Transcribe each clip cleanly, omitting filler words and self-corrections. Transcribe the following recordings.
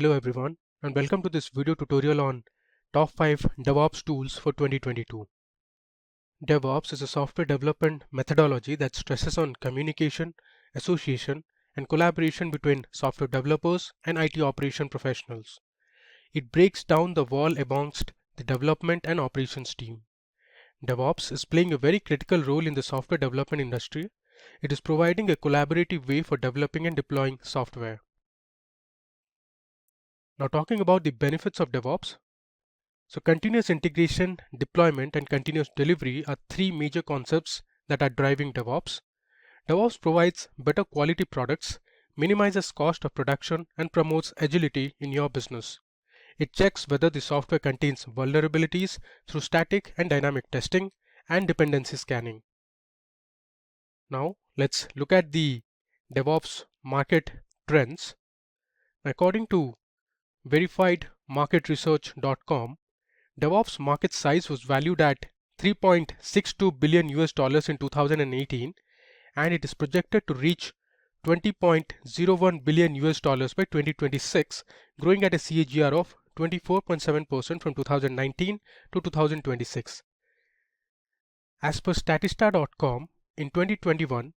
Hello everyone, and welcome to this video tutorial on top 5 DevOps tools for 2022. DevOps is a software development methodology that stresses on communication, association, and collaboration between software developers and IT operation professionals. It breaks down the wall amongst the development and operations team. DevOps is playing a very critical role in the software development industry. It is providing a collaborative way for developing and deploying software. Now talking about the benefits of DevOps. So continuous integration, deployment, and continuous delivery are three major concepts that are driving DevOps. DevOps provides better quality products, minimizes cost of production, and promotes agility in your business. It checks whether the software contains vulnerabilities through static and dynamic testing and dependency scanning. Now let's look at the DevOps market trends. According to verifiedmarketresearch.com, DevOps market size was valued at $3.62 billion in 2018, and it is projected to reach $20.01 billion by 2026, growing at a CAGR of 24.7% from 2019 to 2026. As per Statista.com, in 2021,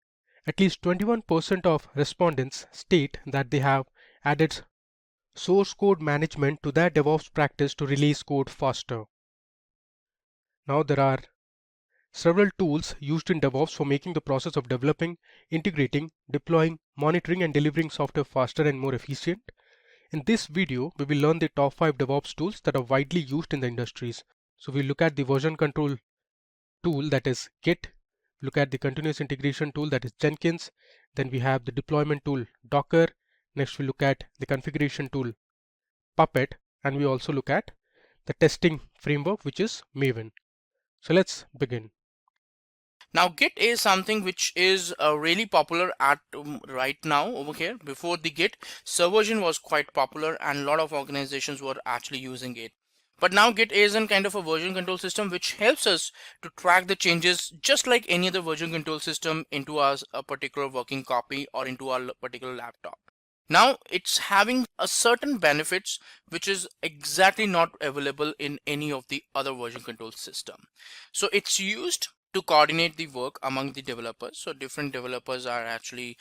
at least 21% of respondents state that they have added source code management to their DevOps practice to release code faster. Now there are several tools used in DevOps for making the process of developing, integrating, deploying, monitoring, and delivering software faster and more efficient. In this video, we will learn the top 5 DevOps tools that are widely used in the industries. So we'll look at the version control tool, that is Git, look at the continuous integration tool, that is Jenkins, then we have the deployment tool Docker, next we look at the configuration tool Puppet, and we also look at the testing framework, which is Maven. So let's begin. Now Git is something which is really popular at right now over here. Before the Git, Subversion was quite popular and a lot of organizations were actually using it. But now Git is a kind of a version control system which helps us to track the changes just like any other version control system into a particular working copy or into our particular laptop. Now it's having a certain benefits which is exactly not available in any of the other version control system. So it's used to coordinate the work among the developers. So different developers are actually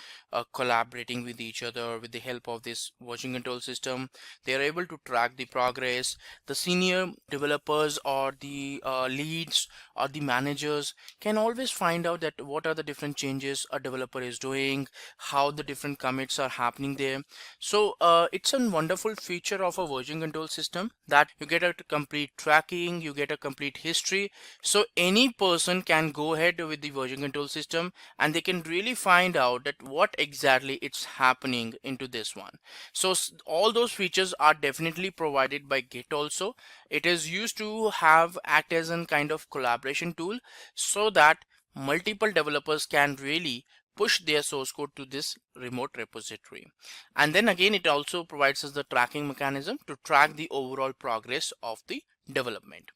collaborating with each other with the help of this version control system. They are able to track the progress. The senior developers or the leads or the managers can always find out that what are the different changes a developer is doing, how the different commits are happening there. So it's a wonderful feature of a version control system that you get a complete tracking, you get a complete history. So any person can go ahead with the version control system and they can really find out that what exactly it's happening into this one. So all those features are definitely provided by Git also. It is used to have act as a kind of collaboration tool so that multiple developers can really push their source code to this remote repository. And then again, it also provides us the tracking mechanism to track the overall progress of the development.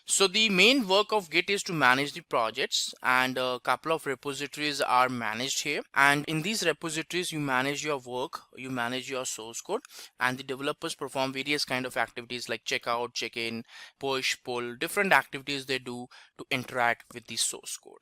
So the main work of Git is to manage the projects, and a couple of repositories are managed here. And in these repositories, you manage your work, you manage your source code, and the developers perform various kind of activities like checkout, check-in, push, pull, different activities they do to interact with the source code.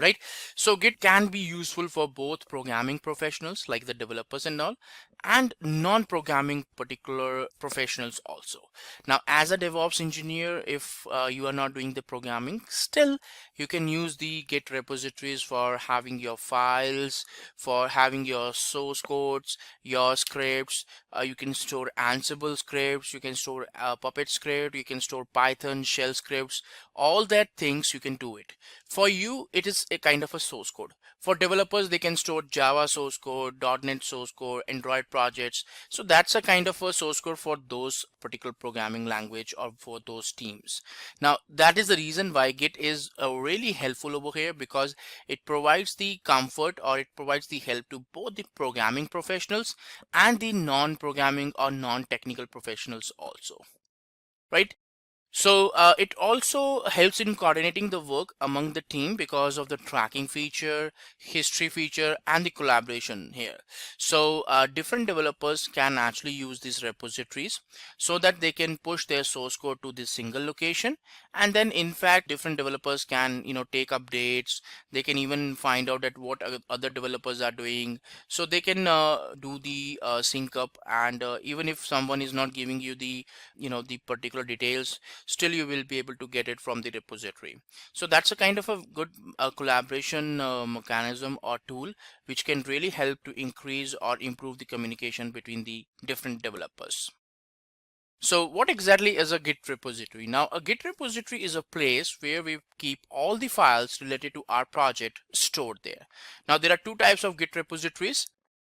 Right, so Git can be useful for both programming professionals like the developers and all, and non-programming particular professionals also. Now as a DevOps engineer, if you are not doing the programming, still you can use the Git repositories for having your files, for having your source codes, your scripts. You can store Ansible scripts, you can store Puppet script, you can store Python shell scripts, all that things you can do it. For you, it is a kind of a source code. For developers, they can store Java source code, .NET source code, Android projects. So that's a kind of a source code for those particular programming language or for those teams. Now that is the reason why Git is really helpful over here, because it provides the comfort or it provides the help to both the programming professionals and the non-programming or non-technical professionals also. Right? So it also helps in coordinating the work among the team because of the tracking feature, history feature, and the collaboration here. So different developers can actually use these repositories so that they can push their source code to this single location. And then in fact, different developers can, take updates. They can even find out that what other developers are doing. So they can do the sync up, and even if someone is not giving you the particular details, still you will be able to get it from the repository. So that's a kind of a good collaboration mechanism or tool which can really help to increase or improve the communication between the different developers. So what exactly is a Git repository? Now, a Git repository is a place where we keep all the files related to our project stored there. Now, there are two types of Git repositories.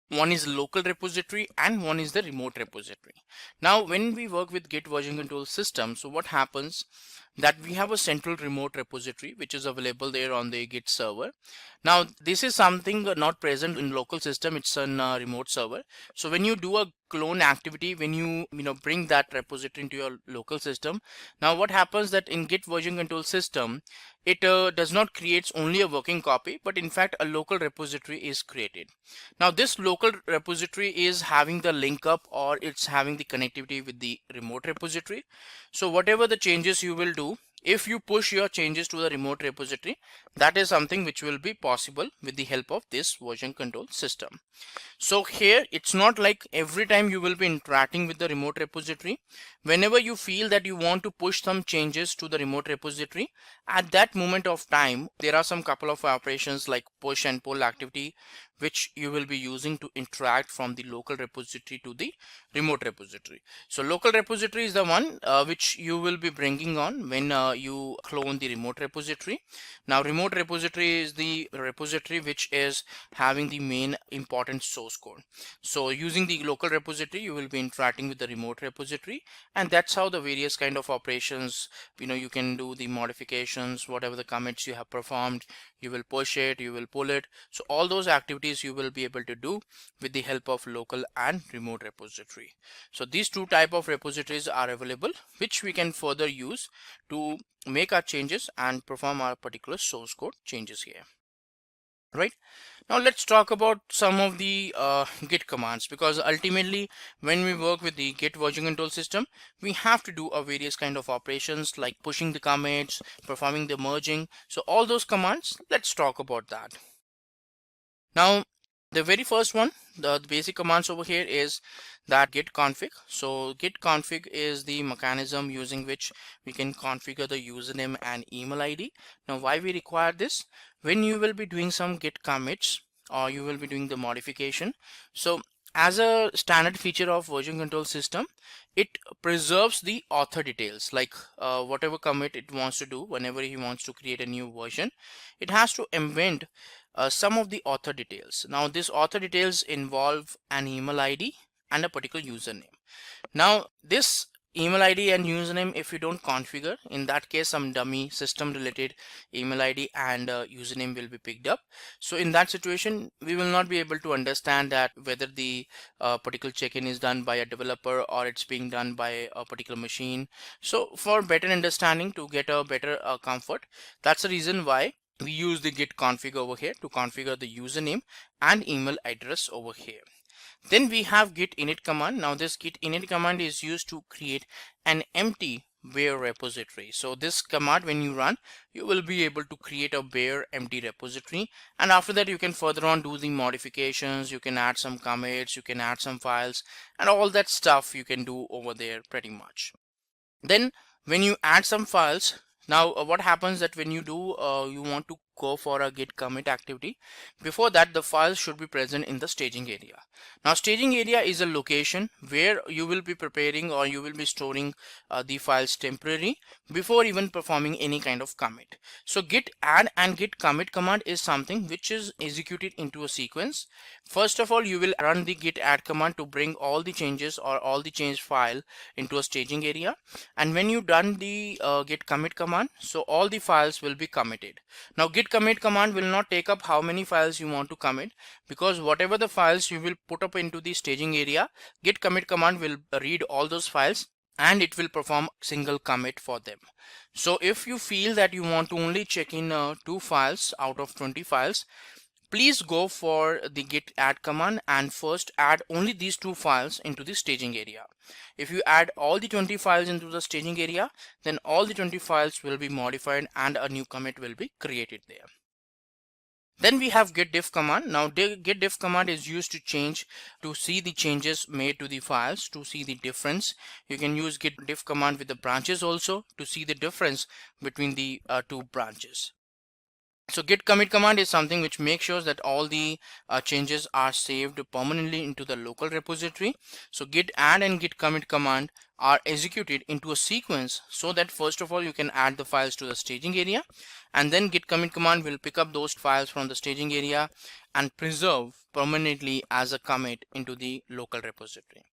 One is local repository and one is the remote repository. Now, when we work with Git version control system, so what happens that we have a central remote repository which is available there on the Git server. Now, this is something not present in local system. It's on a remote server. So when you do a clone activity, when you bring that repository into your local system, now what happens that in Git version control system, it does not create only a working copy, but in fact a local repository is created. Now this local repository is having the link up, or it's having the connectivity with the remote repository. So whatever the changes you will do, if you push your changes to the remote repository, that is something which will be possible with the help of this version control system. So here it's not like every time you will be interacting with the remote repository. Whenever you feel that you want to push some changes to the remote repository, at that moment of time, there are some couple of operations like push and pull activity which you will be using to interact from the local repository to the remote repository. So local repository is the one which you will be bringing on when you clone the remote repository. Now remote repository is the repository which is having the main important source code. So using the local repository, you will be interacting with the remote repository, and that's how the various kind of operations, you can do the modifications, whatever the commits you have performed, you will push it, you will pull it. So all those activities you will be able to do with the help of local and remote repository. So these two type of repositories are available, which we can further use to make our changes and perform our particular source code changes here. Right, now let's talk about some of the git commands, because ultimately when we work with the Git version control system, we have to do a various kind of operations like pushing the commits, performing the merging. So all those commands, let's talk about that. Now the very first one, the basic commands over here is that git config. So git config is the mechanism using which we can configure the username and email ID. Now why we require this? When you will be doing some git commits or you will be doing the modification, so as a standard feature of version control system, it preserves the author details, like whatever commit it wants to do. Whenever he wants to create a new version, it has to embed some of the author details. Now this author details involve an email ID and a particular username. Now this email ID and username, if you don't configure, in that case some dummy system related email ID and username will be picked up. So in that situation, we will not be able to understand that whether the particular check-in is done by a developer or it's being done by a particular machine. So for better understanding, to get a better comfort, that's the reason why we use the git config over here to configure the username and email address over here. Then we have git init command. Now this git init command is used to create an empty bare repository. So this command, when you run, you will be able to create a bare empty repository, and after that you can further on do the modifications, you can add some commits, you can add some files, and all that stuff you can do over there pretty much. Then when you add some files, now what happens that when you do you want to go for a git commit activity, before that the files should be present in the staging area. Now staging area is a location where you will be preparing or you will be storing the files temporarily before even performing any kind of commit. So git add and git commit command is something which is executed into a sequence. First of all, you will run the git add command to bring all the changes or all the change file into a staging area, and when you done the git commit command, so all the files will be committed. Now git commit command will not take up how many files you want to commit, because whatever the files you will put up into the staging area, git commit command will read all those files and it will perform single commit for them. So if you feel that you want to only check in 2 files out of 20 files, please go for the git add command and first add only these 2 files into the staging area. If you add all the 20 files into the staging area, then all the 20 files will be modified and a new commit will be created there. Then we have git diff command. Now git diff command is used to see the changes made to the files, to see the difference. You can use git diff command with the branches also to see the difference between the two branches. So git commit command is something which makes sure that all the changes are saved permanently into the local repository. So git add and git commit command are executed into a sequence, so that first of all you can add the files to the staging area, and then git commit command will pick up those files from the staging area and preserve permanently as a commit into the local repository.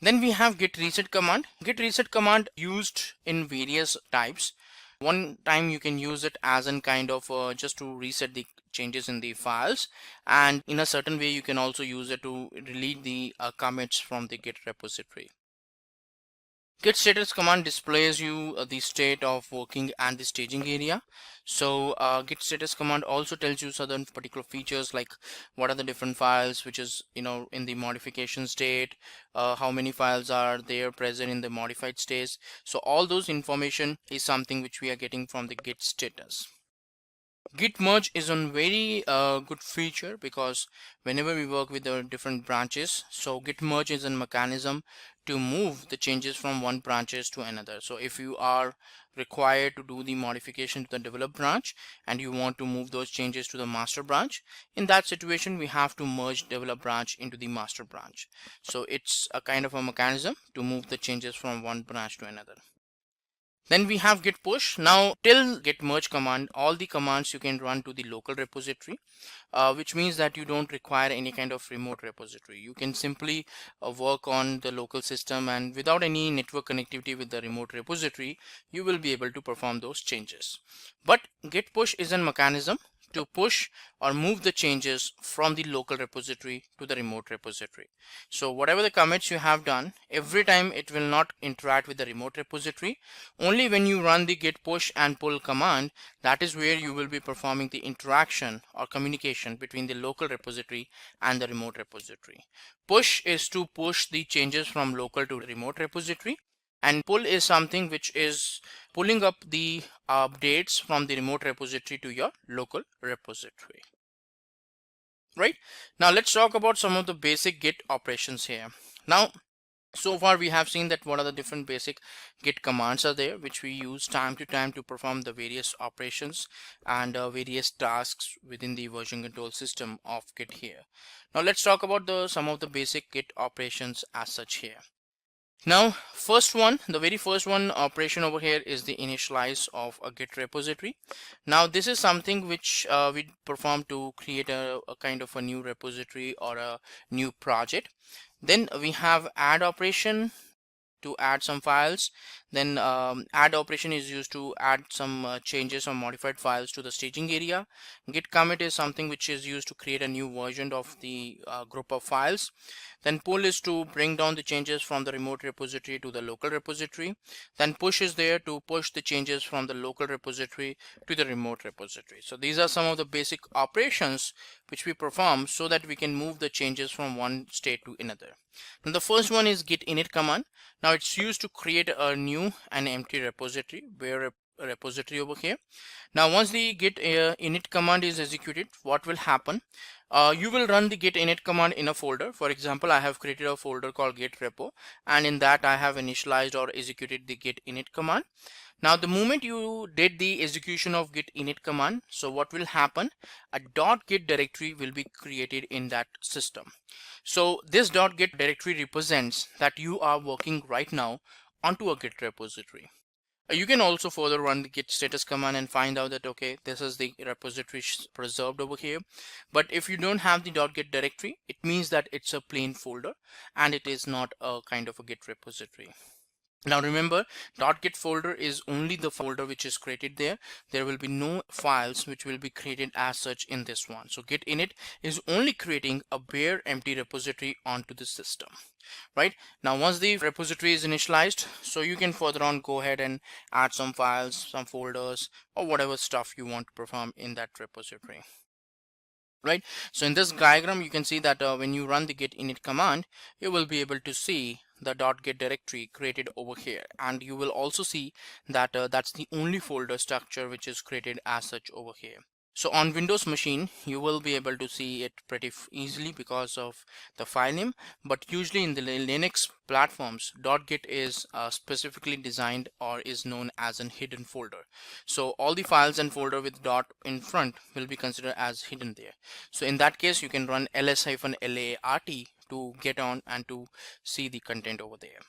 Then we have git reset command. Git reset command used in various types. One time you can use it as in kind of just to reset the changes in the files, and in a certain way you can also use it to delete the commits from the git repository. Git status command displays you the state of working and the staging area. So git status command also tells you certain particular features, like what are the different files which is in the modification state, how many files are there present in the modified state. So all those information is something which we are getting from the git status. Git merge is a very good feature, because whenever we work with the different branches, so git merge is a mechanism to move the changes from one branches to another. So if you are required to do the modification to the develop branch and you want to move those changes to the master branch, in that situation we have to merge develop branch into the master branch. So it's a kind of a mechanism to move the changes from one branch to another. Then we have git push. Now till git merge command, all the commands you can run to the local repository, which means that you don't require any kind of remote repository. You can simply work on the local system, and without any network connectivity with the remote repository, you will be able to perform those changes. But git push is a mechanism to push or move the changes from the local repository to the remote repository. So whatever the commits you have done, every time it will not interact with the remote repository. Only when you run the git push and pull command, that is where you will be performing the interaction or communication between the local repository and the remote repository. Push is to push the changes from local to remote repository, and pull is something which is pulling up the updates from the remote repository to your local repository. Right, now let's talk about some of the basic git operations here. Now so far we have seen that what are the different basic git commands are there, which we use time to time to perform the various operations and various tasks within the version control system of git here. Now let's talk about some of the basic git operations as such here. Now the very first one operation over here is the initialize of a git repository. Now this is something which we perform to create a kind of a new repository or a new project. Then we have add operation to add some files. Then add operation is used to add some changes or modified files to the staging area. Git commit is something which is used to create a new version of the group of files. Then pull is to bring down the changes from the remote repository to the local repository. Then push is there to push the changes from the local repository to the remote repository. So these are some of the basic operations which we perform so that we can move the changes from one state to another. Now the first one is git init command. Now it's used to create a new and empty repository, where a repository over here. Now once the git init command is executed, what will happen? You will run the git init command in a folder. For example, I have created a folder called git repo, and in that I have initialized or executed the git init command. Now the moment you did the execution of git init command, so what will happen? A .git directory will be created in that system. So this .git directory represents that you are working right now onto a git repository. You can also further run the git status command and find out that okay, this is the repository preserved over here. But if you don't have the .git directory, it means that it's a plain folder and it is not a kind of a git repository. Now remember, .git folder is only the folder which is created there. There will be no files which will be created as such in this one. So git init is only creating a bare empty repository onto the system. Right now, once the repository is initialized, so you can further on go ahead and add some files, some folders, or whatever stuff you want to perform in that repository. Right, so in this diagram you can see that when you run the git init command, you will be able to see the .git directory created over here, and you will also see that that's the only folder structure which is created as such over here. So on Windows machine, you will be able to see it pretty easily because of the file name, but usually in the Linux platforms, .git is specifically designed or is known as an hidden folder. So all the files and folder with dot in front will be considered as hidden there. So in that case, you can run ls-lart to get on and to see the content over there.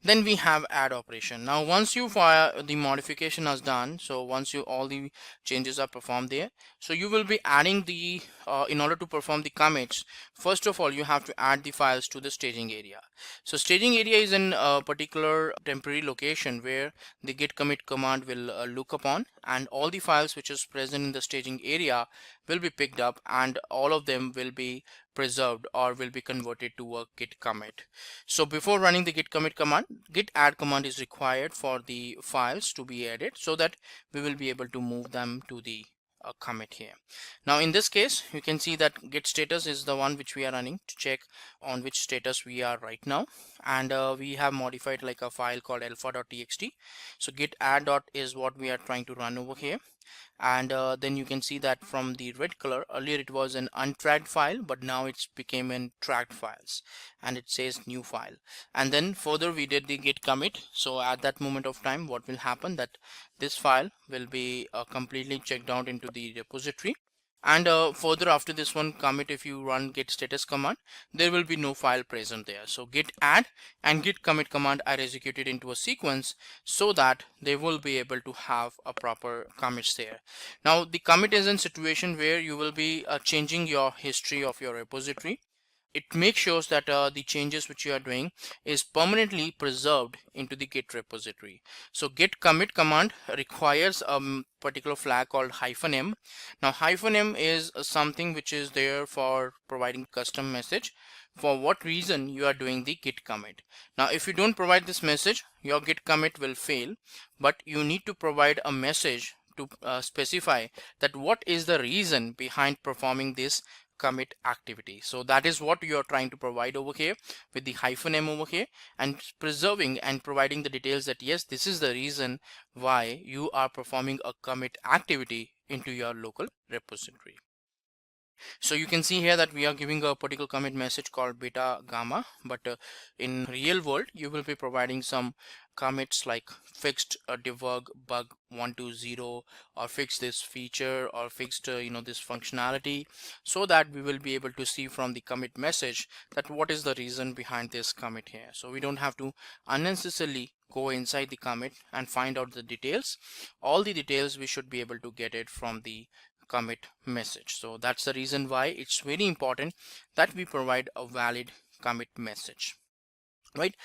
Then we have add operation. Now once you fire the modification is done, so once you all the changes are performed there, so you will be adding the in order to perform the commits, first of all you have to add the files to the staging area. So staging area is in a particular temporary location where the git commit command will look upon, and all the files which is present in the staging area will be picked up, and all of them will be preserved or will be converted to a git commit. So before running the git commit command, git add command is required for the files to be added, so that we will be able to move them to the commit here. Now in this case, you can see that git status is the one which we are running to check on which status we are right now, and we have modified like a file called alpha.txt. So git add dot is what we are trying to run over here, and then you can see that from the red color, earlier it was an untracked file, but now it's became in tracked files, and it says new file. And then further we did the git commit. So at that moment of time, what will happen, that this file will be completely checked out into the repository, and further after this one commit, if you run git status command, there will be no file present there. So git add and git commit command are executed into a sequence, so that they will be able to have a proper commits there. Now the commit is in situation where you will be changing your history of your repository. It makes sure that the changes which you are doing is permanently preserved into the git repository. So git commit command requires a particular flag called -m. Now -m is something which is there for providing custom message for what reason you are doing the git commit. Now if you don't provide this message, your git commit will fail, but you need to provide a message to specify that what is the reason behind performing this commit activity. So that is what you are trying to provide over here with the -m over here, and preserving and providing the details that yes, this is the reason why you are performing a commit activity into your local repository. So you can see here that we are giving a particular commit message called beta gamma, but in real world you will be providing some commits like fixed debug bug 120, or fix this feature, or fixed this functionality, so that we will be able to see from the commit message that what is the reason behind this commit here. So we don't have to unnecessarily go inside the commit and find out the details. All the details we should be able to get it from the commit message. So that's the reason why it's very important that we provide a valid commit message. Right,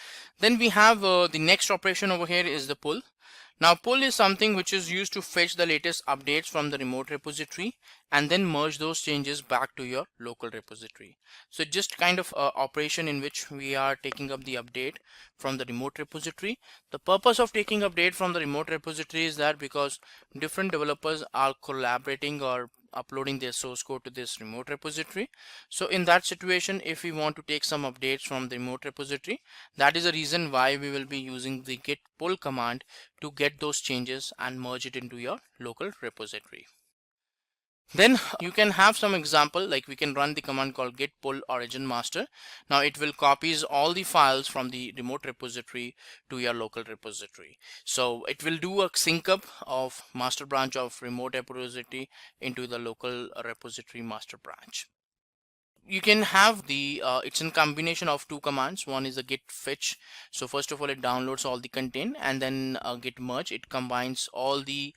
then we have the next operation over here is the pull. Now pull is something which is used to fetch the latest updates from the remote repository and then merge those changes back to your local repository. So just kind of operation in which we are taking up the update from the remote repository. The purpose of taking update from the remote repository is that because different developers are collaborating or uploading their source code to this remote repository. So in that situation, if we want to take some updates from the remote repository, that is the reason why we will be using the git pull command to get those changes and merge it into your local repository. Then you can have some example, like we can run the command called git pull origin master. Now it will copies all the files from the remote repository to your local repository. So it will do a sync up of master branch of remote repository into the local repository master branch. you can have the it's a combination of two commands. One is a git fetch. So first of all, it downloads all the content, and then git merge. It combines all the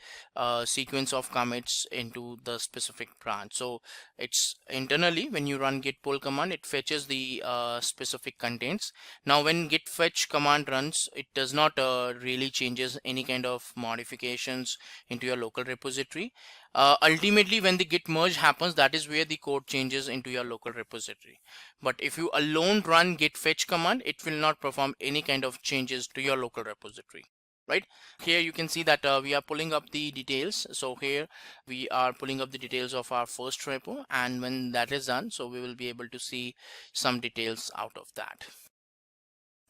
sequence of commits into the specific branch. So it's internally, when you run git pull command, it fetches the specific contents. Now when git fetch command runs, it does not really changes any kind of modifications into your local repository. Ultimately, when the git merge happens, that is where the code changes into your local repository. But if you alone run git fetch command, it will not perform any kind of changes to your local repository. Right here you can see that we are pulling up the details. So here we are pulling up the details of our first repo, and when that is done, so we will be able to see some details out of that.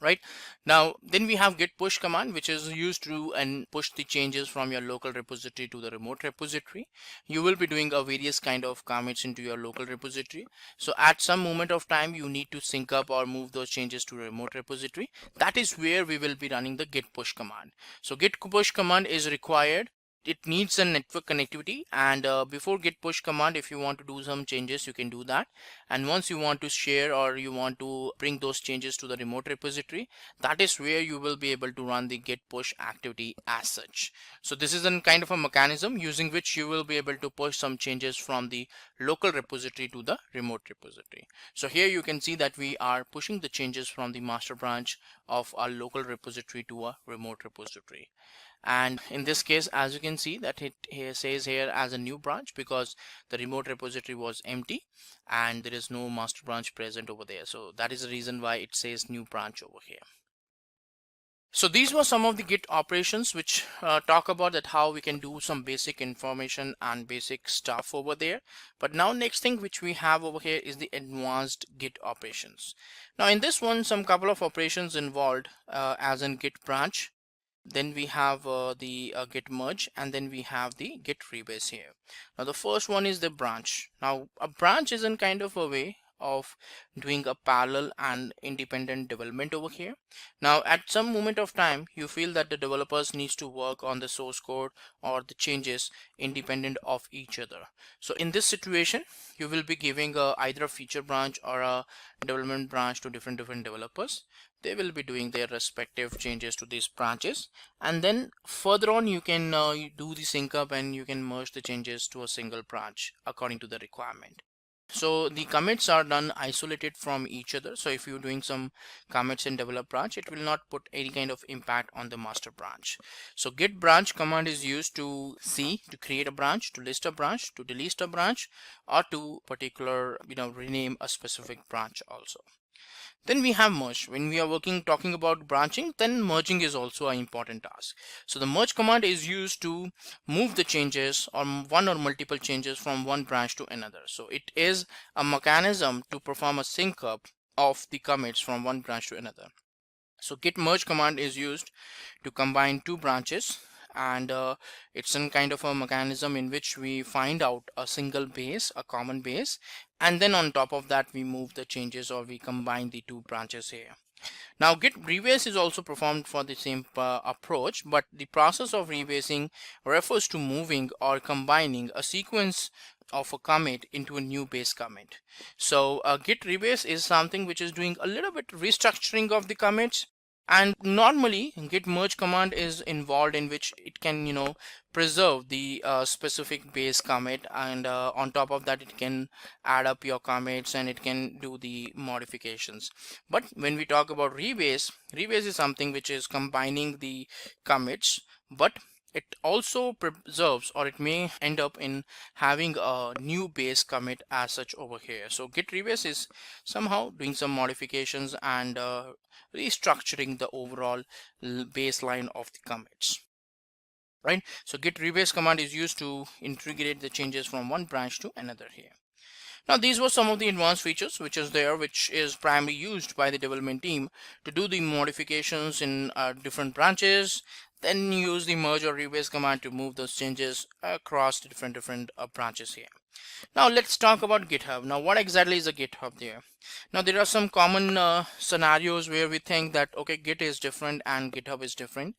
Right now, then we have git push command, which is used to and push the changes from your local repository to the remote repository. You will be doing a various kind of commits into your local repository. So at some moment of time, you need to sync up or move those changes to a remote repository. That is where we will be running the git push command. So git push command is required. It needs a network connectivity, and before git push command, if you want to do some changes, you can do that. And once you want to share or you want to bring those changes to the remote repository, that is where you will be able to run the git push activity as such. So this is a kind of a mechanism using which you will be able to push some changes from the local repository to the remote repository. So here you can see that we are pushing the changes from the master branch of our local repository to a remote repository. And in this case, as you can see, that it here says here as a new branch, because the remote repository was empty and there is no master branch present over there. So that is the reason why it says new branch over here. So these were some of the git operations which talk about that how we can do some basic information and basic stuff over there. But now next thing which we have over here is the advanced git operations. Now in this one, some couple of operations involved, as in git branch. Then we have the git merge, and then we have the git rebase here. Now the first one is the branch. Now a branch is in kind of a way of doing a parallel and independent development over here. Now at some moment of time, you feel that the developers needs to work on the source code or the changes independent of each other. So in this situation, you will be giving either a feature branch or a development branch to different developers. They will be doing their respective changes to these branches, and then further on you can you do the sync up and you can merge the changes to a single branch according to the requirement. So the commits are done isolated from each other. So if you're doing some commits in develop branch, it will not put any kind of impact on the master branch. So git branch command is used to create a branch, to list a branch, to delete a branch, or to particular rename a specific branch also. Then we have merge. When we are talking about branching, then merging is also an important task. So the merge command is used to move the changes or one or multiple changes from one branch to another. So it is a mechanism to perform a sync up of the commits from one branch to another. So git merge command is used to combine two branches, and it's some kind of a mechanism in which we find out a single base, a common base, and then on top of that we move the changes or we combine the two branches here. Now git rebase is also performed for the same approach, but the process of rebasing refers to moving or combining a sequence of a commit into a new base commit. So git rebase is something which is doing a little bit restructuring of the commits, and normally git merge command is involved in which it can preserve the specific base commit, and on top of that it can add up your commits and it can do the modifications. But when we talk about rebase is something which is combining the commits, but it also preserves, or it may end up in having a new base commit as such over here. So git rebase is somehow doing some modifications and restructuring the overall baseline of the commits. Right, so git rebase command is used to integrate the changes from one branch to another here. Now these were some of the advanced features which is primarily used by the development team to do the modifications in different branches, then use the merge or rebase command to move those changes across the different branches here. Now let's talk about GitHub. Now what exactly is a GitHub there? Now there are some common scenarios where we think that okay, Git is different and GitHub is different.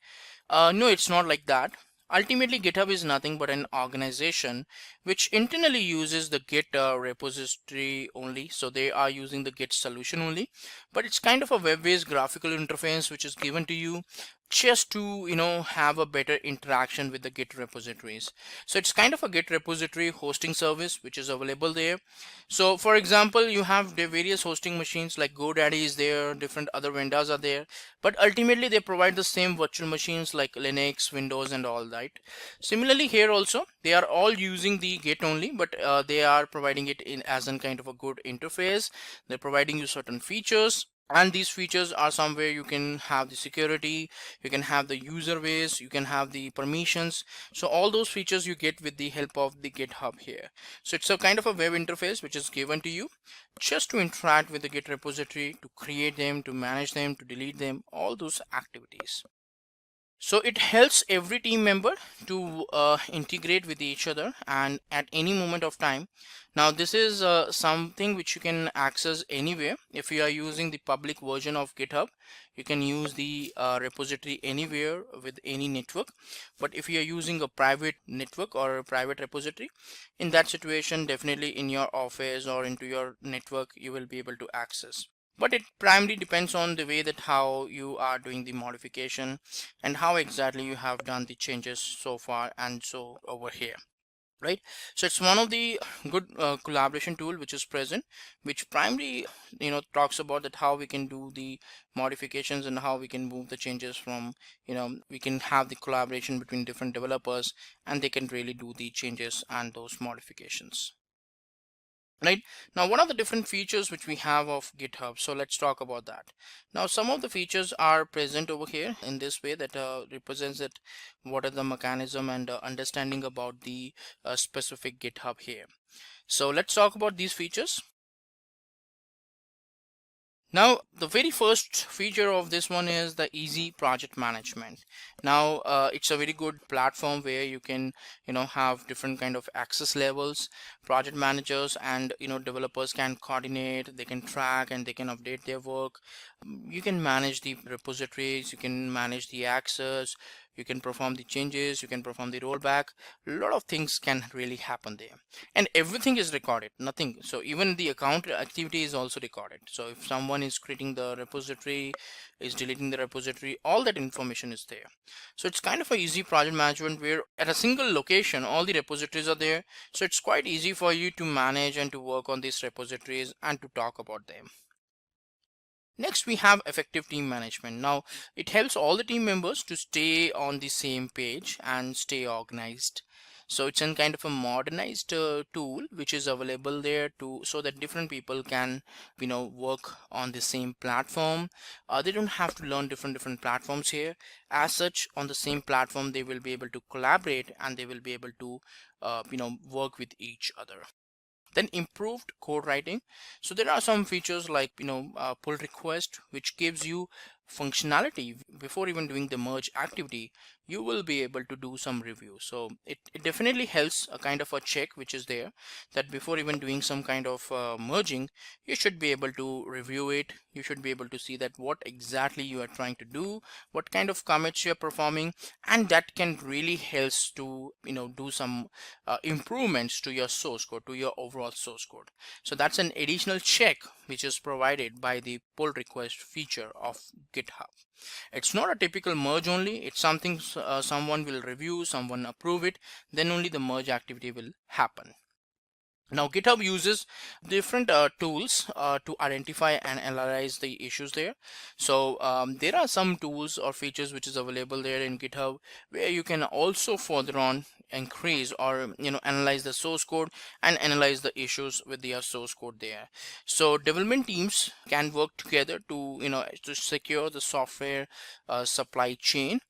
No, it's not like that. Ultimately, GitHub is nothing but an organization which internally uses the Git repository only. So they are using the Git solution only, but it's kind of a web-based graphical interface which is given to you just to have a better interaction with the Git repositories. So it's kind of a Git repository hosting service which is available there. So for example, you have the various hosting machines like GoDaddy is there, different other vendors are there, but ultimately they provide the same virtual machines like Linux, Windows and all that. Similarly here also they are all using the Git only, but they are providing it in as a kind of a good interface. They're providing you certain features, and these features are somewhere you can have the security, you can have the user base, you can have the permissions. So all those features you get with the help of the GitHub here. So it's a kind of a web interface which is given to you just to interact with the Git repository, to create them, to manage them, to delete them, all those activities. So it helps every team member to integrate with each other and at any moment of time. Now this is something which you can access anywhere. If you are using the public version of GitHub, you can use the repository anywhere with any network. But if you are using a private network or a private repository, in that situation, definitely in your office or into your network, you will be able to access. But it primarily depends on the way that how you are doing the modification and how exactly you have done the changes so far and so over here, right? So it's one of the good collaboration tool which is present, which primarily talks about that how we can do the modifications and how we can move the changes from we can have the collaboration between different developers and they can really do the changes and those modifications. Right. Now, what are the different features which we have of GitHub? So let's talk about that. Now, some of the features are present over here in this way that represents that what are the mechanism and understanding about the specific GitHub here. So let's talk about these features. Now, the very first feature of this one is the easy project management. Now, it's a very good platform where you can, have different kind of access levels. Project managers and, developers can coordinate, they can track and they can update their work. You can manage the repositories, you can manage the access, you can perform the changes, you can perform the rollback. A lot of things can really happen there, and everything is recorded, nothing. So even the account activity is also recorded. So if someone is creating the repository, is deleting the repository, all that information is there. So it's kind of a easy project management where at a single location all the repositories are there. So it's quite easy for you to manage and to work on these repositories and to talk about them. Next, we have effective team management. Now, it helps all the team members to stay on the same page and stay organized. So it's a kind of a modernized tool which is available there to so that different people can work on the same platform. They don't have to learn different platforms here. As such, on the same platform they will be able to collaborate and they will be able to work with each other. Then improved code writing. So there are some features like pull request, which gives you functionality before even doing the merge activity. You will be able to do some review. So it definitely helps a kind of a check which is there, that before even doing some kind of merging, you should be able to review it. You should be able to see that what exactly you are trying to do, what kind of commits you're performing, and that can really helps to do some improvements to your source code, to your overall source code. So that's an additional check which is provided by the pull request feature of GitHub. It's not a typical merge only. It's something someone will review, someone approve it, then only the merge activity will happen. Now GitHub uses different tools to identify and analyze the issues there. So there are some tools or features which is available there in GitHub where you can also further on increase or analyze the source code and analyze the issues with the source code there. So development teams can work together to to secure the software supply chain.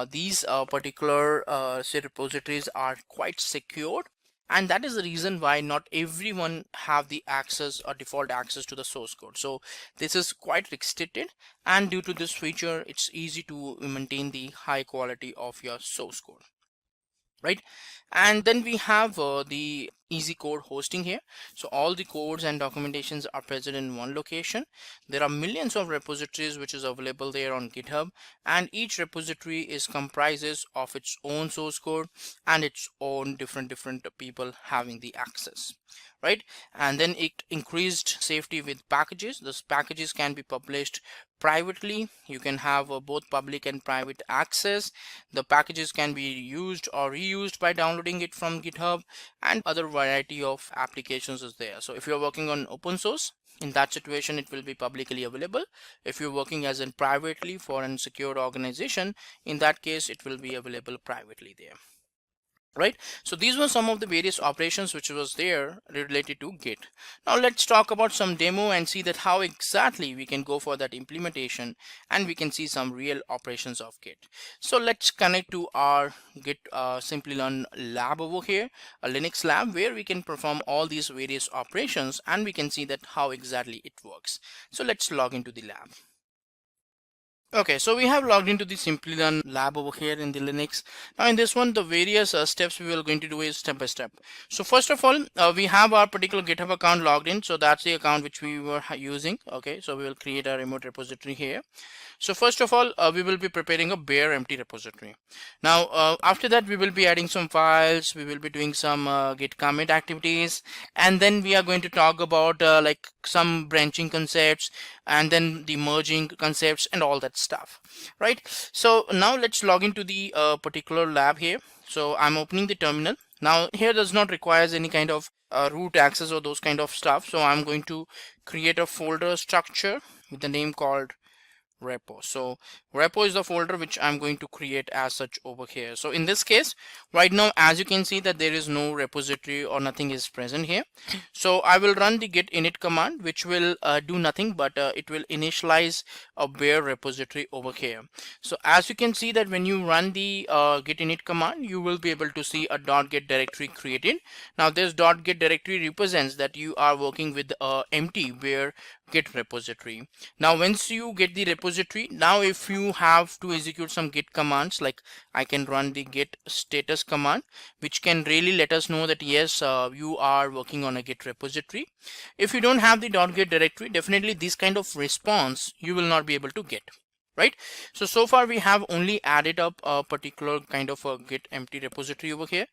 These particular say repositories are quite secured, and that is the reason why not everyone have the access or default access to the source code. So this is quite restricted, and due to this feature it's easy to maintain the high quality of your source code. right? And then we have the easy code hosting here. So all the codes and documentations are present in one location. There are millions of repositories which is available there on GitHub, and each repository is comprises of its own source code and its own different people having the access, right? And then it increased safety with packages. Those packages can be published privately. You can have both public and private access. The packages can be used or reused by downloading it from GitHub, and other variety of applications is there. So if you're working on open source, in that situation it will be publicly available. If you're working as in privately for an secured organization, in that case it will be available privately there, right? So these were some of the various operations which was there related to Git. Now let's talk about some demo and see that how exactly we can go for that implementation, and we can see some real operations of Git. So let's connect to our Git Simplilearn lab over here, a Linux lab where we can perform all these various operations, and we can see that how exactly it works. So let's log into the lab. Okay, so we have logged into the Simplilearn lab over here in the Linux. Now in this one, the various steps we are going to do is step by step. So first of all, we have our particular GitHub account logged in. So that's the account which we were using. Okay, so we will create a remote repository here. So first of all, we will be preparing a bare empty repository. Now after that, we will be adding some files. We will be doing some git commit activities, and then we are going to talk about like some branching concepts, and then the merging concepts and all that stuff, right? So now let's log into the particular lab here. So I'm opening the terminal. Now here does not requires any kind of root access or those kind of stuff. So I'm going to create a folder structure with the name called repo. So repo is the folder which I'm going to create as such over here. So in this case, right now, as you can see that there is no repository or nothing is present here. So I will run the git init command, which will do nothing but it will initialize a bare repository over here. So as you can see that when you run the git init command, you will be able to see a .git directory created. Now this .git directory represents that you are working with empty bare git repository. Now once you get the repository, now if you have to execute some git commands, like I can run the git status command, which can really let us know that yes, you are working on a git repository. If you don't have the .git directory, definitely this kind of response you will not be able to get, right? So far we have only added up a particular kind of a git empty repository over here.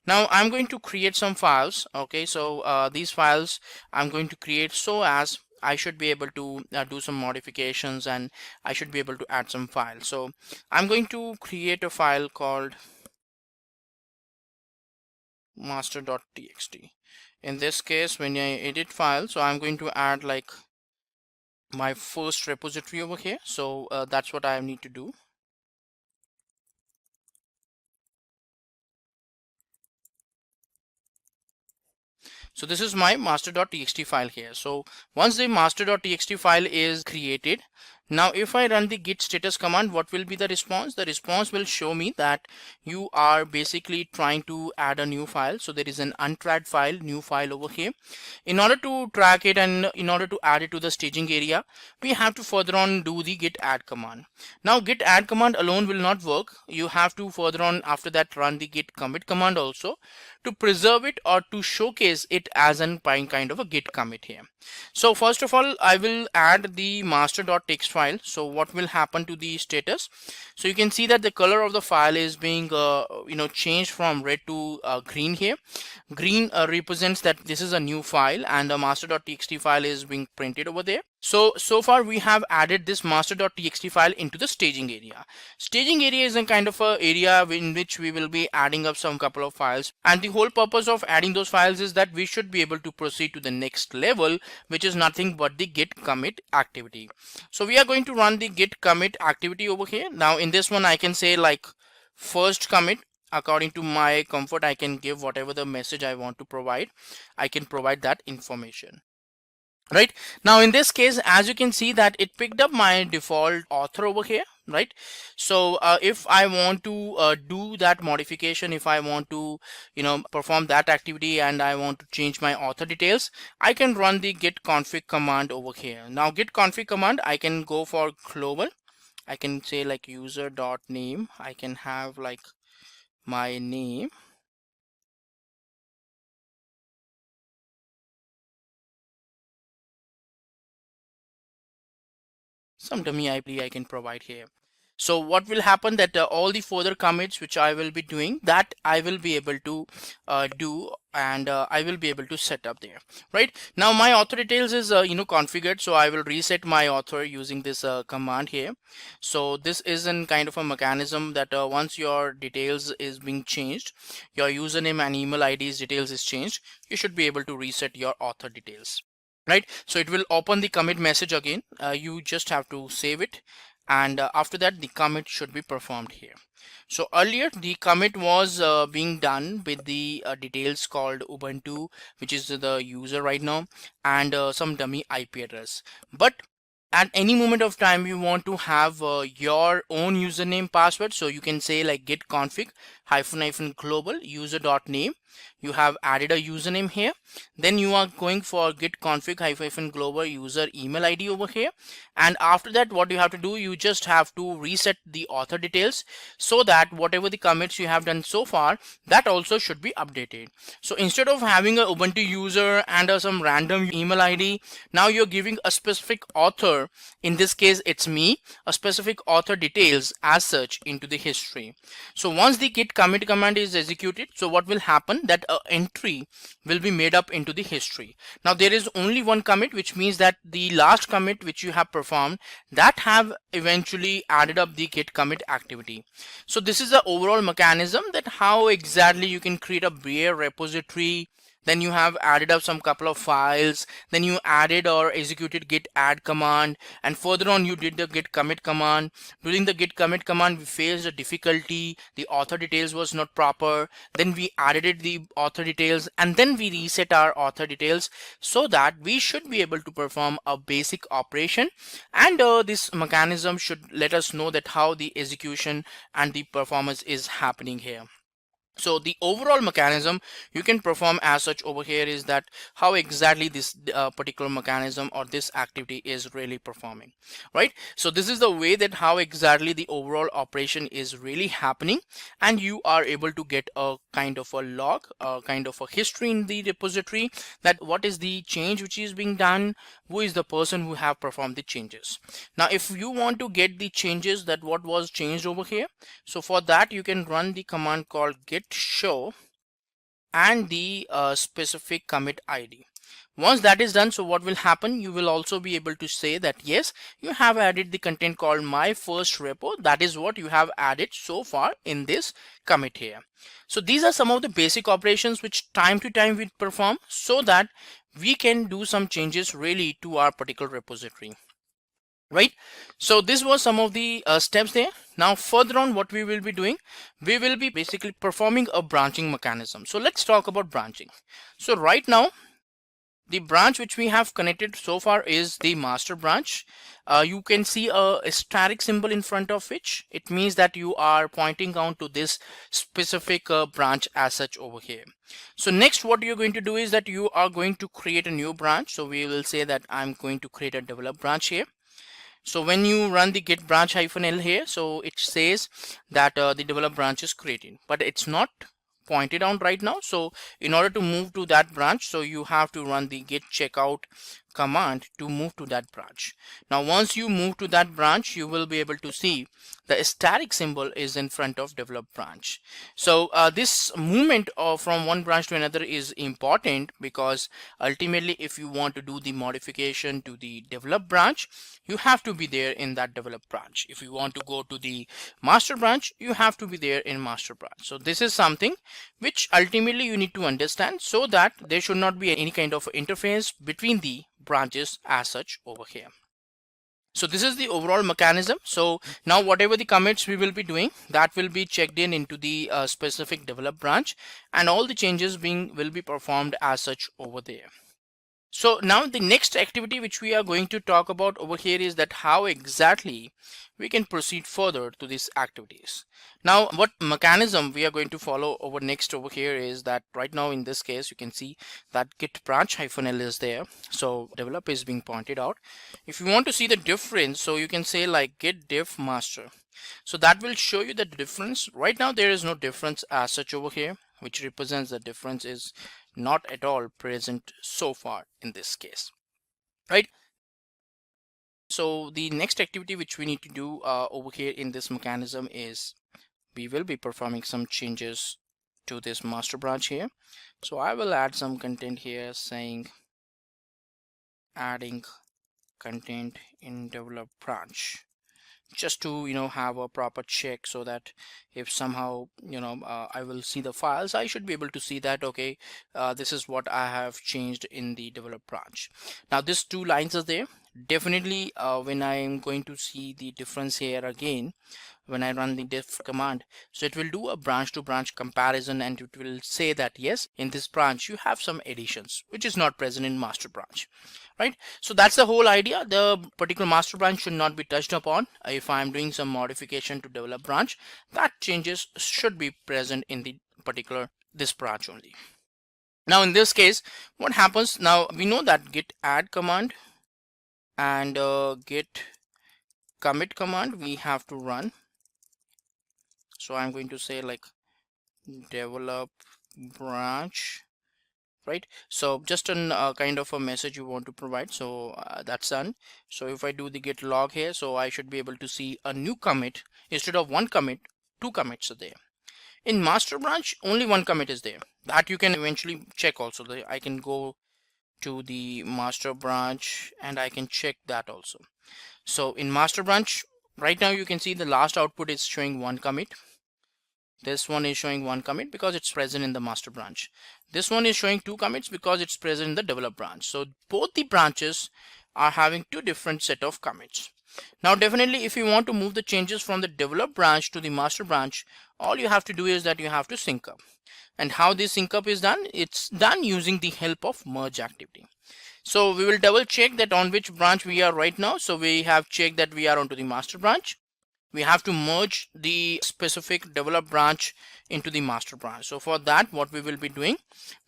Now I'm going to create some files. Okay, so these files I'm going to create so as I should be able to do some modifications, and I should be able to add some files. So I'm going to create a file called master.txt. In this case, when I edit file, so I'm going to add like my first repository over here. So that's what I need to do. So this is my master.txt file here. So once the master.txt file is created, now if I run the git status command, what will be the response? The response will show me that you are basically trying to add a new file. So there is an untracked file, new file over here. In order to track it and in order to add it to the staging area, we have to further on do the git add command. Now git add command alone will not work. You have to further on after that run the git commit command also to preserve it or to showcase it as an kind of a git commit here. So first of all, I will add the master.txt file. So what will happen to the status? So you can see that the color of the file is being changed from red to green here. Green represents that this is a new file, and the master.txt file is being printed over there. So far we have added this master.txt file into the staging area. Staging area is a kind of a area in which we will be adding up some couple of files, and the whole purpose of adding those files is that we should be able to proceed to the next level, which is nothing but the git commit activity. So we are going to run the git commit activity over here. Now in this one I can say like first commit. According to my comfort, I can give whatever the message I want to provide. I can provide that information. Right now in this case, as you can see that it picked up my default author over here, right? So if I want to do that modification, if I want to perform that activity and I want to change my author details, I can run the git config command over here. Now git config command, I can go for global. I can say like user.name. I can have like my name, some dummy ID I can provide here. So what will happen that all the further commits which I will be doing, that I will be able to do, and I will be able to set up there. Right now my author details is configured, so I will reset my author using this command here. So this is in kind of a mechanism that once your details is being changed, your username and email ID's details is changed, you should be able to reset your author details. Right, so it will open the commit message again. You just have to save it, and after that the commit should be performed here. So earlier the commit was being done with the details called Ubuntu, which is the user right now, and some dummy IP address. But at any moment of time you want to have your own username password, so you can say like git config hyphen global user.name. You have added a username here, then you are going for git config hyphen global user email ID over here, and after that what you have to do, you just have to reset the author details so that whatever the commits you have done so far, that also should be updated. So instead of having a Ubuntu user and some random email ID, now you're giving a specific author, in this case it's me, a specific author details as such into the history. So once the git commit command is executed, so what will happen that an entry will be made up into the history. Now there is only one commit, which means that the last commit which you have performed, that have eventually added up the git commit activity. So this is the overall mechanism that how exactly you can create a bare repository. Then you have added up some couple of files, then you added or executed git add command, and further on you did the git commit command. During the git commit command we faced a difficulty, the author details was not proper, then we added the author details, and then we reset our author details so that we should be able to perform a basic operation. And this mechanism should let us know that how the execution and the performance is happening here. So the overall mechanism you can perform as such over here is that how exactly this particular mechanism or this activity is really performing, right? So this is the way that how exactly the overall operation is really happening, and you are able to get a kind of a log, a kind of a history in the repository, that what is the change which is being done, who is the person who have performed the changes. Now if you want to get the changes that what was changed over here, so for that you can run the command called git show and the specific commit ID. Once that is done, so what will happen, you will also be able to say that yes, you have added the content called my first repo. That is what you have added so far in this commit here. So these are some of the basic operations which time to time we perform so that we can do some changes really to our particular repository. Right, so this was some of the steps there. Now further on what we will be doing, we will be basically performing a branching mechanism. So let's talk about branching. So right now the branch which we have connected so far is the master branch. You can see a static symbol in front of which it means that you are pointing down to this specific branch as such over here. So next what you're going to do is that you are going to create a new branch. So we will say that I'm going to create a develop branch here. So when you run the git branch -l here, so it says that the develop branch is created, but it's not pointed out right now. So in order to move to that branch, so you have to run the git checkout command to move to that branch. Now once you move to that branch, you will be able to see the static symbol is in front of develop branch. So this movement from one branch to another is important, because ultimately if you want to do the modification to the develop branch, you have to be there in that develop branch. If you want to go to the master branch, you have to be there in master branch. So this is something which ultimately you need to understand, so that there should not be any kind of interference between the branches as such over here. So this is the overall mechanism. So now whatever the commits we will be doing, that will be checked in into the specific develop branch, and all the changes will be performed as such over there. So now the next activity which we are going to talk about over here is that how exactly we can proceed further to these activities. Now what mechanism we are going to follow over next over here is that right now in this case you can see that git branch -l is there. So develop is being pointed out. If you want to see the difference, so you can say like git diff master. So that will show you the difference. Right now there is no difference as such over here, which represents the difference is not at all present so far in this case, right? So the next activity which we need to do over here in this mechanism is we will be performing some changes to this master branch here. So I will add some content here saying adding content in develop branch, just to have a proper check, so that if somehow I will see the files, I should be able to see that okay, this is what I have changed in the develop branch. Now these two lines are there. Definitely when I am going to see the difference here again, when I run the diff command, so it will do a branch to branch comparison, and it will say that yes, in this branch you have some additions which is not present in master branch, right? So that's the whole idea. The particular master branch should not be touched upon. If I'm doing some modification to develop branch, that changes should be present in the particular this branch only. Now in this case, what happens now, we know that git add command and git commit command we have to run. So I'm going to say like develop branch, right? So just an kind of a message you want to provide. So that's done. So if I do the git log here, so I should be able to see a new commit. Instead of one commit, two commits are there. In master branch, only one commit is there. That you can eventually check also. I can go to the master branch and I can check that also. So in master branch, right now you can see the last output is showing one commit. This one is showing one commit because it's present in the master branch. This one is showing two commits because it's present in the develop branch. So both the branches are having two different set of commits. Now definitely if you want to move the changes from the develop branch to the master branch, all you have to do is that you have to sync up. And how this sync up is done? It's done using the help of merge activity. So we will double check that on which branch we are right now. So we have checked that we are onto the master branch. We have to merge the specific develop branch into the master branch. So for that, what we will be doing,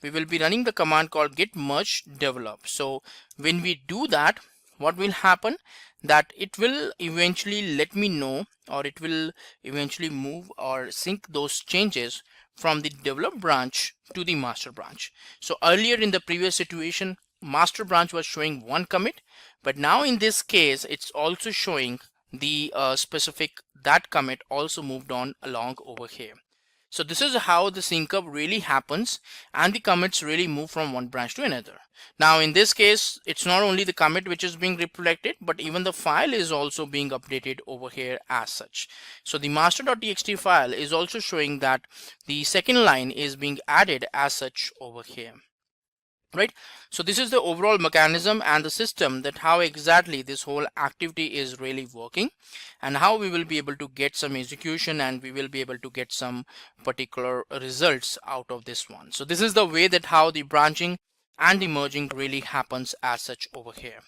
we will be running the command called git merge develop. So when we do that, what will happen, that it will eventually let me know, or it will eventually move or sync those changes from the develop branch to the master branch. So earlier in the previous situation, master branch was showing one commit, but now in this case, it's also showing the specific that commit also moved on along over here. So this is how the sync up really happens, and the commits really move from one branch to another. Now in this case, it's not only the commit which is being reflected, but even the file is also being updated over here as such. So the master.txt file is also showing that the second line is being added as such over here. Right. So this is the overall mechanism and the system, that how exactly this whole activity is really working, and how we will be able to get some execution, and we will be able to get some particular results out of this one. So this is the way that how the branching and the merging really happens as such over here.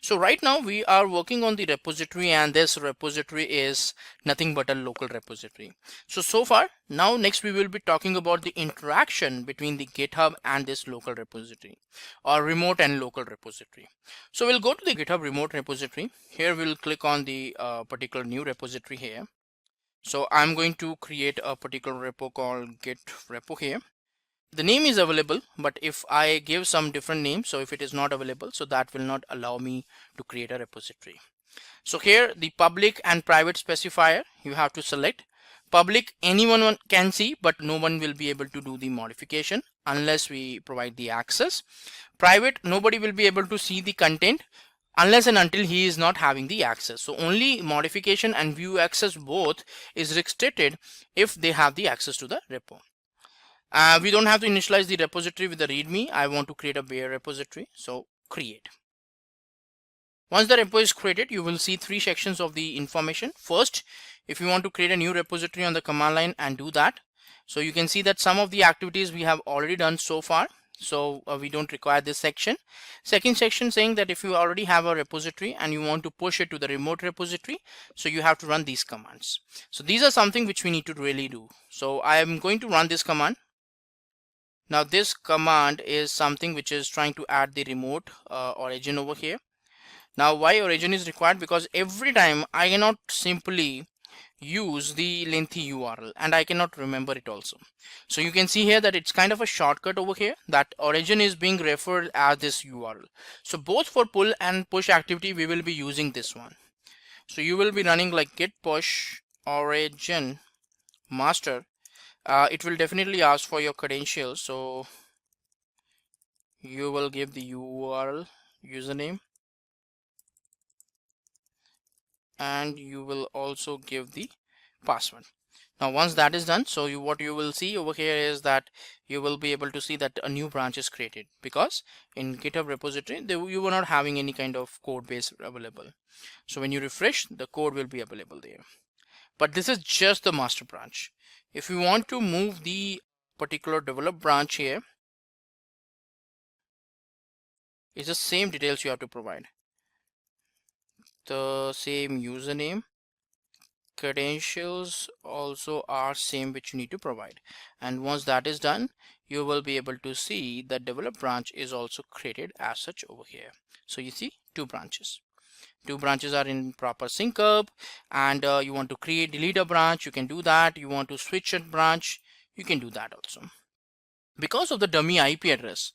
So right now we are working on the repository, and this repository is nothing but a local repository. So far, now next we will be talking about the interaction between the GitHub and this local repository, or remote and local repository. So we'll go to the GitHub remote repository. Here we'll click on the particular new repository here. So I'm going to create a particular repo called git repo here. The name is available, but if I give some different name, so if it is not available, so that will not allow me to create a repository. So here the public and private specifier, you have to select. Public, anyone can see, but no one will be able to do the modification unless we provide the access. Private, nobody will be able to see the content unless and until he is not having the access. So only modification and view access both is restricted if they have the access to the repo. We don't have to initialize the repository with the readme. I want to create a bare repository, so create. Once the repo is created, you will see three sections of the information. First, if you want to create a new repository on the command line and do that, so you can see that some of the activities we have already done so far, so we don't require this section. Second section saying that if you already have a repository and you want to push it to the remote repository, so you have to run these commands. So these are something which we need to really do. So I am going to run this command. Now this command is something which is trying to add the remote origin over here. Now why origin is required? Because every time I cannot simply use the lengthy URL, and I cannot remember it also. So you can see here that it's kind of a shortcut over here, that origin is being referred as this URL. So both for pull and push activity we will be using this one. So you will be running like git push origin master. It will definitely ask for your credentials, so you will give the URL username, and you will also give the password. Now once that is done, so what you will see over here is that you will be able to see that a new branch is created, because in GitHub repository you were not having any kind of code base available. So when you refresh, the code will be available there. But this is just the master branch. If you want to move the particular develop branch here, it's the same details you have to provide. The same username, credentials also are same which you need to provide. And once that is done, you will be able to see the develop branch is also created as such over here. So you see two branches are in proper sync up, and you want to delete a branch, you can do that. You want to switch a branch, you can do that also. Because of the dummy IP address,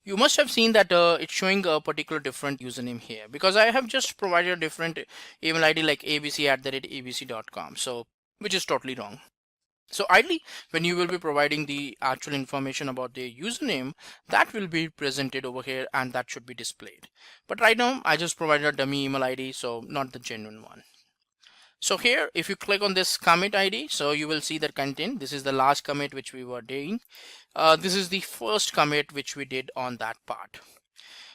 you must have seen that it's showing a particular different username here, because I have just provided a different email ID like abc@abc.com, so which is totally wrong. So ideally, when you will be providing the actual information about the username, that will be presented over here and that should be displayed. But right now I just provided a dummy email ID, so not the genuine one. So here, if you click on this commit ID, so you will see that content. This is the last commit which we were doing. This is the first commit which we did on that part.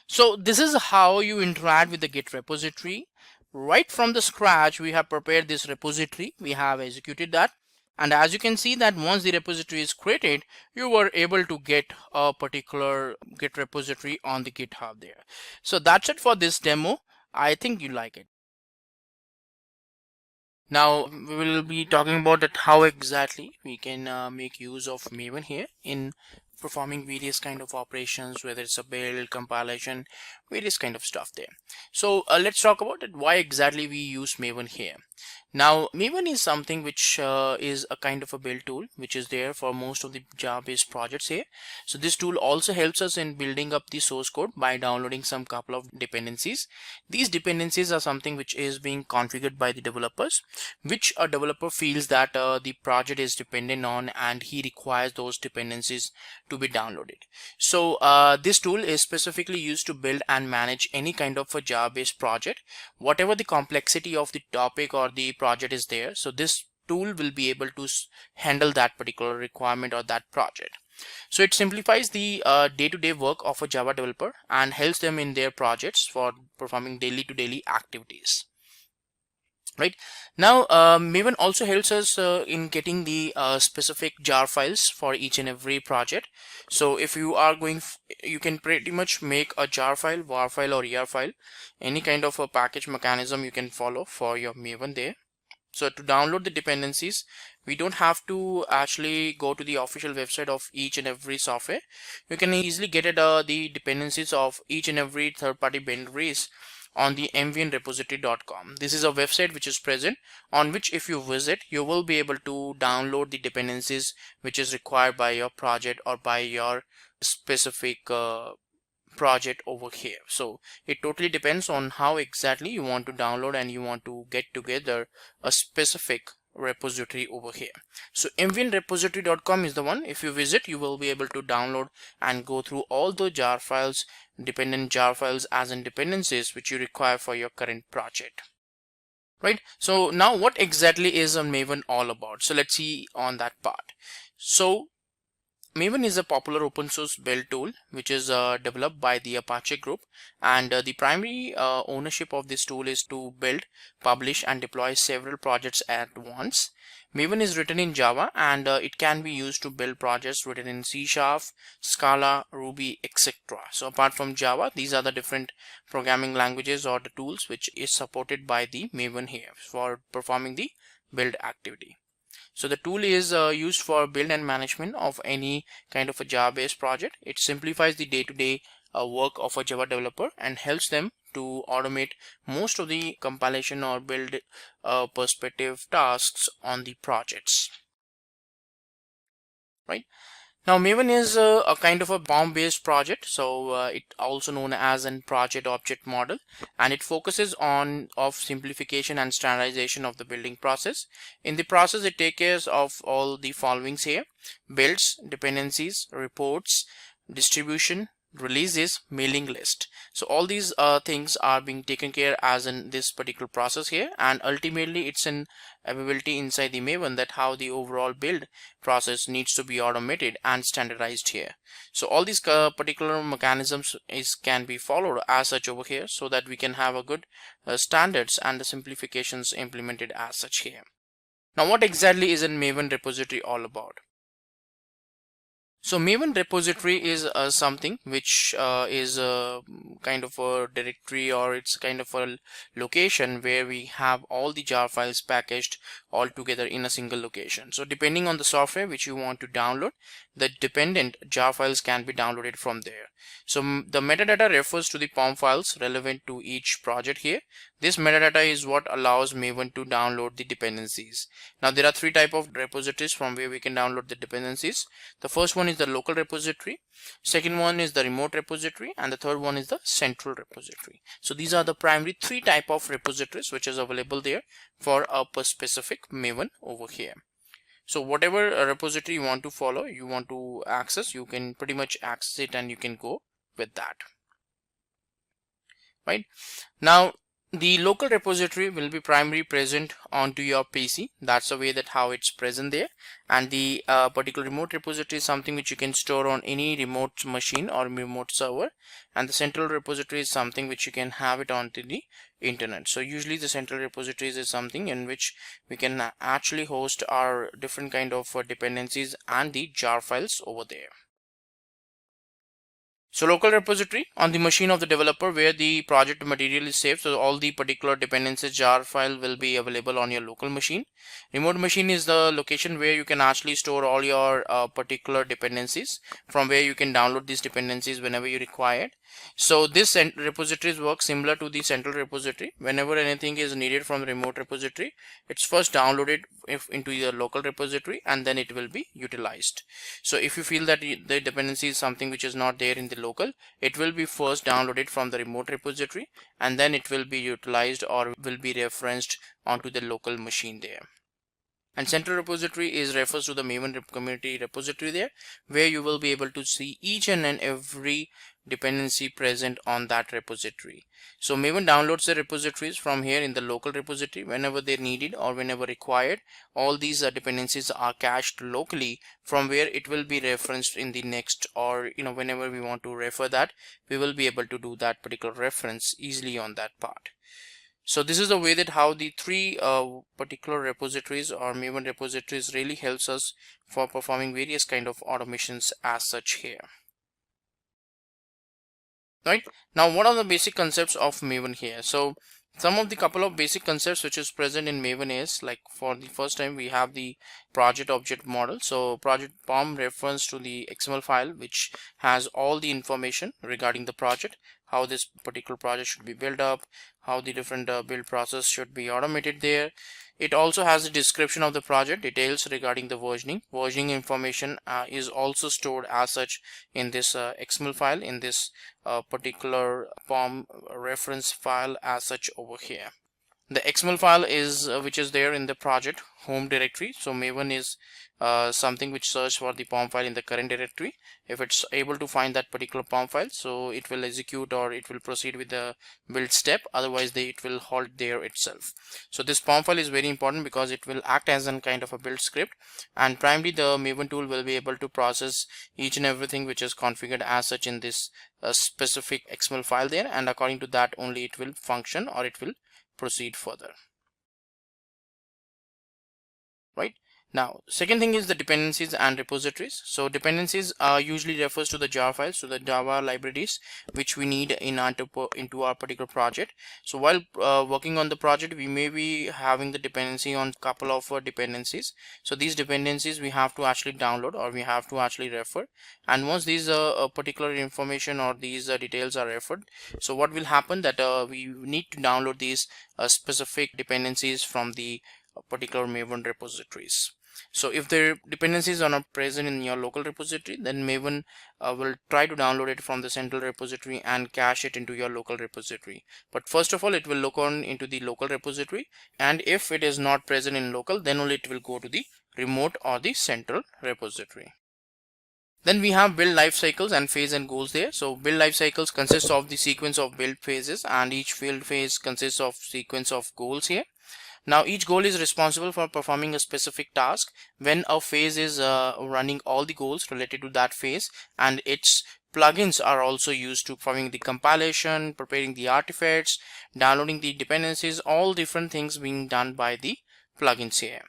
So this is how you interact with the Git repository. Right from the scratch, we have prepared this repository. We have executed that. And as you can see that once the repository is created, you were able to get a particular Git repository on the GitHub there. So that's it for this demo. I think you like it. Now we will be talking about that how exactly we can make use of Maven here in performing various kind of operations, whether it's a build, compilation, various kind of stuff there. So let's talk about it, why exactly we use Maven here. Now Maven is something which is a kind of a build tool which is there for most of the Java-based projects here. So this tool also helps us in building up the source code by downloading some couple of dependencies. These dependencies are something which is being configured by the developers, which a developer feels that the project is dependent on, and he requires those dependencies to be downloaded. So this tool is specifically used to build and manage any kind of a Java-based project, whatever the complexity of the topic or the project is there. So this tool will be able to handle that particular requirement or that project. So it simplifies the day-to-day work of a Java developer and helps them in their projects for performing daily to daily activities. Right now, Maven also helps us in getting the specific jar files for each and every project. So if you are going, you can pretty much make a jar file, var file, or ER file, any kind of a package mechanism you can follow for your Maven there. So to download the dependencies, we don't have to actually go to the official website of each and every software. You can easily get it, the dependencies of each and every third-party binaries on the mvnrepository.com. This is a website which is present, on which if you visit, you will be able to download the dependencies which is required by your project or by your specific project over here. So it totally depends on how exactly you want to download and you want to get together a specific repository over here. So mvnrepository.com is the one. If you visit, you will be able to download and go through all the jar files, dependent jar files as in dependencies which you require for your current project. Right, so now what exactly is a Maven all about? So let's see on that part. So Maven is a popular open source build tool which is developed by the Apache group, and the primary ownership of this tool is to build, publish, and deploy several projects at once. Maven is written in Java, and it can be used to build projects written in C#, Scala, Ruby, etc. So apart from Java, these are the different programming languages or the tools which is supported by the Maven here for performing the build activity. So the tool is used for build and management of any kind of a Java based project. It simplifies the day-to-day work of a Java developer and helps them to automate most of the compilation or build perspective tasks on the projects, right? Now, Maven is a kind of a POM-based project, so it also known as an project object model, and it focuses on simplification and standardization of the building process. In the process, it takes care of all the followings here: builds, dependencies, reports, distribution, releases, mailing list. So all these things are being taken care as in this particular process here, and ultimately it's an ability inside the Maven that how the overall build process needs to be automated and standardized here. So all these particular mechanisms can be followed as such over here, so that we can have a good standards and the simplifications implemented as such here. Now, what exactly is a Maven repository all about? So Maven repository is something which is a kind of a directory, or it's kind of a location where we have all the jar files packaged all together in a single location. So depending on the software which you want to download, the dependent jar files can be downloaded from there. So the metadata refers to the POM files relevant to each project here. This metadata is what allows Maven to download the dependencies. Now there are three types of repositories from where we can download the dependencies. The first one is the local repository, second one is the remote repository, and the third one is the central repository. So these are the primary three types of repositories which is available there for a specific Maven over here. So whatever repository you want to follow, you want to access, you can pretty much access it and you can go with that, right? Now the local repository will be primarily present onto your PC. That's the way that how it's present there. And the particular remote repository is something which you can store on any remote machine or remote server. And the central repository is something which you can have it onto the internet. So usually the central repositories is something in which we can actually host our different kind of dependencies and the jar files over there. So local repository on the machine of the developer where the project material is saved. So all the particular dependencies jar file will be available on your local machine. Remote machine is the location where you can actually store all your particular dependencies, from where you can download these dependencies whenever you require it. So this repositories work similar to the central repository. Whenever anything is needed from the remote repository, it's first downloaded into your local repository and then it will be utilized. So if you feel that the dependency is something which is not there in the local, it will be first downloaded from the remote repository and then it will be utilized or will be referenced onto the local machine there. And central repository is refers to the Maven community repository there, where you will be able to see each and every dependency present on that repository. So Maven downloads the repositories from here in the local repository whenever they're needed or whenever required. All these dependencies are cached locally, from where it will be referenced in the next, or whenever we want to refer that, we will be able to do that particular reference easily on that part. So this is the way that how the three particular repositories or Maven repositories really helps us for performing various kind of automations as such here. Right, now what are the basic concepts of Maven here? So some of the couple of basic concepts which is present in Maven is, like, for the first time we have the project object model. So project POM refers to the XML file which has all the information regarding the project, how this particular project should be built up, how the different build process should be automated there. It also has a description of the project, details regarding the versioning. Versioning information is also stored as such in this XML file, in this particular POM reference file as such over here. The XML file is which is there in the project home directory. So Maven is something which search for the POM file in the current directory. If it's able to find that particular POM file, so it will execute or it will proceed with the build step. Otherwise it will halt there itself. So this POM file is very important because it will act as a kind of a build script, and primarily the Maven tool will be able to process each and everything which is configured as such in this specific XML file there, and according to that only it will function or it will proceed further. Right, Now, second thing is the dependencies and repositories. So dependencies usually refers to the Java files, so the Java libraries which we need in our into our particular project. So while working on the project, we may be having the dependency on couple of dependencies. So these dependencies we have to actually download, or we have to actually refer. And once these particular information or these details are referred, so what will happen that we need to download these specific dependencies from the particular Maven repositories. So if the dependencies are not present in your local repository, then Maven will try to download it from the central repository and cache it into your local repository. But first of all, it will look on into the local repository, and if it is not present in local, then only it will go to the remote or the central repository. Then we have build life cycles and phase and goals there. So build life cycles consists of the sequence of build phases, and each build phase consists of sequence of goals here. Now each goal is responsible for performing a specific task. When a phase is running all the goals related to that phase, and its plugins are also used to performing the compilation, preparing the artifacts, downloading the dependencies, all different things being done by the plugins here.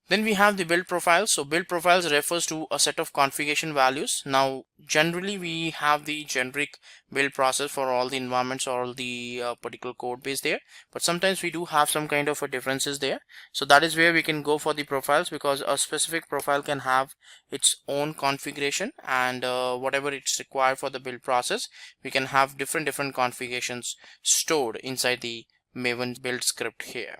Then we have the build profiles. So build profiles refers to a set of configuration values. Now generally we have the generic build process for all the environments or all the particular code base there, but sometimes we do have some kind of a differences there. So that is where we can go for the profiles, because a specific profile can have its own configuration, and whatever it's required for the build process, we can have different configurations stored inside the Maven build script here.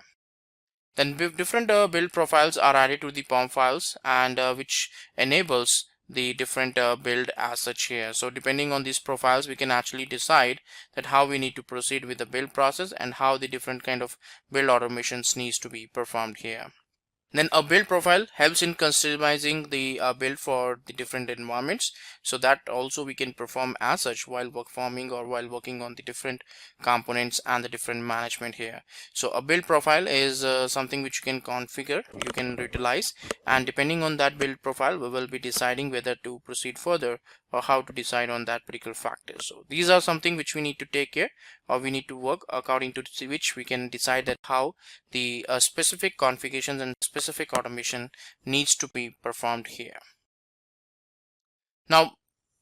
Then different build profiles are added to the POM files, and which enables the different build as such here. So depending on these profiles, we can actually decide that how we need to proceed with the build process and how the different kind of build automations needs to be performed here. Then a build profile helps in customizing the build for the different environments, so that also we can perform as such while performing or while working on the different components and the different management here. So a build profile is something which you can configure, you can utilize, and depending on that build profile, we will be deciding whether to proceed further or how to decide on that particular factor. So these are something which we need to take care, or we need to work according to which we can decide that how the specific configurations and specific automation needs to be performed here. Now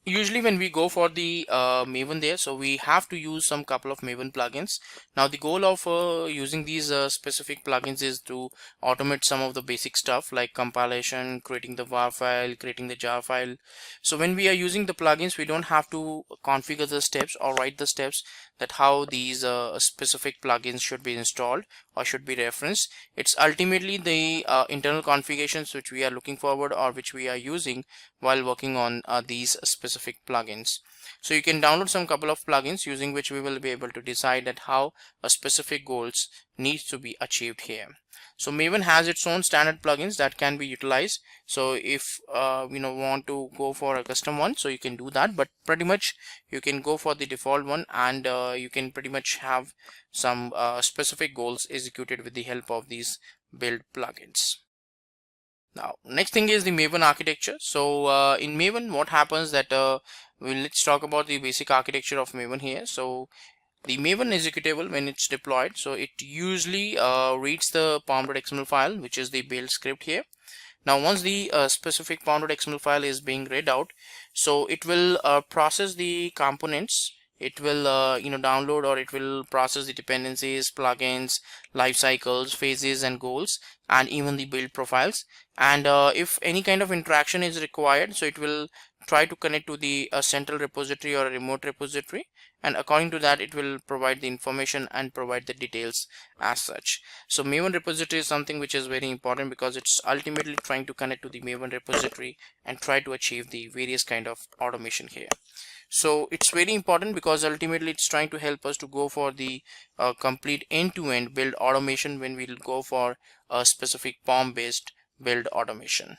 usually when we go for the Maven there, so we have to use some couple of Maven plugins. Now the goal of using these specific plugins is to automate some of the basic stuff like compilation, creating the var file, creating the jar file. So when we are using the plugins, we don't have to configure the steps or write the steps that how these specific plugins should be installed or should be referenced. It's ultimately the internal configurations which we are looking forward or which we are using while working on these specific plugins. So you can download some couple of plugins using which we will be able to decide that how a specific goals needs to be achieved here. So Maven has its own standard plugins that can be utilized. So if want to go for a custom one, so you can do that, but pretty much you can go for the default one, and you can pretty much have some specific goals executed with the help of these build plugins. Now next thing is the Maven architecture. So in Maven, what happens that let's talk about the basic architecture of Maven here. So the Maven executable, when it's deployed, so it usually reads the pom.xml file, which is the build script here. Now once the specific pom.xml file is being read out, so it will process the components. It will download, or it will process the dependencies, plugins, life cycles, phases and goals, and even the build profiles. And if any kind of interaction is required, so it will try to connect to the central repository or a remote repository, and according to that it will provide the information and provide the details as such. So Maven repository is something which is very important, because it's ultimately trying to connect to the Maven repository and try to achieve the various kind of automation here. So it's very important because ultimately it's trying to help us to go for the complete end-to-end build automation when we'll go for a specific POM based build automation.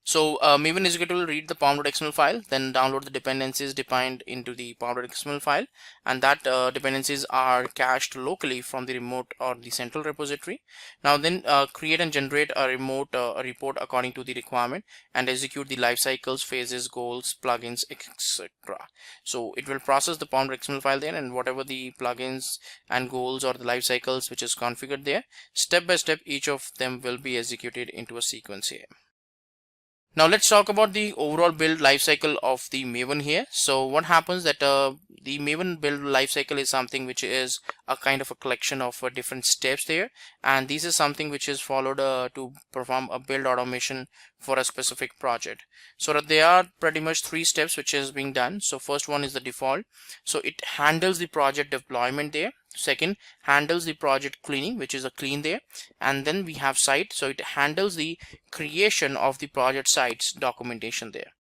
So Maven executor will read the pom.xml file, then download the dependencies defined into the pom.xml file, and that dependencies are cached locally from the remote or the central repository. Now then create and generate a remote report according to the requirement and execute the life cycles, phases, goals, plugins, etc. So it will process the pom.xml file there, and whatever the plugins and goals or the life cycles which is configured there, step by step each of them will be executed into a sequence here. Now let's talk about the overall build lifecycle of the Maven here. So what happens that the Maven build lifecycle is something which is a kind of a collection of different steps there, and this is something which is followed to perform a build automation for a specific project. So that there are pretty much 3 steps which is being done. So first one is the default. So it handles the project deployment there. Second, handles the project cleaning, which is a clean there, and then we have site. So it handles the creation of the project sites documentation there.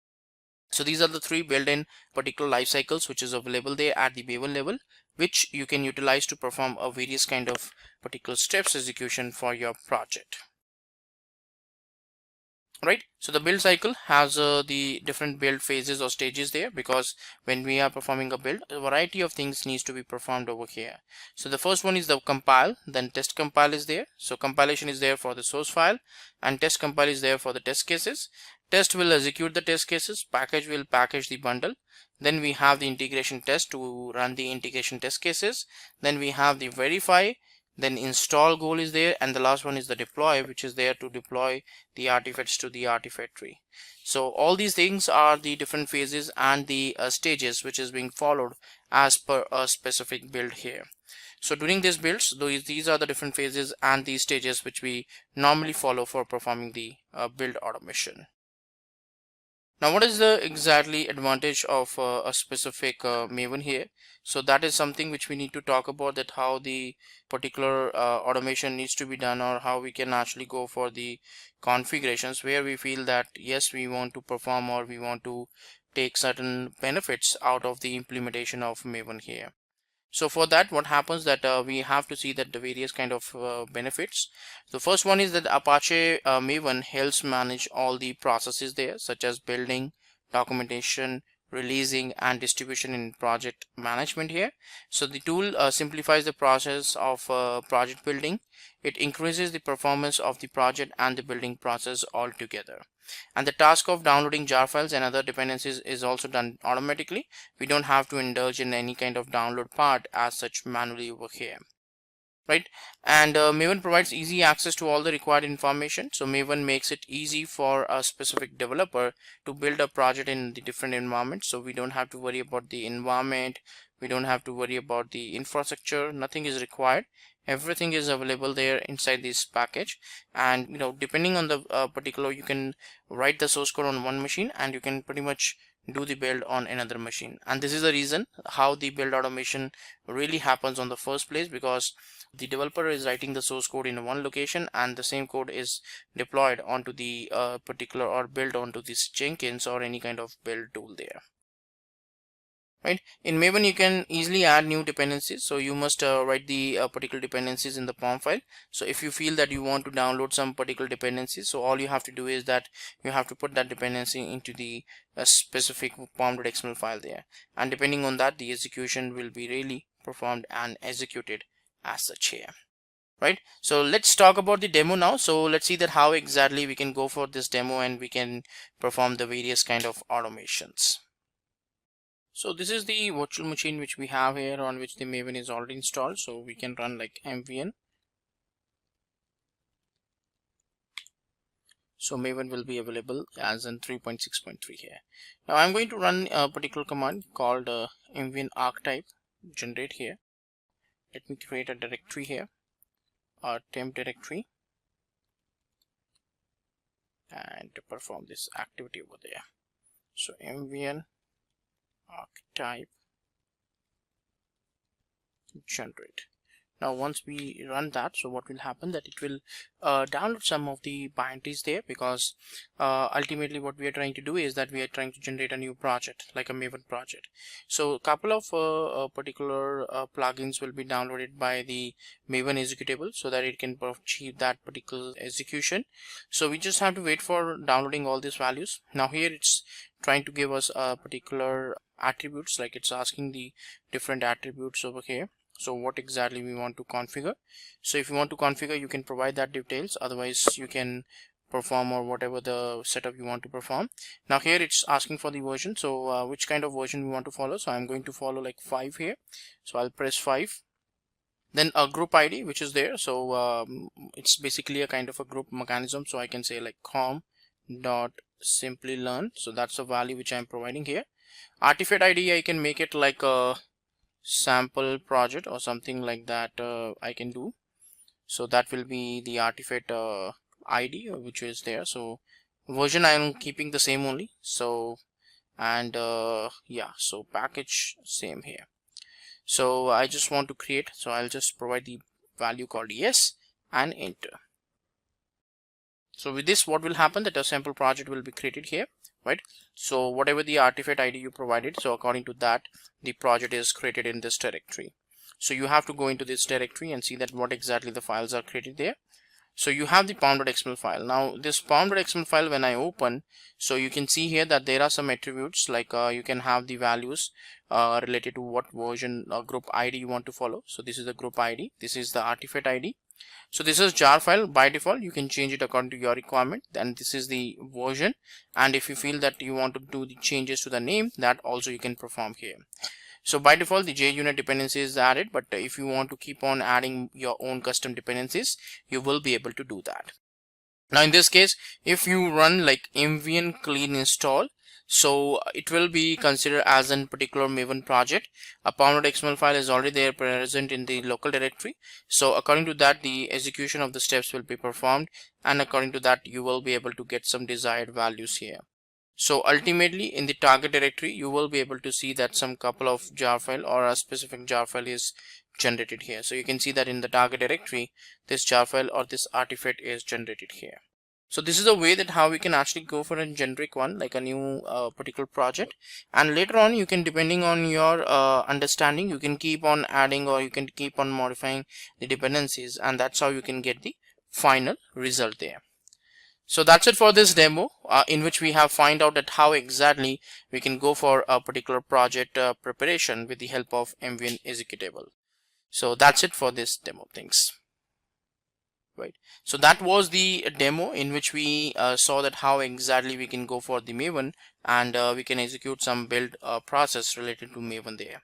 So these are the 3 built-in particular life cycles which is available there at the Maven level, which you can utilize to perform a various kind of particular steps execution for your project. Right, so the build cycle has the different build phases or stages there, because when we are performing a build, a variety of things needs to be performed over here. So the first one is the compile, then test compile is there. So compilation is there for the source file, and test compile is there for the test cases. Test will execute the test cases, package will package the bundle, then we have the integration test to run the integration test cases, then we have the verify, then install goal is there, and the last one is the deploy, which is there to deploy the artifacts to the artifact tree. So all these things are the different phases and the stages which is being followed as per a specific build here. So during these builds, these are the different phases and the stages which we normally follow for performing the build automation. Now what is the exactly advantage of a specific Maven here? So that is something which we need to talk about, that how the particular automation needs to be done, or how we can actually go for the configurations where we feel that yes, we want to perform or we want to take certain benefits out of the implementation of Maven here. So for that, what happens that we have to see that the various kind of benefits. The first one is that Apache Maven helps manage all the processes there, such as building, documentation, releasing, and distribution in project management here. So the tool simplifies the process of project building. It increases the performance of the project and the building process altogether. And the task of downloading jar files and other dependencies is also done automatically. We don't have to indulge in any kind of download part as such manually over here. Right, and Maven provides easy access to all the required information. So Maven makes it easy for a specific developer to build a project in the different environments. So we don't have to worry about the environment, we don't have to worry about the infrastructure, nothing is required. Everything is available there inside this package, and depending on the particular, you can write the source code on one machine and you can pretty much do the build on another machine. And this is the reason how the build automation really happens on the first place, because the developer is writing the source code in one location and the same code is deployed onto the particular or built onto this Jenkins or any kind of build tool there. Right, in Maven you can easily add new dependencies. So you must write the particular dependencies in the POM file. So if you feel that you want to download some particular dependencies, so all you have to do is that you have to put that dependency into the specific pom.xml file there, and depending on that, the execution will be really performed and executed as such here. Right, so let's talk about the demo now. So let's see that how exactly we can go for this demo and we can perform the various kind of automations. So this is the virtual machine which we have here, on which the Maven is already installed. So we can run like mvn. So Maven will be available as in 3.6.3 here. Now I'm going to run a particular command called mvn archetype generate here. Let me create a directory here, a temp directory, and to perform this activity over there. So mvn archetype generate. Now once we run that, so what will happen that it will download some of the binaries there, because ultimately what we are trying to do is that we are trying to generate a new project like a Maven project. So a couple of particular plugins will be downloaded by the Maven executable so that it can achieve that particular execution. So we just have to wait for downloading all these values. Now here it's trying to give us a particular attributes, like it's asking the different attributes over here. So what exactly we want to configure. So if you want to configure, you can provide that details, otherwise you can perform or whatever the setup you want to perform. Now here it's asking for the version, so which kind of version we want to follow. So I'm going to follow like 5 here, so I'll press 5. Then a group ID which is there, so it's basically a kind of a group mechanism, so I can say like com.Simplilearn. So that's the value which I'm providing here. Artifact ID, I can make it like a sample project or something like that. I can do, so that will be the artifact ID which is there. So version I am keeping the same only. So and yeah, so package same here. So I just want to create, so I'll just provide the value called yes and enter. So with this, what will happen, that a sample project will be created here, right? So whatever the artifact ID you provided, so according to that the project is created in this directory. So you have to go into this directory and see that what exactly the files are created there. So you have the pom.xml file. Now this pom.xml file, when I open, so you can see here that there are some attributes, like you can have the values related to what version or group ID you want to follow. So this is the group ID, this is the artifact ID. So this is jar file. By default you can change it according to your requirement, and this is the version. And if you feel that you want to do the changes to the name, that also you can perform here. So by default the JUnit dependency is added, but if you want to keep on adding your own custom dependencies, you will be able to do that. Now in this case, if you run like mvn clean install, so it will be considered as a particular Maven project. A pom.xml file is already there present in the local directory. So according to that, the execution of the steps will be performed, and according to that you will be able to get some desired values here. So ultimately in the target directory you will be able to see that some couple of jar file or a specific jar file is generated here. So you can see that in the target directory this jar file or this artifact is generated here. So this is a way that how we can actually go for a generic one, like a new particular project, and later on you can, depending on your understanding, you can keep on adding or you can keep on modifying the dependencies, and that's how you can get the final result there. So that's it for this demo, in which we have find out that how exactly we can go for a particular project preparation with the help of mvn executable. So that's it for this demo. Thanks. Right. So that was the demo in which we saw that how exactly we can go for the Maven, and we can execute some build process related to Maven there.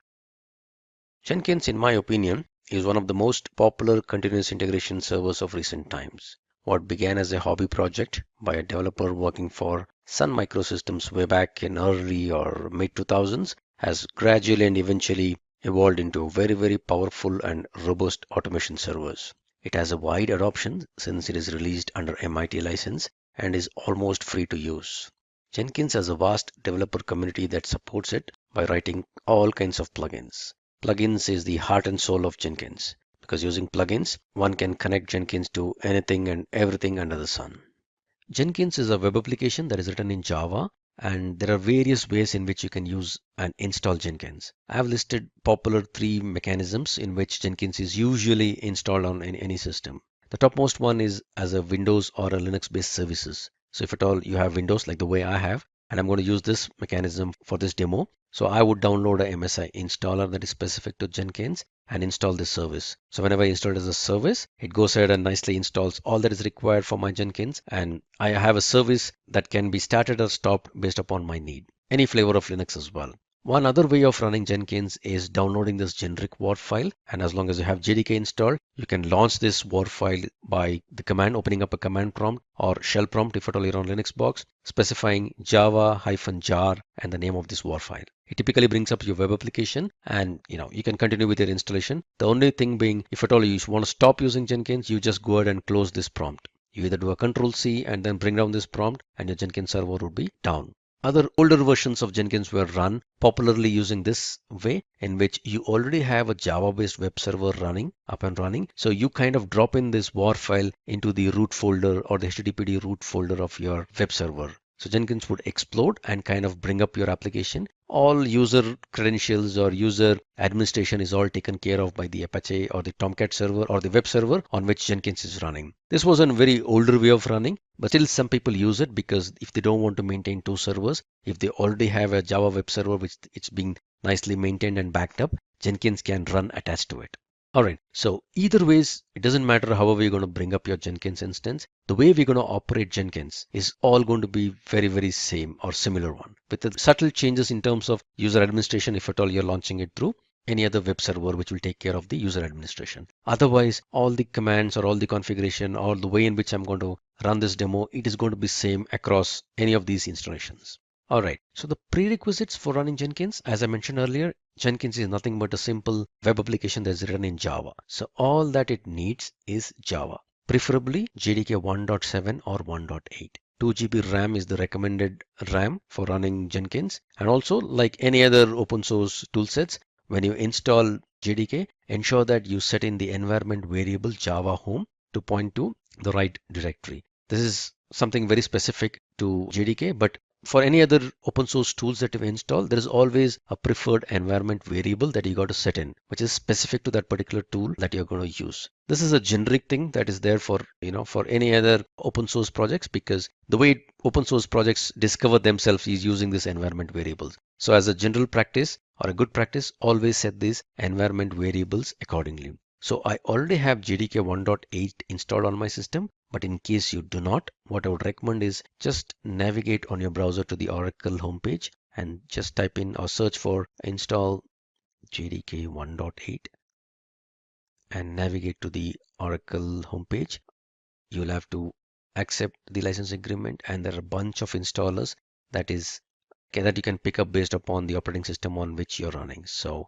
Jenkins, in my opinion, is one of the most popular continuous integration servers of recent times. What began as a hobby project by a developer working for Sun Microsystems way back in early or mid 2000s has gradually and eventually evolved into very, very powerful and robust automation servers. It has a wide adoption since it is released under MIT license and is almost free to use. Jenkins has a vast developer community that supports it by writing all kinds of plugins. Plugins is the heart and soul of Jenkins, because using plugins, one can connect Jenkins to anything and everything under the sun. Jenkins is a web application that is written in Java, and there are various ways in which you can use and install Jenkins. I have listed popular 3 mechanisms in which Jenkins is usually installed on any system. The topmost one is as a Windows or a Linux-based services. So if at all you have Windows like the way I have, and I'm going to use this mechanism for this demo, so I would download a MSI installer that is specific to Jenkins and install this service. So whenever I install it as a service, it goes ahead and nicely installs all that is required for my Jenkins, and I have a service that can be started or stopped based upon my need. Any flavor of Linux as well. One other way of running Jenkins is downloading this generic war file, and as long as you have JDK installed, you can launch this war file by the command, opening up a command prompt or shell prompt if at all you're on Linux box, specifying java-jar and the name of this war file. It typically brings up your web application, and you can continue with your installation. The only thing being, if at all you want to stop using Jenkins, you just go ahead and close this prompt. You either do a Control C and then bring down this prompt, and your Jenkins server would be down. Other older versions of Jenkins were run popularly using this way, in which you already have a Java-based web server running, up and running. So you kind of drop in this war file into the root folder or the HTTPD root folder of your web server. So Jenkins would explode and kind of bring up your application. All user credentials or user administration is all taken care of by the Apache or the Tomcat server or the web server on which Jenkins is running. This was a very older way of running, but still some people use it because if they don't want to maintain two servers, if they already have a Java web server which it's being nicely maintained and backed up, Jenkins can run attached to it. All right, so either ways, it doesn't matter however you're going to bring up your Jenkins instance. The way we're going to operate Jenkins is all going to be very, very same or similar one, with the subtle changes in terms of user administration if at all you're launching it through any other web server which will take care of the user administration. Otherwise, all the commands or all the configuration or the way in which I'm going to run this demo, it is going to be same across any of these installations. All right, so the prerequisites for running Jenkins, as I mentioned earlier, Jenkins is nothing but a simple web application that's written in Java. So all that it needs is Java, preferably JDK 1.7 or 1.8. 2 GB RAM is the recommended RAM for running Jenkins. And also, like any other open source toolsets, when you install JDK, ensure that you set in the environment variable Java home to point to the right directory. This is something very specific to JDK, but for any other open source tools that you install, there is always a preferred environment variable that you got to set in, which is specific to that particular tool that you're going to use. This is a generic thing that is there for, for any other open source projects, because the way open source projects discover themselves is using this environment variables. So as a general practice or a good practice, always set these environment variables accordingly. So I already have JDK 1.8 installed on my system, but in case you do not, what I would recommend is just navigate on your browser to the Oracle homepage and just type in or search for install JDK 1.8 and navigate to the Oracle homepage. You'll have to accept the license agreement, and there are a bunch of installers that you can pick up based upon the operating system on which you're running. So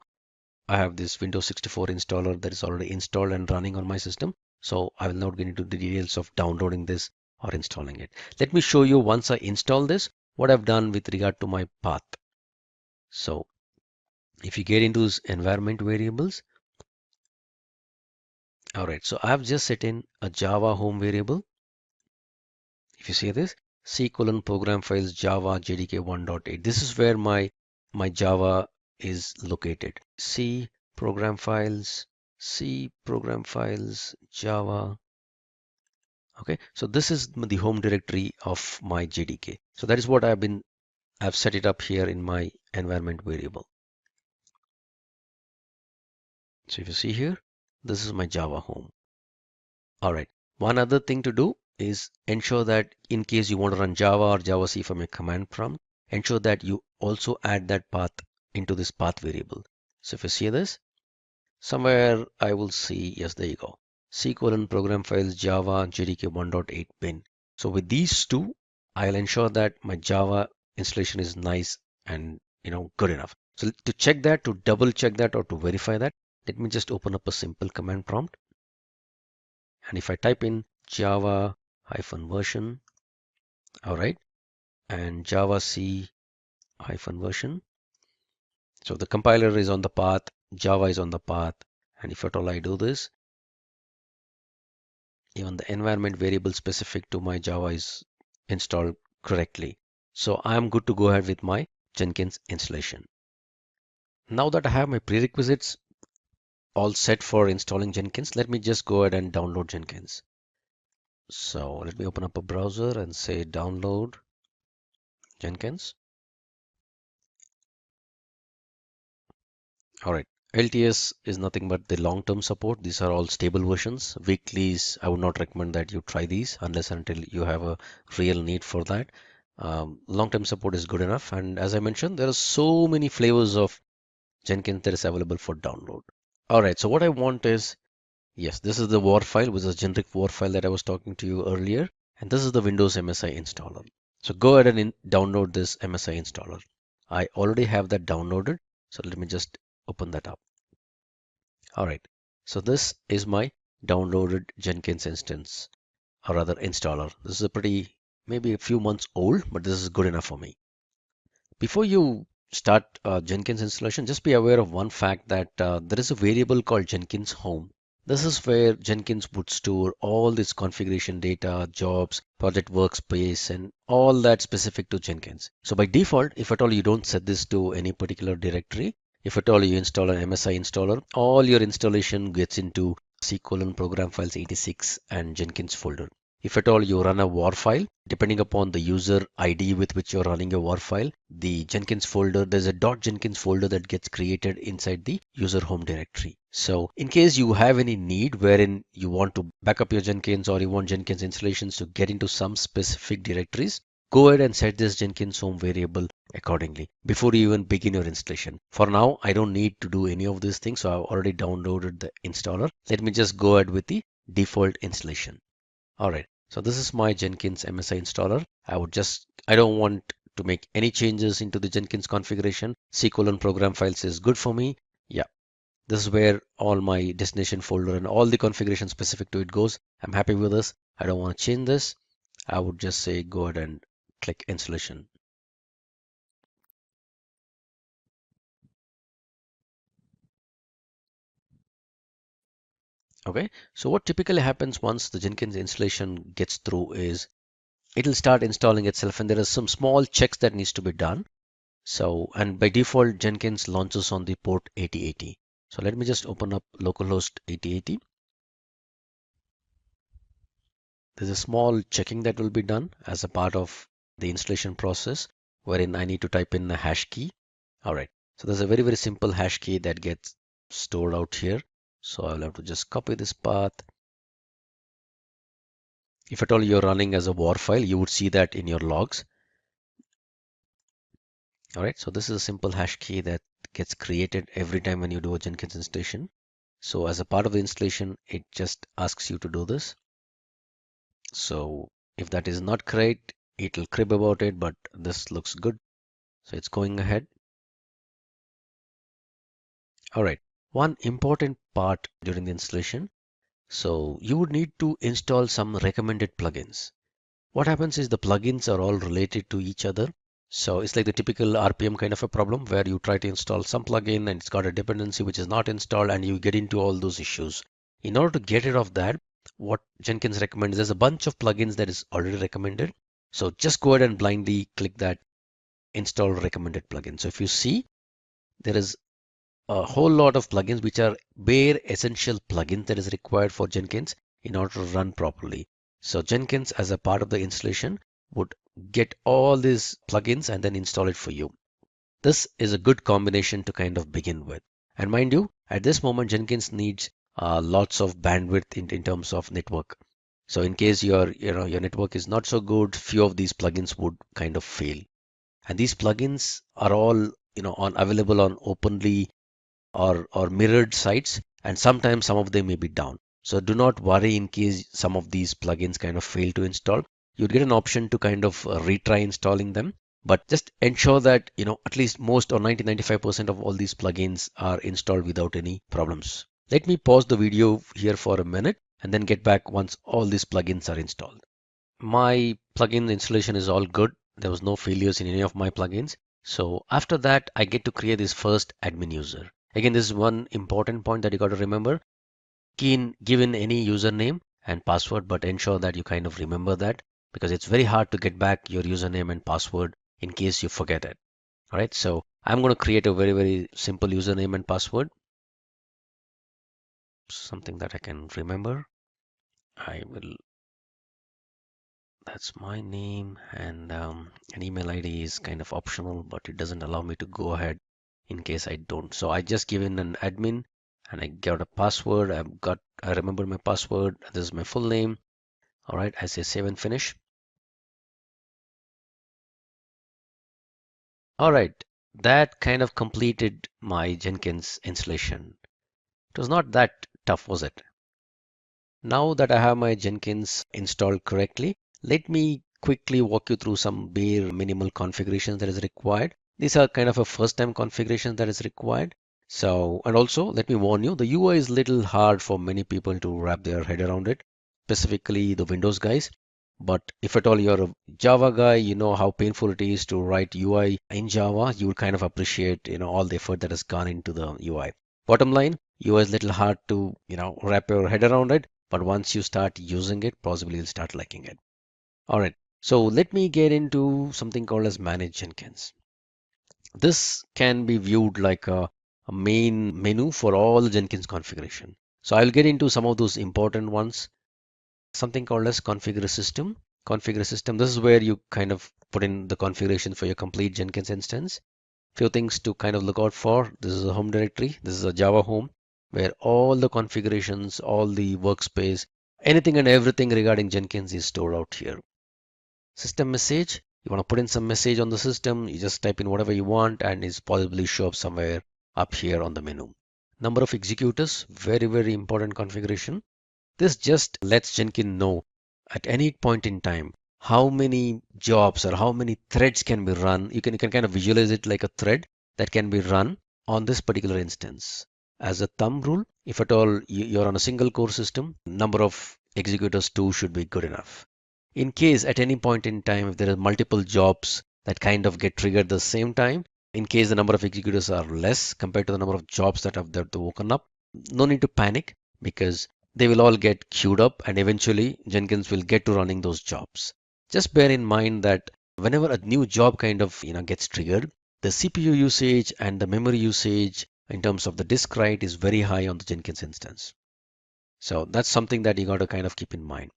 I have this Windows 64 installer that is already installed and running on my system. So I will not get into the details of downloading this or installing it. Let me show you once I install this, what I've done with regard to my path. So if you get into this environment variables, all right, so I've just set in a Java home variable. If you see this, C:\program files Java JDK 1.8. This is where my Java is located. C program files Java. Okay, so this is the home directory of my JDK. So that is what I've set it up here in my environment variable. So if you see here, this is my Java home. All right, one other thing to do is ensure that in case you want to run Java or JavaC from a command prompt, ensure that you also add that path into this path variable. So if you see this, somewhere I will see, yes, there you go. C:\program files Java JDK 1.8 bin. So with these two, I'll ensure that my Java installation is nice and good enough. So to check that, to double check that, or to verify that, let me just open up a simple command prompt. And if I type in Java -version, all right, and Java C -version. So the compiler is on the path, Java is on the path, and if at all I do this, even the environment variable specific to my Java is installed correctly. So I'm good to go ahead with my Jenkins installation. Now that I have my prerequisites all set for installing Jenkins, let me just go ahead and download Jenkins. So let me open up a browser and say download Jenkins. All right. LTS is nothing but the long-term support. These are all stable versions. Weeklies, I would not recommend that you try these unless until you have a real need for that. Long-term support is good enough. And as I mentioned, there are so many flavors of Jenkins that is available for download. All right. So what I want is, yes, this is the WAR file, which is a generic WAR file that I was talking to you earlier. And this is the Windows MSI installer. So go ahead and download this MSI installer. I already have that downloaded. So let me just open that up. All right, so this is my downloaded Jenkins instance, or rather installer. This is a maybe a few months old, but this is good enough for me. Before you start Jenkins installation, just be aware of one fact that there is a variable called Jenkins Home. This is where Jenkins would store all this configuration data, jobs, project workspace, and all that specific to Jenkins. So by default, if at all you don't set this to any particular directory, if at all you install an MSI installer, all your installation gets into C:\program files 86 and Jenkins folder. If at all you run a war file, depending upon the user ID with which you're running a war file, the Jenkins folder, there's a .jenkins folder that gets created inside the user home directory. So in case you have any need wherein you want to back up your Jenkins or you want Jenkins installations to get into some specific directories, go ahead and set this Jenkins home variable accordingly before you even begin your installation. For now, I don't need to do any of these things, so I've already downloaded the installer. Let me just go ahead with the default installation. All right, so this is my Jenkins MSI installer. I don't want to make any changes into the Jenkins configuration. C:\program files is good for me. Yeah, this is where all my destination folder and all the configuration specific to it goes. I'm happy with this. I don't want to change this. I would just say go ahead and click installation. Okay, so what typically happens once the Jenkins installation gets through is it'll start installing itself, and there are some small checks that needs to be done. So, and by default, Jenkins launches on the port 8080. So let me just open up localhost 8080. There's a small checking that will be done as a part of the installation process, wherein I need to type in a hash key. All right. So there's a very, very simple hash key that gets stored out here. So I'll have to just copy this path. If at all you're running as a war file, you would see that in your logs. All right. So this is a simple hash key that gets created every time when you do a Jenkins installation. So as a part of the installation, it just asks you to do this. So if that is not correct, it'll crib about it, but this looks good. So it's going ahead. All right. One important part during the installation. So you would need to install some recommended plugins. What happens is the plugins are all related to each other. So it's like the typical RPM kind of a problem where you try to install some plugin and it's got a dependency which is not installed and you get into all those issues. In order to get rid of that, what Jenkins recommends, there's a bunch of plugins that is already recommended. So just go ahead and blindly click that install recommended plugin. So if you see, there is a whole lot of plugins which are bare essential plugins that is required for Jenkins in order to run properly. So Jenkins as a part of the installation would get all these plugins and then install it for you. This is a good combination to kind of begin with. And mind you, at this moment Jenkins needs lots of bandwidth in terms of network. So in case your network is not so good, few of these plugins would kind of fail. And these plugins are all available on openly or mirrored sites, and sometimes some of them may be down. So do not worry in case some of these plugins kind of fail to install. You'd get an option to kind of retry installing them, but just ensure that at least most or 90-95% of all these plugins are installed without any problems. Let me pause the video here for a minute and then get back once all these plugins are installed. My plugin installation is all good. There was no failures in any of my plugins. So after that, I get to create this first admin user. Again, this is one important point that you got to remember. Give in any username and password, but ensure that you kind of remember that because it's very hard to get back your username and password in case you forget it. All right, so I'm going to create a very, very simple username and password. Something that I can remember. That's my name, and an email ID is kind of optional, but it doesn't allow me to go ahead in case I don't. So I just give in an admin and I got a password. I remember my password. This is my full name. All right, I say save and finish. All right, that kind of completed my Jenkins installation. It was not that tough, was it? Now that I have my Jenkins installed correctly, let me quickly walk you through some bare minimal configurations that is required. These are kind of a first time configuration that is required. So, and also let me warn you, the UI is little hard for many people to wrap their head around it, specifically the Windows guys. But if at all you're a Java guy, you know how painful it is to write UI in Java, you will kind of appreciate, all the effort that has gone into the UI. Bottom line, UI is a little hard to, wrap your head around it, but once you start using it, possibly you'll start liking it. All right. So let me get into something called as Manage Jenkins. This can be viewed like a main menu for all the Jenkins configuration. So I'll get into some of those important ones. Something called as configure system. Configure system, this is where you kind of put in the configuration for your complete Jenkins instance. Few things to kind of look out for. This is a home directory. This is a Java home where all the configurations, all the workspace, anything and everything regarding Jenkins is stored out here. System message, you want to put in some message on the system, you just type in whatever you want and it's possibly show up somewhere up here on the menu. Number of executors, very, very important configuration. This just lets Jenkins know at any point in time how many jobs or how many threads can be run. You can kind of visualize it like a thread that can be run on this particular instance. As a thumb rule, if at all you're on a single core system, number of executors 2 should be good enough. In case at any point in time, if there are multiple jobs that kind of get triggered at the same time, in case the number of executors are less compared to the number of jobs that have woken up, no need to panic because they will all get queued up and eventually Jenkins will get to running those jobs. Just bear in mind that whenever a new job kind of gets triggered, the CPU usage and the memory usage in terms of the disk write is very high on the Jenkins instance. So that's something that you got to kind of keep in mind.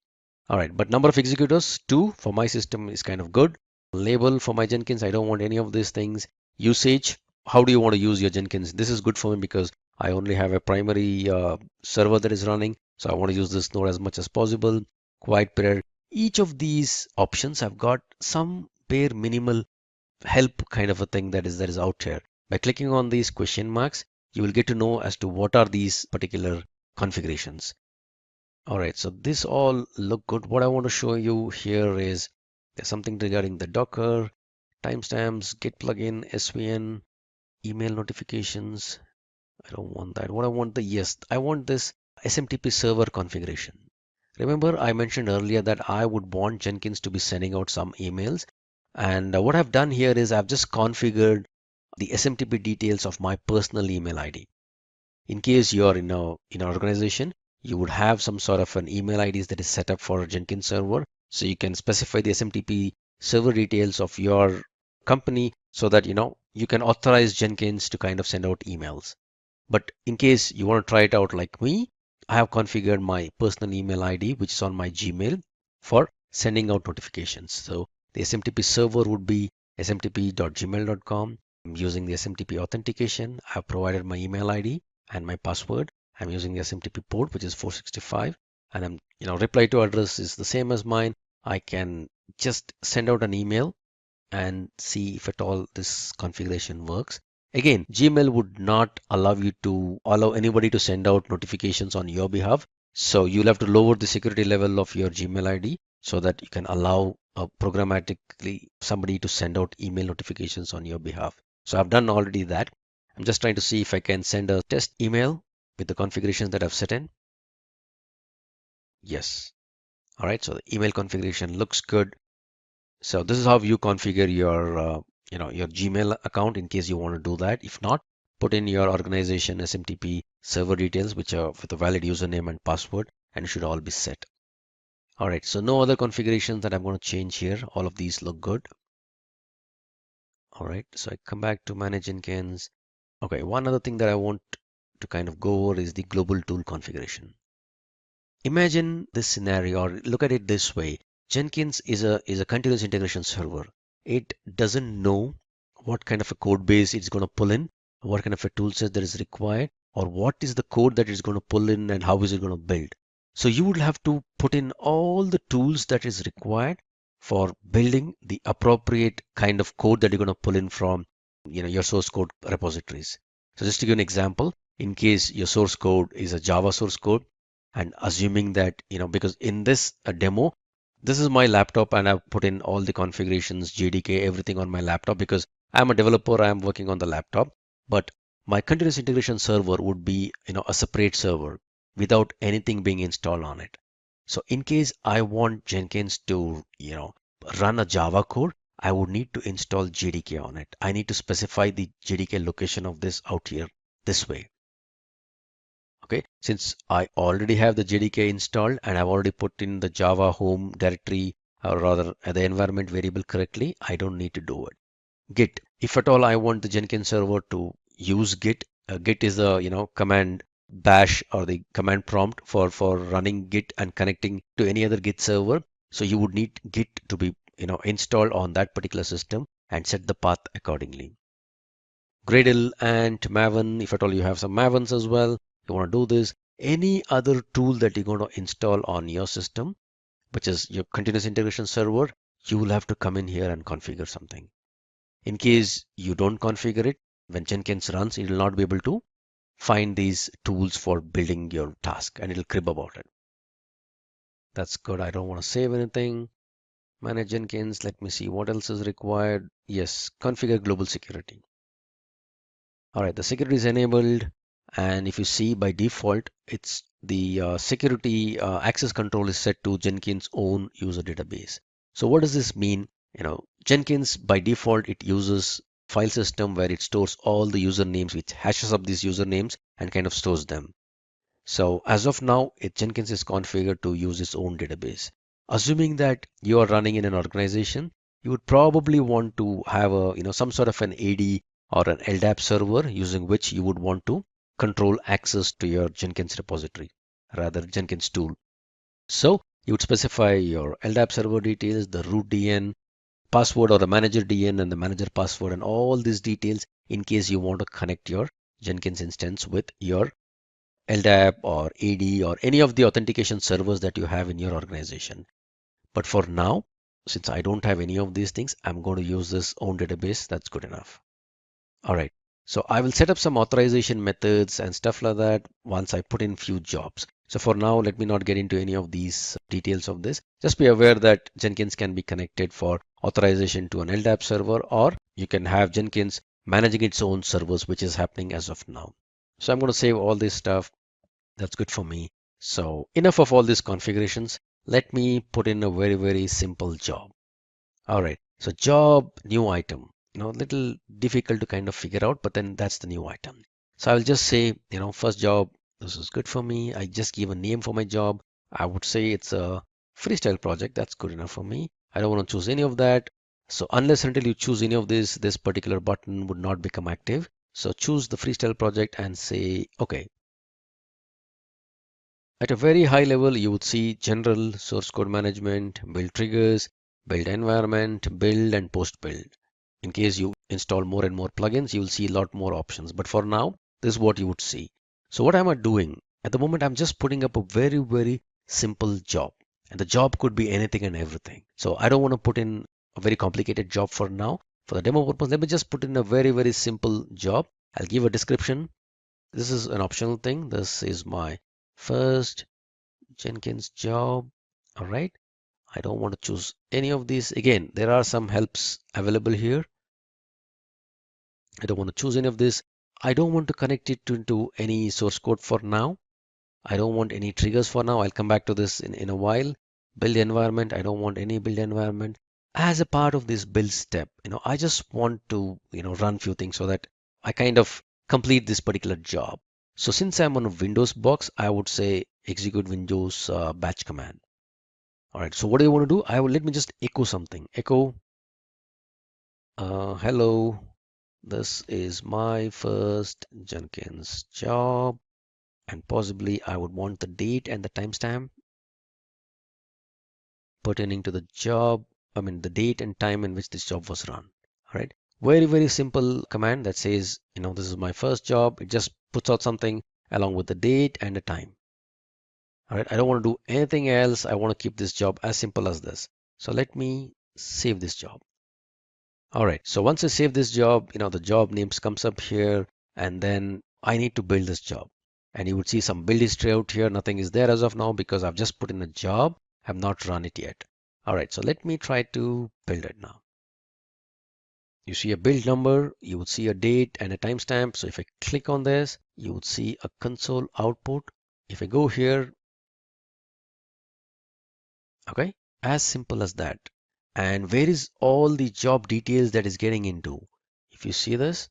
All right, but number of executors, 2 for my system is kind of good. Label for my Jenkins, I don't want any of these things. Usage, how do you want to use your Jenkins? This is good for me because I only have a primary server that is running. So I want to use this node as much as possible. Quiet period. Each of these options have got some bare minimal help kind of a thing that is out here. By clicking on these question marks, you will get to know as to what are these particular configurations. All right, so this all look good. What I want to show you here is there's something regarding the Docker, timestamps, Git plugin, SVN, email notifications. I don't want that. What I want yes, I want this SMTP server configuration. Remember, I mentioned earlier that I would want Jenkins to be sending out some emails. And what I've done here is I've just configured the SMTP details of my personal email ID. In case you're in an organization, you would have some sort of an email IDs that is set up for a Jenkins server. So you can specify the SMTP server details of your company so that you can authorize Jenkins to kind of send out emails. But in case you want to try it out like me, I have configured my personal email ID, which is on my Gmail, for sending out notifications. So the SMTP server would be smtp.gmail.com. I'm using the SMTP authentication. I've provided my email ID and my password. I'm using the SMTP port, which is 465, and reply to address is the same as mine. I can just send out an email and see if at all this configuration works. Again, Gmail would not allow anybody to send out notifications on your behalf. So you'll have to lower the security level of your Gmail ID so that you can allow programmatically somebody to send out email notifications on your behalf. So I've done already that. I'm just trying to see if I can send a test email with the configurations that I've set in. Yes. All right. So the email configuration looks good. So this is how you configure your your Gmail account in case you want to do that. If not, put in your organization SMTP server details, which are with a valid username and password, and it should all be set. All right. So no other configurations that I'm going to change here. All of these look good. All right. So I come back to manage Jenkins. Okay. One other thing that I want to kind of go over is the global tool configuration. Imagine this scenario, or look at it this way. Jenkins is a continuous integration server. It doesn't know what kind of a code base it's going to pull in, what kind of a tool set that is required, or what is the code that it's going to pull in and how is it going to build. So you would have to put in all the tools that is required for building the appropriate kind of code that you're going to pull in from your source code repositories. So just to give an example, in case your source code is a Java source code, and assuming that because in this demo, this is my laptop and I've put in all the configurations, JDK, everything on my laptop because I'm a developer, I'm working on the laptop. But my continuous integration server would be a separate server without anything being installed on it. So in case I want Jenkins to, run a Java code, I would need to install JDK on it. I need to specify the JDK location of this out here this way. Okay, since I already have the JDK installed and I've already put in the Java home directory, or rather the environment variable correctly, I don't need to do it. Git, if at all I want the Jenkins server to use Git, Git is a command bash or the command prompt for running Git and connecting to any other Git server. So you would need Git to be installed on that particular system and set the path accordingly. Gradle and Maven, if at all you have some Mavens as well, you want to do this. Any other tool that you're going to install on your system, which is your continuous integration server, you will have to come in here and configure something. In case you don't configure it, when Jenkins runs, it will not be able to find these tools for building your task and it'll crib about it. That's good. I don't want to save anything. Manage Jenkins. Let me see what else is required. Yes, configure global security. All right, the security is enabled. And if you see by default, it's the security access control is set to Jenkins own user database. So what does this mean? Jenkins by default, it uses file system where it stores all the usernames, which hashes up these usernames and kind of stores them. So as of now, Jenkins is configured to use its own database. Assuming that you are running in an organization, you would probably want to have some sort of an AD or an LDAP server using which you would want to control access to your Jenkins repository, rather Jenkins tool. So you would specify your LDAP server details, the root DN, password or the manager DN and the manager password and all these details in case you want to connect your Jenkins instance with your LDAP or AD or any of the authentication servers that you have in your organization. But for now, since I don't have any of these things, I'm going to use this own database. That's good enough. All right. So I will set up some authorization methods and stuff like that once I put in few jobs. So for now, let me not get into any of these details of this. Just be aware that Jenkins can be connected for authorization to an LDAP server, or you can have Jenkins managing its own servers, which is happening as of now. So I'm going to save all this stuff. That's good for me. So enough of all these configurations. Let me put in a very, very simple job. All right. So job, new item, little difficult to kind of figure out, but then that's the new item. So I'll just say, first job, this is good for me. I just give a name for my job. I would say it's a freestyle project. That's good enough for me. I don't want to choose any of that. So unless until you choose any of this particular button would not become active. So choose the freestyle project and say, okay. At a very high level, you would see general source code management, build triggers, build environment, build and post build. In case you install more and more plugins, you will see a lot more options. But for now, this is what you would see. So what am I doing? At the moment, I'm just putting up a very, very simple job. And the job could be anything and everything. So I don't want to put in a very complicated job for now. For the demo purpose, let me just put in a very, very simple job. I'll give a description. This is an optional thing. This is my first Jenkins job. All right. I don't want to choose any of these. Again, there are some helps available here. I don't want to choose any of this. I don't want to connect it into any source code for now. I don't want any triggers for now. I'll come back to this in a while. Build environment. I don't want any build environment. As a part of this build step, I just want to, run few things so that I kind of complete this particular job. So since I'm on a Windows box, I would say execute Windows batch command. All right. So what do you want to do? Let me just echo something. Echo, hello. This is my first Jenkins job, and possibly I would want the date and the timestamp pertaining to the job. I mean, the date and time in which this job was run. All right. Very, very simple command that says, this is my first job. It just puts out something along with the date and the time. All right. I don't want to do anything else. I want to keep this job as simple as this. So let me save this job. All right. So once I save this job, the job names comes up here, and then I need to build this job. And you would see some build history out here. Nothing is there as of now because I've just put in a job. I've not run it yet. All right. So let me try to build it now. You see a build number, you would see a date and a timestamp. So if I click on this, you would see a console output. If I go here, Okay, as simple as that. And where is all the job details that is getting into? If you see this,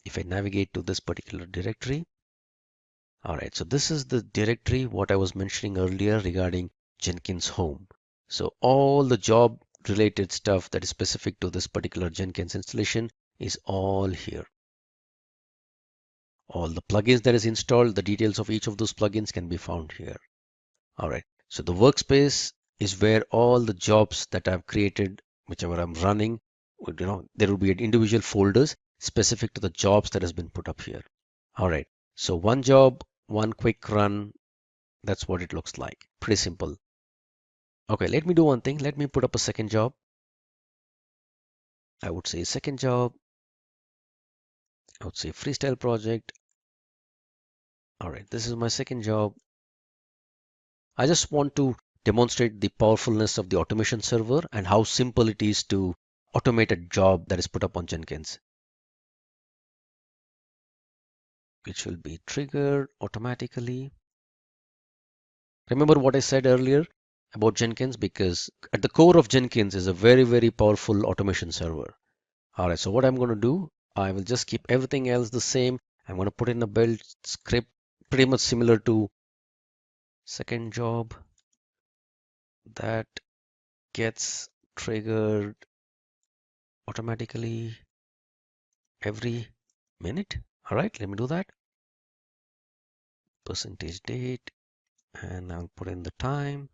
if I navigate to this particular directory, all right, so this is the directory what I was mentioning earlier regarding Jenkins home. So all the job related stuff that is specific to this particular Jenkins installation is all here. All the plugins that is installed, the details of each of those plugins can be found here. All right, so the workspace is where all the jobs that I've created, whichever I'm running, there will be individual folders specific to the jobs that has been put up here. All right, so one job, one quick run, that's what it looks like. Pretty simple. Okay, let me do one thing. Let me put up a second job. I would say second job. I would say freestyle project. All right, this is my second job. I just want to demonstrate the powerfulness of the automation server and how simple it is to automate a job that is put up on Jenkins, which will be triggered automatically. Remember what I said earlier about Jenkins, because at the core of Jenkins is a very, very powerful automation server. All right, so what I'm going to do, I will just keep everything else the same. I'm going to put in a build script pretty much similar to second job that gets triggered automatically every minute. All right, let me do that. Percentage date, and I'll put in the time.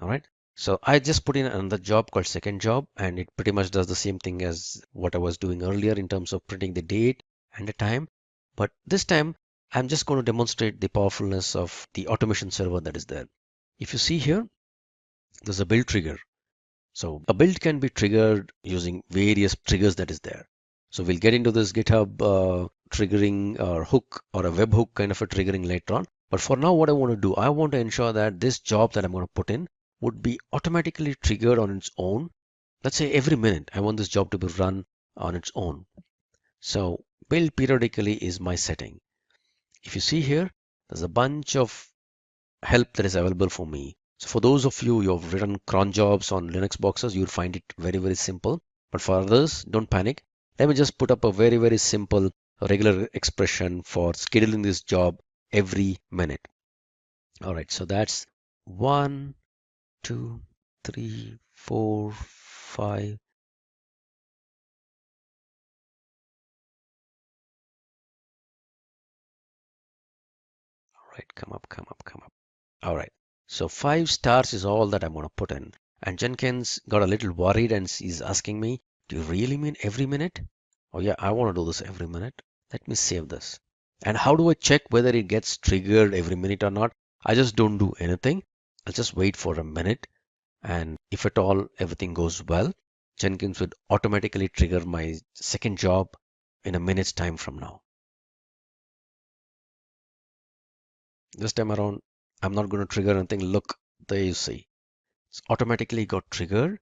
All right. So I just put in another job called second job, and it pretty much does the same thing as what I was doing earlier in terms of printing the date and the time. But this time I'm just going to demonstrate the powerfulness of the automation server that is there. If you see here, there's a build trigger. So a build can be triggered using various triggers that is there. So we'll get into this GitHub triggering or hook or a webhook kind of a triggering later on. But for now, what I want to do, I want to ensure that this job that I'm going to put in would be automatically triggered on its own. Let's say every minute, I want this job to be run on its own. So build periodically is my setting. If you see here, there's a bunch of help that is available for me. So for those of you who have written cron jobs on Linux boxes, you'll find it very, very simple. But for others, don't panic. Let me just put up a very, very simple regular expression for scheduling this job every minute. All right, so that's 1, 2, 3, 4, 5. All right, come up, come up, come up. All right, so 5 stars is all that I'm going to put in. And Jenkins got a little worried and he's asking me, do you really mean every minute? Oh yeah, I want to do this every minute. Let me save this. And how do I check whether it gets triggered every minute or not? I just don't do anything. I'll just wait for a minute. And if at all everything goes well, Jenkins would automatically trigger my second job in a minute's time from now. This time around, I'm not going to trigger anything. Look, there you see. It's automatically got triggered.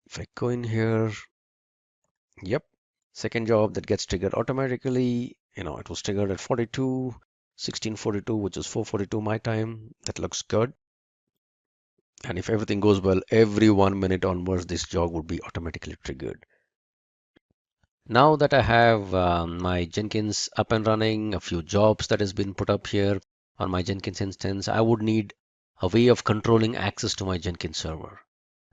If I go in here, yep, second job that gets triggered automatically. It was triggered at 1642, which is 4:42 my time. That looks good. And if everything goes well, every 1 minute onwards, this job would be automatically triggered. Now that I have my Jenkins up and running, a few jobs that has been put up here on my Jenkins instance, I would need a way of controlling access to my Jenkins server.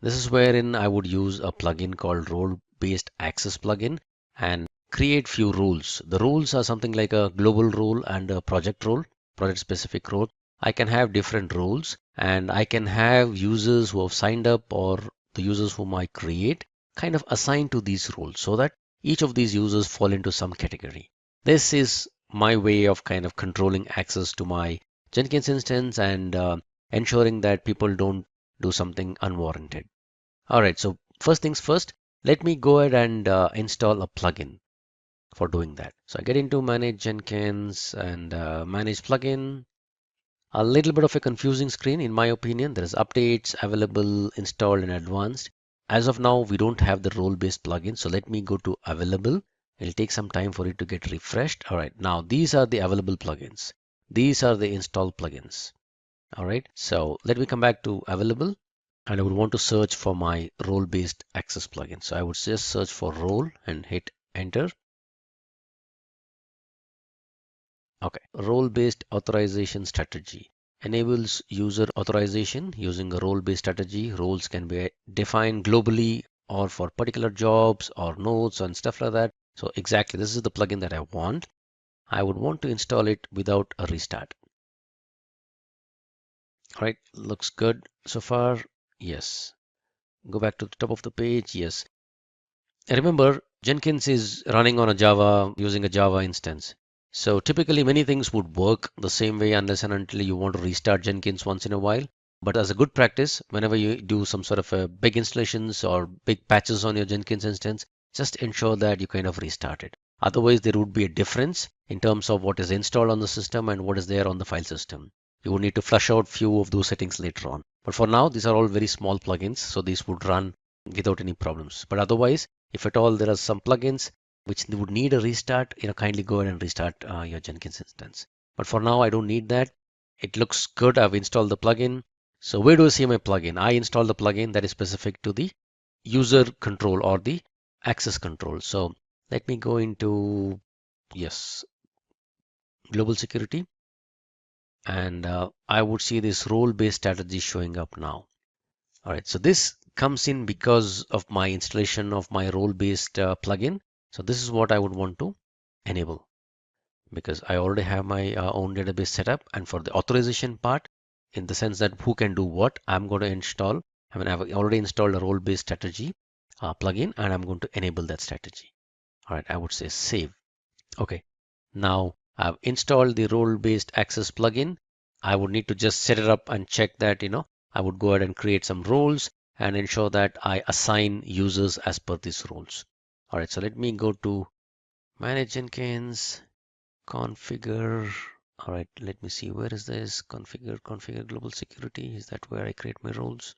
This is wherein I would use a plugin called role-based access plugin and create few rules. The rules are something like a global role and a project role, project specific role. I can have different roles and I can have users who have signed up or the users whom I create kind of assigned to these roles so that each of these users fall into some category. This is my way of kind of controlling access to my Jenkins instance and ensuring that people don't do something unwarranted. All right, so first things first, let me go ahead and install a plugin for doing that. So I get into manage Jenkins and manage plugin. A little bit of a confusing screen in my opinion. There is updates available, installed and advanced. As of now, we don't have the role-based plugin. So let me go to available. It'll take some time for it to get refreshed. All right, now these are the available plugins. These are the installed plugins. All right, so let me come back to available, and I would want to search for my role-based access plugin. So I would just search for role and hit enter. Okay, role-based authorization strategy enables user authorization using a role-based strategy. Roles can be defined globally or for particular jobs or nodes and stuff like that. So exactly, this is the plugin that I want. I would want to install it without a restart. All right, looks good so far. Yes. Go back to the top of the page. Yes. Remember, Jenkins is running on a Java using a Java instance. So typically many things would work the same way unless and until you want to restart Jenkins once in a while. But as a good practice, whenever you do some sort of a big installations or big patches on your Jenkins instance, just ensure that you kind of restart it. Otherwise, there would be a difference in terms of what is installed on the system and what is there on the file system. You would need to flush out few of those settings later on. But for now, these are all very small plugins, so these would run without any problems. But otherwise, if at all there are some plugins which would need a restart, kindly go ahead and restart your Jenkins instance. But for now, I don't need that. It looks good. I've installed the plugin. So where do I see my plugin? I installed the plugin that is specific to the user control or the access control. So let me go into, yes, global security. And I would see this role-based strategy showing up now. All right, so this comes in because of my installation of my role-based plugin. So this is what I would want to enable because I already have my own database set up. And for the authorization part, in the sense that who can do what, I'm going to install. I mean, I've already installed a role-based strategy plugin, and I'm going to enable that strategy. All right, I would say save. Okay, now I've installed the role-based access plugin. I would need to just set it up and check that, I would go ahead and create some roles and ensure that I assign users as per these roles. All right, so let me go to manage Jenkins, configure. All right, let me see, where is this? Configure global security. Is that where I create my roles?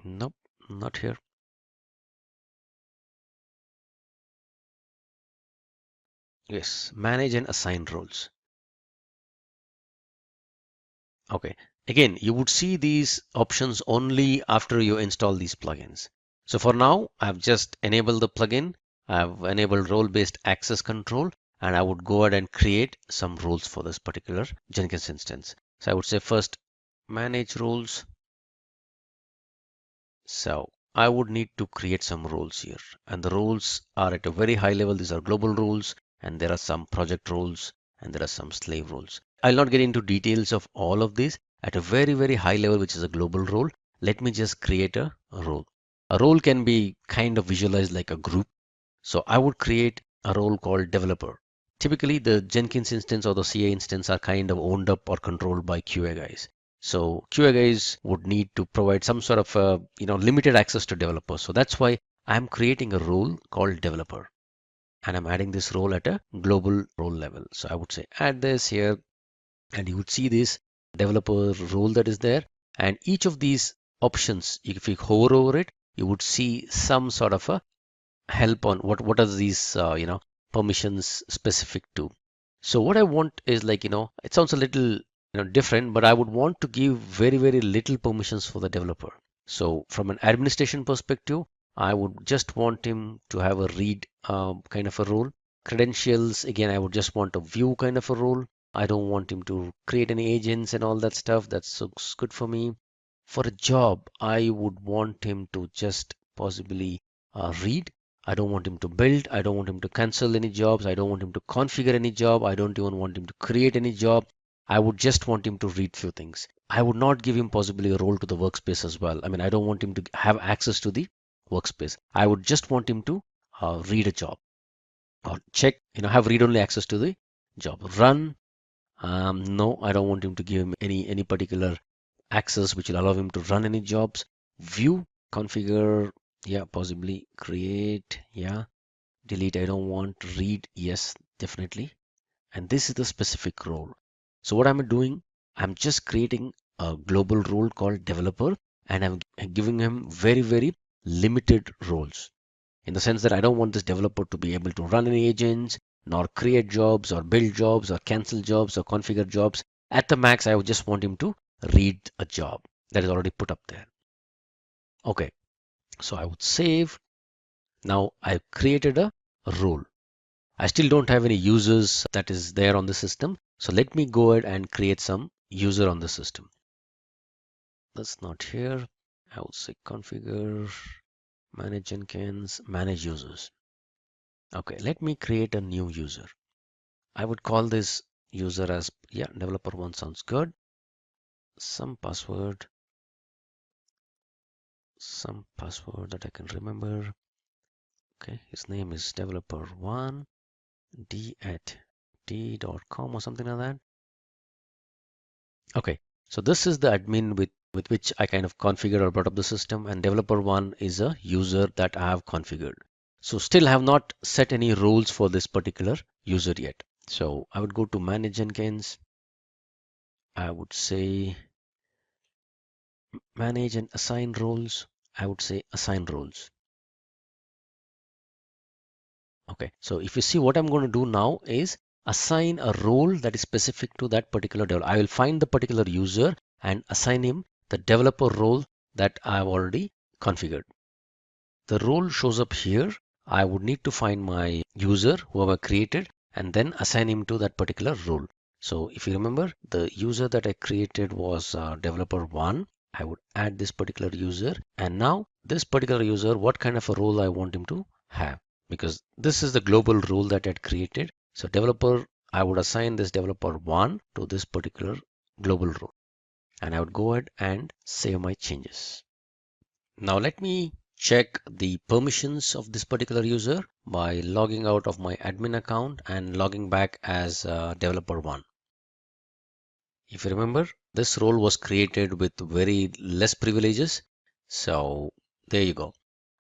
Nope, not here. Yes, manage and assign roles. Okay. Again, you would see these options only after you install these plugins. So for now, I've just enabled the plugin. I've enabled role-based access control, and I would go ahead and create some roles for this particular Jenkins instance. So I would say first manage roles. So I would need to create some roles here, and the roles are at a very high level. These are global roles, and there are some project roles, and there are some slave roles. I'll not get into details of all of these. At a very, very high level, which is a global role, let me just create a role. A role can be kind of visualized like a group. So I would create a role called developer. Typically, the Jenkins instance or the CA instance are kind of owned up or controlled by QA guys. So QA guys would need to provide some sort of limited access to developers. So that's why I'm creating a role called developer, and I'm adding this role at a global role level. So I would say add this here, and you would see this developer role that is there. And each of these options, if you hover over it, you would see some sort of a help on what are these permissions specific to. So what I want is it sounds a little different, but I would want to give very, very little permissions for the developer. So from an administration perspective, I would just want him to have a read kind of a role. Credentials, again, I would just want a view kind of a role. I don't want him to create any agents and all that stuff. That looks good for me. For a job, I would want him to just possibly read. I don't want him to build. I don't want him to cancel any jobs. I don't want him to configure any job. I don't even want him to create any job. I would just want him to read few things. I would not give him possibly a role to the workspace as well. I mean, I don't want him to have access to the workspace. I would just want him to read a job or check, have read-only access to the job. Run. No, I don't want him to give him any particular access which will allow him to run any jobs. View, configure, yeah, possibly create, yeah, delete. I don't want to read, yes, definitely. And this is the specific role. So what I'm doing, I'm just creating a global role called developer, and I'm giving him very, very limited roles in the sense that I don't want this developer to be able to run any agents, nor create jobs or build jobs or cancel jobs or configure jobs. At the max, I would just want him to read a job that is already put up there. Okay, so I would save. Now I've created a role. I still don't have any users that is there on the system. So let me go ahead and create some user on the system. That's not here. I would say configure, manage Jenkins, manage users. Okay, let me create a new user. I would call this user as, yeah, developer one sounds good. Some password that I can remember. Okay, his name is developer one d@d.com or something like that. Okay, so this is the admin with which I kind of configured or brought up the system, and developer one is a user that I have configured. So still have not set any roles for this particular user yet. So I would go to manage Jenkins. I would say manage and assign roles. I would say assign roles. Okay, so if you see, what I'm going to do now is assign a role that is specific to that particular developer. I will find the particular user and assign him the developer role that I've already configured. The role shows up here. I would need to find my user, whoever created, and then assign him to that particular role. So if you remember, the user that I created was developer one. I would add this particular user, and now this particular user, what kind of a role I want him to have, because this is the global role that I had created. So developer, I would assign this developer one to this particular global role, and I would go ahead and save my changes. Now let me check the permissions of this particular user by logging out of my admin account and logging back as developer one. If you remember, this role was created with very less privileges. So there you go.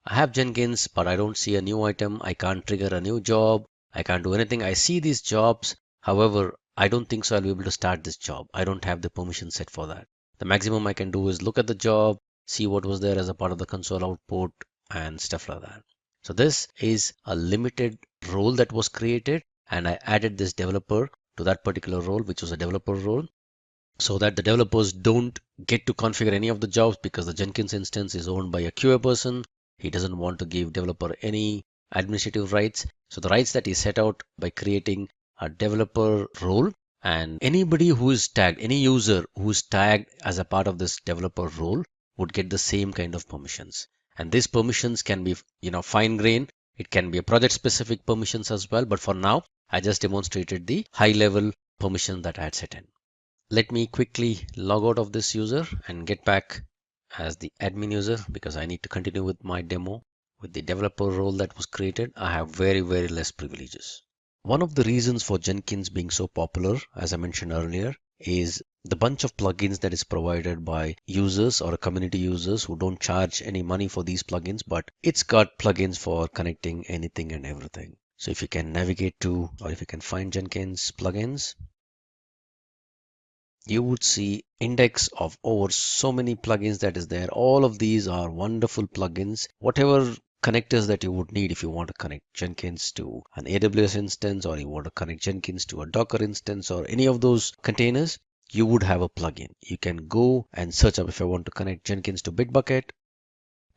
I have Jenkins, but I don't see a new item. I can't trigger a new job. I can't do anything. I see these jobs. However, I don't think so I'll be able to start this job. I don't have the permission set for that. The maximum I can do is look at the job, see what was there as a part of the console output and stuff like that. So this is a limited role that was created, and I added this developer to that particular role, which was a developer role, so that the developers don't get to configure any of the jobs, because the Jenkins instance is owned by a QA person. He doesn't want to give developer any administrative rights. So the rights that he set out by creating a developer role, and anybody who is tagged, any user who is tagged as a part of this developer role would get the same kind of permissions. And these permissions can be, fine grained. It can be a project specific permissions as well. But for now, I just demonstrated the high level permission that I had set in. Let me quickly log out of this user and get back as the admin user, because I need to continue with my demo. With the developer role that was created, I have very, very less privileges. One of the reasons for Jenkins being so popular, as I mentioned earlier, is the bunch of plugins that is provided by users or community users who don't charge any money for these plugins, but it's got plugins for connecting anything and everything. So if you can navigate to, or if you can find Jenkins plugins, you would see index of over so many plugins that is there. All of these are wonderful plugins. Whatever connectors that you would need, if you want to connect Jenkins to an AWS instance, or you want to connect Jenkins to a Docker instance, or any of those containers, you would have a plugin. You can go and search up. If I want to connect Jenkins to Bitbucket,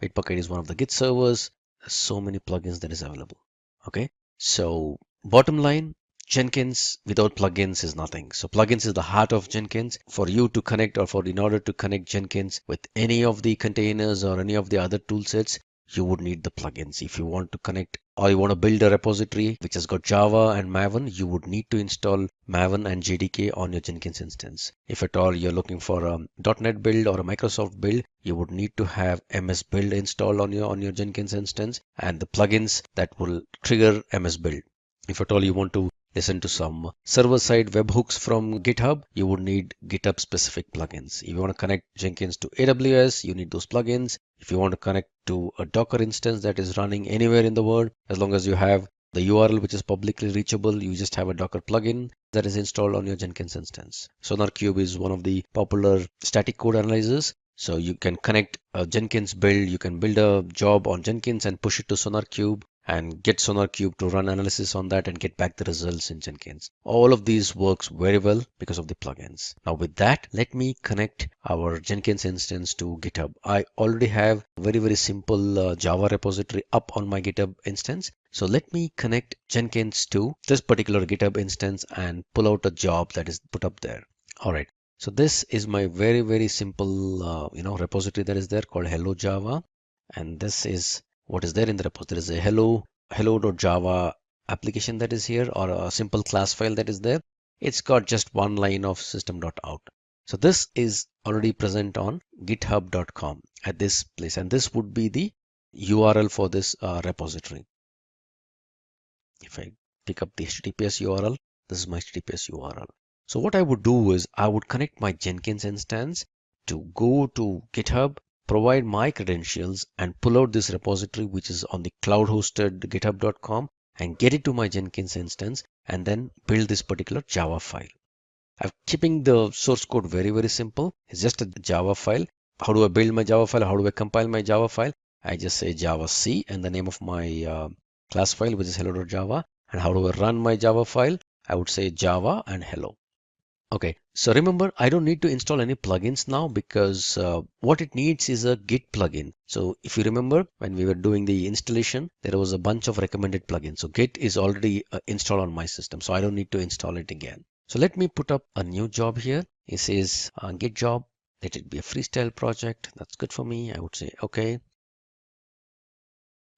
Bitbucket is one of the Git servers. There's so many plugins that is available. Okay, so bottom line, Jenkins without plugins is nothing. So plugins is the heart of Jenkins. For you to connect, or in order to connect Jenkins with any of the containers or any of the other tool sets, you would need the plugins. If you want to connect, or you want to build a repository which has got Java and Maven, you would need to install Maven and JDK on your Jenkins instance. If at all you're looking for a .NET build or a Microsoft build, you would need to have MS Build installed on your Jenkins instance, and the plugins that will trigger MS Build. If at all you want to listen to some server-side webhooks from GitHub, you would need GitHub specific plugins. If you want to connect Jenkins to AWS, you need those plugins. If you want to connect to a Docker instance that is running anywhere in the world, as long as you have the URL which is publicly reachable, you just have a Docker plugin that is installed on your Jenkins instance. SonarQube is one of the popular static code analyzers. So you can connect a Jenkins build, you can build a job on Jenkins and push it to SonarQube, and get SonarQube to run analysis on that and get back the results in Jenkins. All of these works very well because of the plugins. Now with that, let me connect our Jenkins instance to GitHub. I already have a very simple Java repository up on my GitHub instance. So let me connect Jenkins to this particular GitHub instance and pull out a job that is put up there. All right. So this is my very simple repository that is there called Hello Java, and this is what is there in the repository. There is a hello.java application that is here, or a simple class file that is there. It's got just one line of system.out. So this is already present on github.com at this place, and this would be the URL for this repository. If I pick up the HTTPS URL, this is my HTTPS URL. So what I would do is I would connect my Jenkins instance to go to GitHub, provide my credentials, and pull out this repository which is on the cloud hosted github.com and get it to my Jenkins instance, and then build this particular Java file. I'm keeping the source code very simple. It's just a Java file. How do I build my Java file? How do I compile my Java file? I just say Java C and the name of my class file, which is hello.java. And how do I run my Java file? I would say Java and hello. Okay, so remember, I don't need to install any plugins now because what it needs is a Git plugin. So if you remember, when we were doing the installation, there was a bunch of recommended plugins. So Git is already installed on my system, so I don't need to install it again. So let me put up a new job here. It says Git job. Let it be a freestyle project. That's good for me. I would say okay.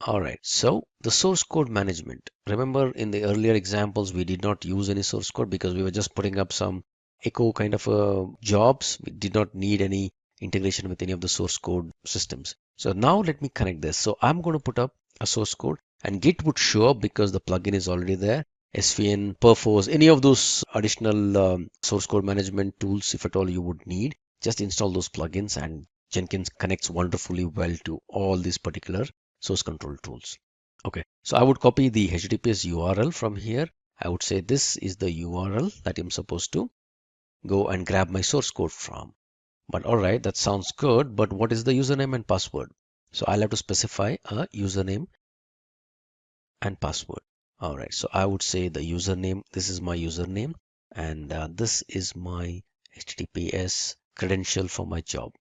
All right, so the source code management. Remember, in the earlier examples, we did not use any source code because we were just putting up some echo kind of jobs. We did not need any integration with any of the source code systems. So now let me connect this. So I'm going to put up a source code, and Git would show up because the plugin is already there. SVN, Perforce, any of those additional source code management tools, if at all you would need, just install those plugins, and Jenkins connects wonderfully well to all these particular source control tools. Okay, so I would copy the HTTPS URL from here. I would say this is the URL that I'm supposed to go and grab my source code from. But all right, that sounds good. But what is the username and password? So I'll have to specify a username and password. All right, so I would say the username, this is my username, and this is my HTTPS credential for my job.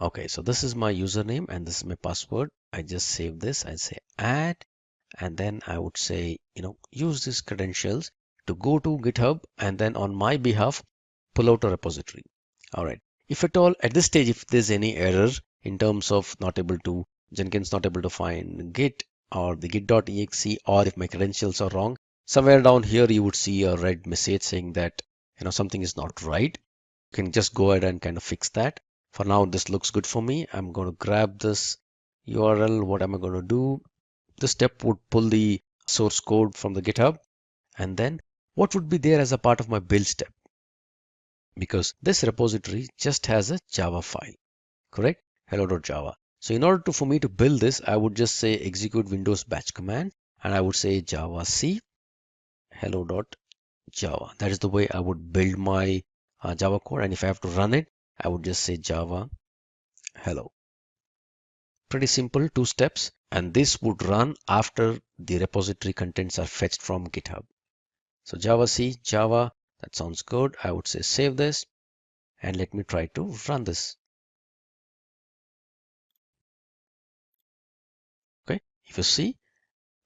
Okay, so this is my username and this is my password. I just save this. I say add, and then I would say, use these credentials to go to GitHub and then on my behalf, pull out a repository. All right. If at all at this stage, if there's any error in terms of Jenkins not able to find Git or the git.exe, or if my credentials are wrong, somewhere down here, you would see a red message saying that, something is not right. You can just go ahead and kind of fix that. For now, this looks good for me. I'm going to grab this URL. What am I going to do? This step would pull the source code from the GitHub, and then what would be there as a part of my build step? Because this repository just has a Java file, correct? Hello.java. So in order for me to build this, I would just say execute Windows batch command, and I would say Java C hello.java. That is the way I would build my Java code. And if I have to run it, I would just say Java hello. Pretty simple, 2 steps, and this would run after the repository contents are fetched from GitHub. So Java C, Java, that sounds good. I would say save this and let me try to run this. Okay, if you see,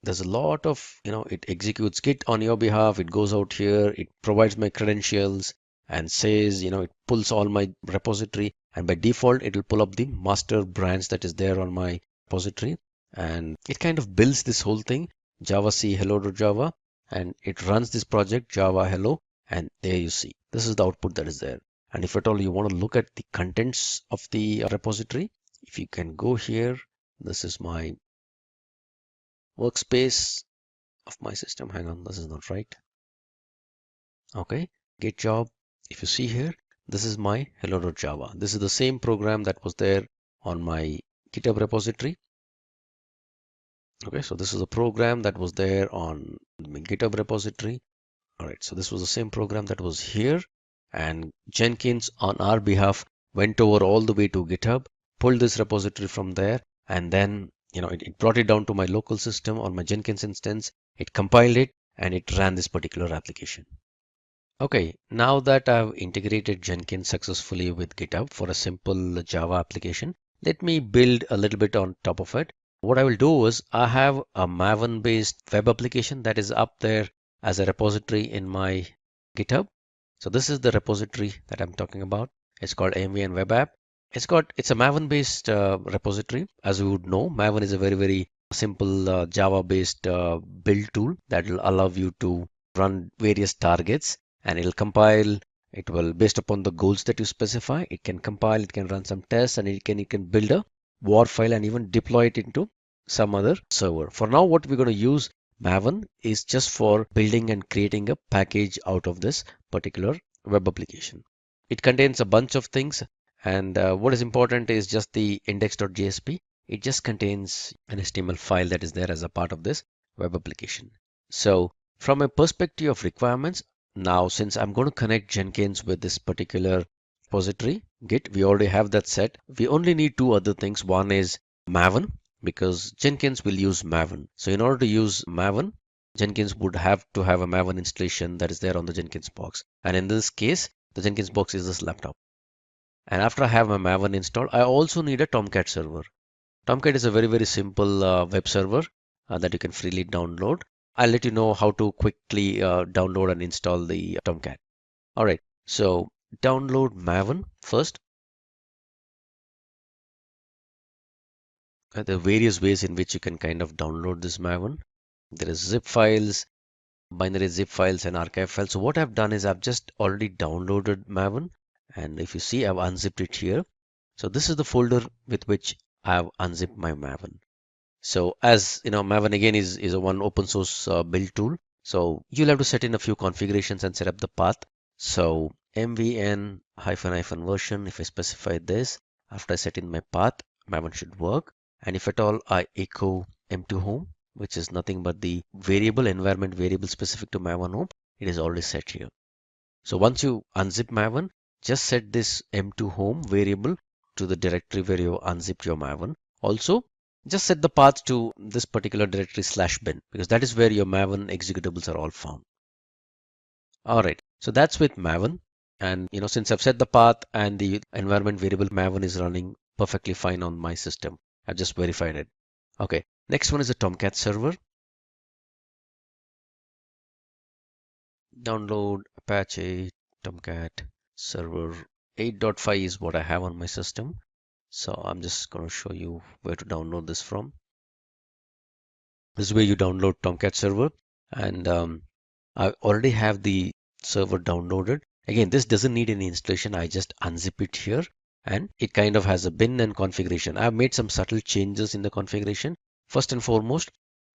there's a lot of, it executes Git on your behalf. It goes out here, it provides my credentials and says, it pulls all my repository, and by default, it will pull up the master branch that is there on my repository, and it kind of builds this whole thing, Java C hello.java, and it runs this project Java hello, and there you see, this is the output that is there. And if at all you want to look at the contents of the repository, if you can go here, this is my workspace of my system. Hang on, this is not right. Okay, Git job. If you see here, this is my hello.java. This is the same program that was there on my GitHub repository. Okay, so this is a program that was there on my GitHub repository. All right, so this was the same program that was here, and Jenkins on our behalf went over all the way to GitHub, pulled this repository from there, and then it brought it down to my local system on my Jenkins instance. It compiled it and it ran this particular application. Okay, now that I've integrated Jenkins successfully with GitHub for a simple Java application, let me build a little bit on top of it. What I will do is I have a Maven based web application that is up there as a repository in my GitHub. So this is the repository that I'm talking about. It's called MVN Web App. It's a Maven based repository. As you would know, Maven is a very simple Java based build tool that will allow you to run various targets, and it'll compile. It will, based upon the goals that you specify, it can compile, it can run some tests, and it can build a war file and even deploy it into some other server. For now, what we're going to use Maven is just for building and creating a package out of this particular web application. It contains a bunch of things, and what is important is just the index.jsp. It just contains an HTML file that is there as a part of this web application. So from a perspective of requirements, now since I'm going to connect Jenkins with this particular repository, Git, we already have that set. We only need two other things. One is Maven, because Jenkins will use Maven. So in order to use Maven, Jenkins would have to have a Maven installation that is there on the Jenkins box. And in this case, the Jenkins box is this laptop. And after I have my Maven installed, I also need a Tomcat server. Tomcat is a very simple web server that you can freely download. I'll let you know how to quickly download and install the Tomcat. All right, so download Maven first. There are various ways in which you can kind of download this Maven. There is zip files, binary zip files, and archive files. So what I've done is I've just already downloaded Maven, and if you see, I've unzipped it here. So this is the folder with which I've unzipped my Maven. So as you know, Maven again is a one open source build tool. So you'll have to set in a few configurations and set up the path. So mvn -- version, if I specify this, after I set in my path, Maven should work. And if at all I echo m2 home, which is nothing but the environment variable specific to Maven home, it is already set here. So once you unzip Maven, just set this m2 home variable to the directory where you unzipped your Maven. Also, just set the path to this particular directory /bin, because that is where your Maven executables are all found. All right, so that's with Maven. And since I've set the path and the environment variable Maven is running perfectly fine on my system, I've just verified it. Okay, next one is a Tomcat server. Download Apache Tomcat server 8.5 is what I have on my system. So I'm just going to show you where to download this from. This is where you download Tomcat server, and I already have the server downloaded. Again, this doesn't need any installation. I just unzip it here, and it kind of has a bin and configuration. I've made some subtle changes in the configuration. First and foremost,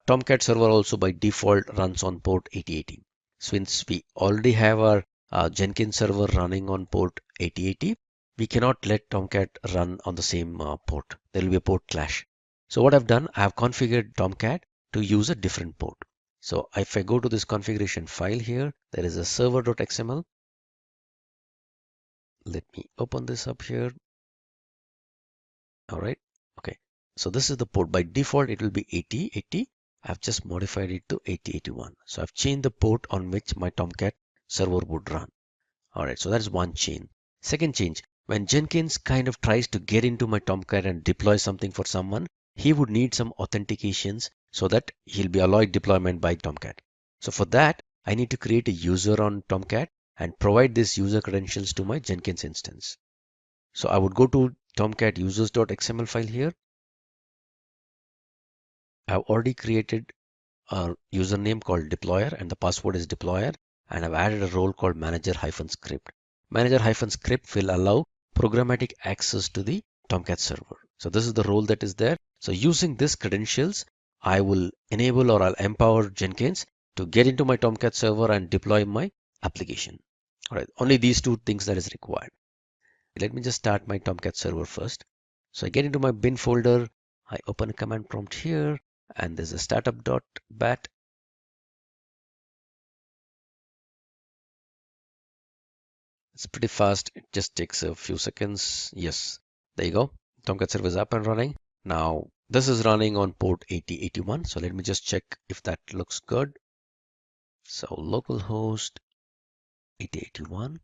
Tomcat server also by default runs on port 8080. Since we already have our Jenkins server running on port 8080, we cannot let Tomcat run on the same port. There will be a port clash. So what I've done, I have configured Tomcat to use a different port. So if I go to this configuration file here, there is a server.xml. Let me open this up here. All right. Okay. So this is the port. By default, it will be 8080. I've just modified it to 8081. So I've changed the port on which my Tomcat server would run. All right. So that's one change. Second change, when Jenkins kind of tries to get into my Tomcat and deploy something for someone, he would need some authentications so that he'll be allowed deployment by Tomcat. So for that, I need to create a user on Tomcat and provide these user credentials to my Jenkins instance. So I would go to Tomcat users.xml file here. I've already created a username called deployer and the password is deployer, and I've added a role called manager-script. Manager-script will allow programmatic access to the Tomcat server. So this is the role that is there. So using these credentials, I will enable or I'll empower Jenkins to get into my Tomcat server and deploy my application. All right, only these two things that is required. Let me just start my Tomcat server first. So I get into my bin folder. I open a command prompt here, and there's a startup.bat. It's pretty fast. It just takes a few seconds. Yes, there you go. Tomcat server is up and running. Now This is running on port 8081. So let me just check if that looks good. So localhost 8081.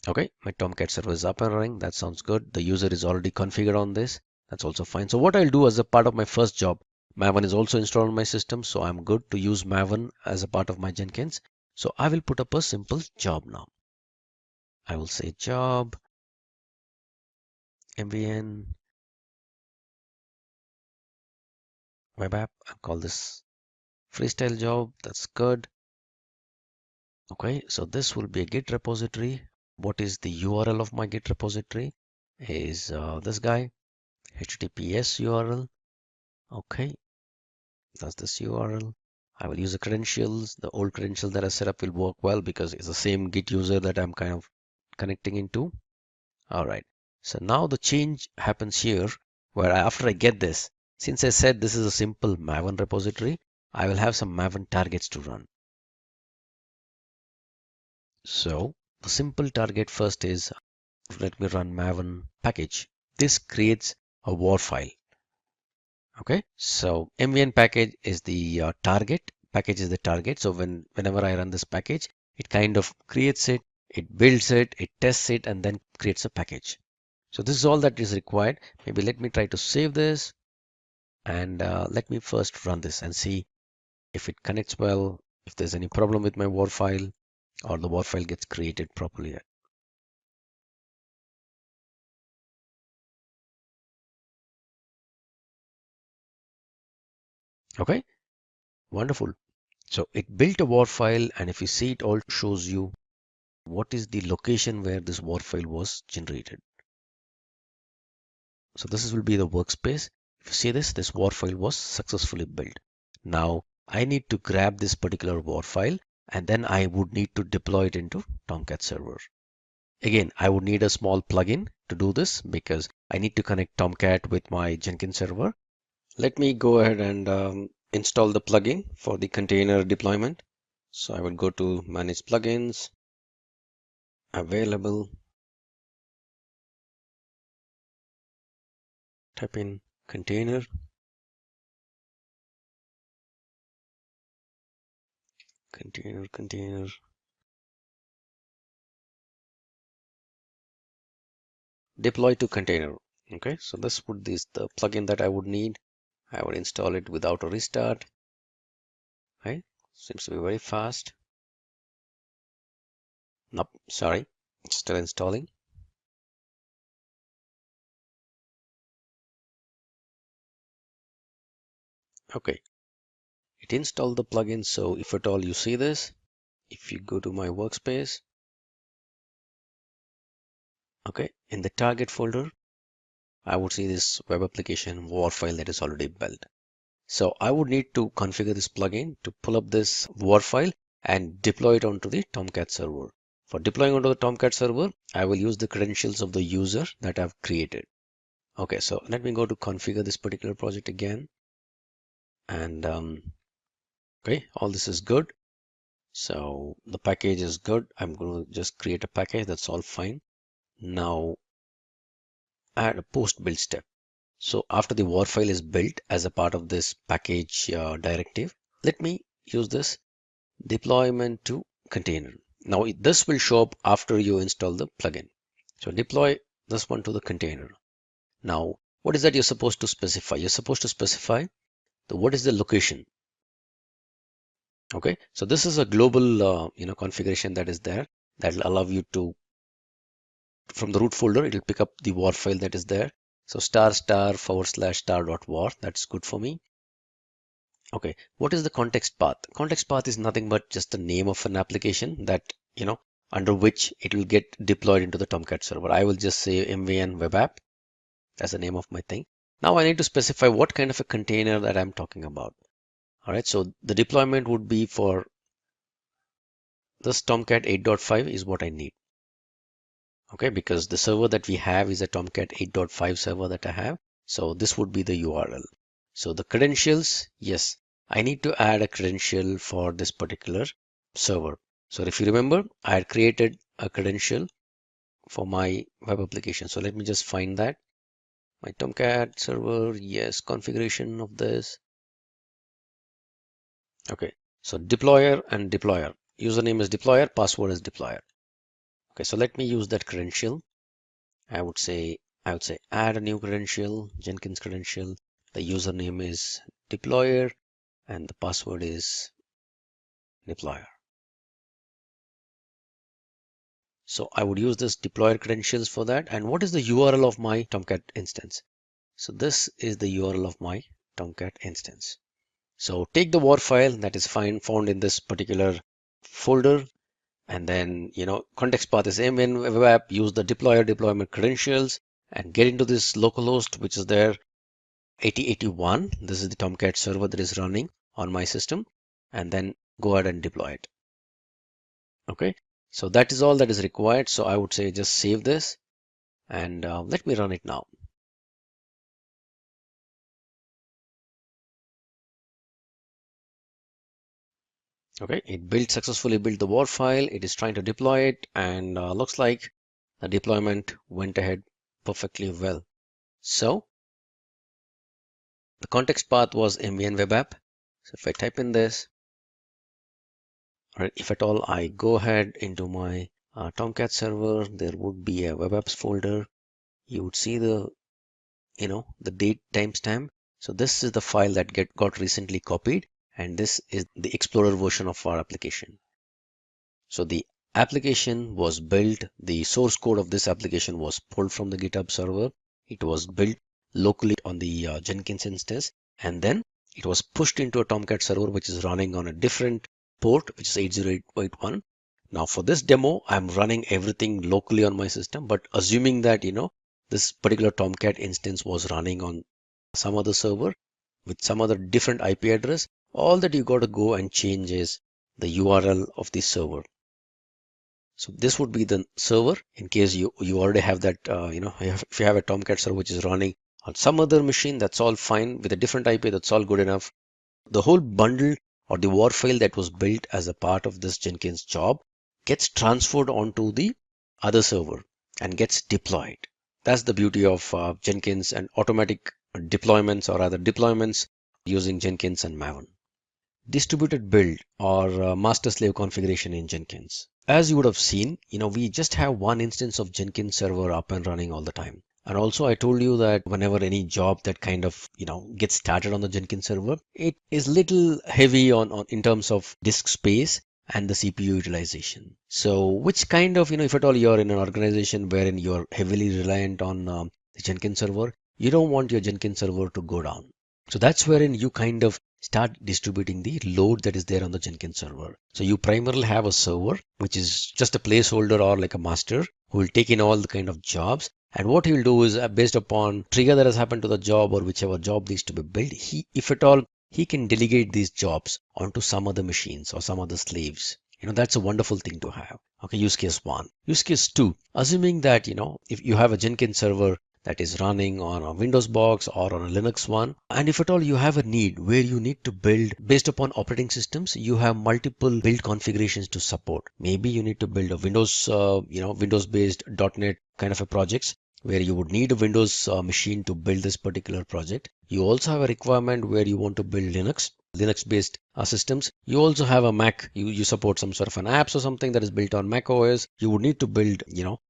Okay, my Tomcat server is up and running. That sounds good. The user is already configured on this. That's also fine. So what I'll do as a part of my first job, Maven is also installed on my system. So I'm good to use Maven as a part of my Jenkins. So I will put up a simple job now. I will say job, MVN, web app. I'll call this freestyle job. That's good. Okay, so this will be a Git repository. What is the URL of my Git repository? Is this guy, HTTPS URL. Okay, that's this URL. I will use the credentials. The old credentials that I set up will work well because it's the same Git user that I'm kind of connecting into. All right, so now the change happens here where after I get this, since I said this is a simple Maven repository, I will have some Maven targets to run. So the simple target first is, let me run Maven package. This creates a war file. Okay, so MVN package is the target. Package is the target. So whenever I run this package, it kind of creates it, it builds it, it tests it, and then creates a package. So this is all that is required. Maybe let me try to save this and let me first run this and see if it connects well, if there's any problem with my war file or the war file gets created properly. Okay, wonderful. So it built a war file, and if you see, it all shows you what is the location where this war file was generated. So this will be the workspace. If you see this war file was successfully built. Now I need to grab this particular war file and then I would need to deploy it into Tomcat server. Again, I would need a small plugin to do this because I need to connect Tomcat with my Jenkins server. Let me go ahead and install the plugin for the container deployment. So I would go to manage plugins, available, type in container, container, deploy to container. Okay, so this would be the plugin that I would need. I would install it without a restart. Right, seems to be very fast. Nope, sorry, it's still installing. Okay, it installed the plugin. So if at all you see this, if you go to my workspace, okay, in the target folder, I would see this web application war file that is already built. So I would need to configure this plugin to pull up this war file and deploy it onto the Tomcat server. For deploying onto the Tomcat server, I will use the credentials of the user that I've created. Okay, so let me go to configure this particular project again. And okay, all this is good. So the package is good. I'm going to just create a package. That's all fine. Now add a post build step. So after the war file is built as a part of this package directive, let me use this deployment to container. Now this will show up after you install the plugin. So deploy this one to the container. Now what is that you're supposed to specify? You're supposed to specify what is the location. Okay, so this is a global configuration that is there that will allow you to, from the root folder, it will pick up the war file that is there. So ******war, that's good for me. Okay, what is the context path? Context path is nothing but just the name of an application that, under which it will get deployed into the Tomcat server. I will just say MVN web app. That's the name of my thing. Now I need to specify what kind of a container that I'm talking about. All right, so the deployment would be for this Tomcat 8.5 is what I need. Okay, because the server that we have is a Tomcat 8.5 server that I have. So this would be the URL. So the credentials, yes, I need to add a credential for this particular server. So if you remember, I had created a credential for my web application. So let me just find that. My Tomcat server, yes, configuration of this. Okay, so deployer and deployer. Username is deployer, password is deployer. Okay, so let me use that credential. I would say add a new credential, Jenkins credential. The username is deployer and the password is deployer. So I would use this deployer credentials for that. And what is the URL of my Tomcat instance? So this is the URL of my Tomcat instance. So take the war file that is found in this particular folder, and then context path is Maven web app. Use the deployer deployment credentials and get into this localhost which is there 8081. This is the Tomcat server that is running on my system, and then go ahead and deploy it. Okay, so that is all that is required. So I would say just save this and let me run it now. Okay, it successfully built the war file. It is trying to deploy it, and looks like the deployment went ahead perfectly well. So the context path was MVN web app. So if I type in this, or if at all I go ahead into my Tomcat server, there would be a web apps folder. You would see the the date timestamp. So this is the file that got recently copied, and this is the Explorer version of our application. So the application was built, the source code of this application was pulled from the GitHub server. It was built locally on the Jenkins instance, and then it was pushed into a Tomcat server which is running on a different port, which is 8081. Now for this demo, I'm running everything locally on my system, but assuming that this particular Tomcat instance was running on some other server with some other different IP address, all that you got to go and change is the URL of the server. So this would be the server in case you already have that, if you have a Tomcat server which is running on some other machine, that's all fine. With a different IP, that's all good enough. The whole bundle or the war file that was built as a part of this Jenkins job gets transferred onto the other server and gets deployed. That's the beauty of Jenkins and automatic deployments, or rather deployments using Jenkins and Maven. Distributed build or master slave configuration in Jenkins. As you would have seen, we just have one instance of Jenkins server up and running all the time. And also I told you that whenever any job that kind of, gets started on the Jenkins server, it is little heavy on in terms of disk space and the CPU utilization. So which kind of, if at all you're in an organization wherein you're heavily reliant on the Jenkins server, you don't want your Jenkins server to go down. So that's wherein you kind of start distributing the load that is there on the Jenkins server. So you primarily have a server, which is just a placeholder or like a master who will take in all the kind of jobs. And what he'll do is based upon trigger that has happened to the job or whichever job needs to be built, if at all, he can delegate these jobs onto some other machines or some other slaves. That's a wonderful thing to have. Okay, use case one. Use case two, assuming that, if you have a Jenkins server that is running on a Windows box or on a Linux one, and if at all you have a need where you need to build based upon operating systems, you have multiple build configurations to support. Maybe you need to build a Windows, Windows based .NET kind of a projects where you would need a Windows machine to build this particular project. You also have a requirement where you want to build Linux based systems. You also have a Mac, you support some sort of an apps or something that is built on Mac OS. You would need to build,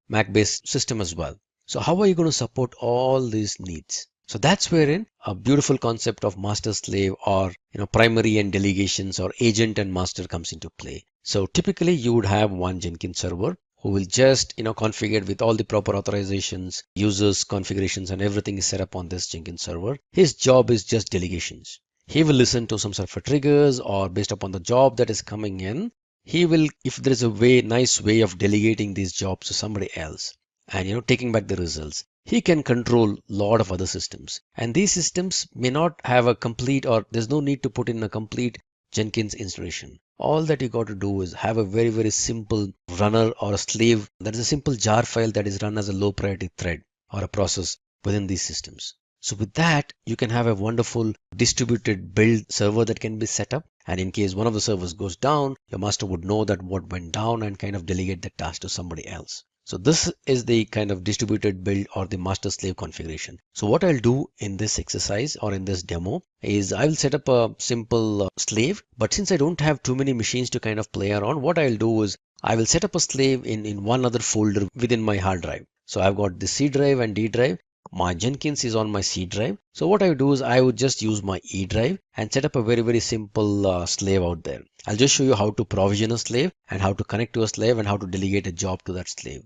Mac based system as well. So how are you going to support all these needs? So that's wherein a beautiful concept of master slave or primary and delegations or agent and master comes into play. So typically you would have one Jenkins server who will just configure with all the proper authorizations, users, configurations, and everything is set up on this Jenkins server. His job is just delegations. He will listen to some sort of triggers, or based upon the job that is coming in, he will, if there is a nice way of delegating these jobs to somebody else and taking back the results, he can control a lot of other systems. And these systems may not have a complete, or there's no need to put in a complete Jenkins installation. All that you got to do is have a very, very simple runner or a slave that is a simple jar file that is run as a low priority thread or a process within these systems. So with that, you can have a wonderful distributed build server that can be set up. And in case one of the servers goes down, your master would know that what went down and kind of delegate the task to somebody else. So this is the kind of distributed build or the master slave configuration. So what I'll do in this exercise or in this demo is I will set up a simple slave, but since I don't have too many machines to kind of play around, what I'll do is I will set up a slave in one other folder within my hard drive. So I've got the C drive and D drive. My Jenkins is on my C drive. So what I would do is I would just use my E drive and set up a very simple slave out there. I'll just show you how to provision a slave and how to connect to a slave and how to delegate a job to that slave.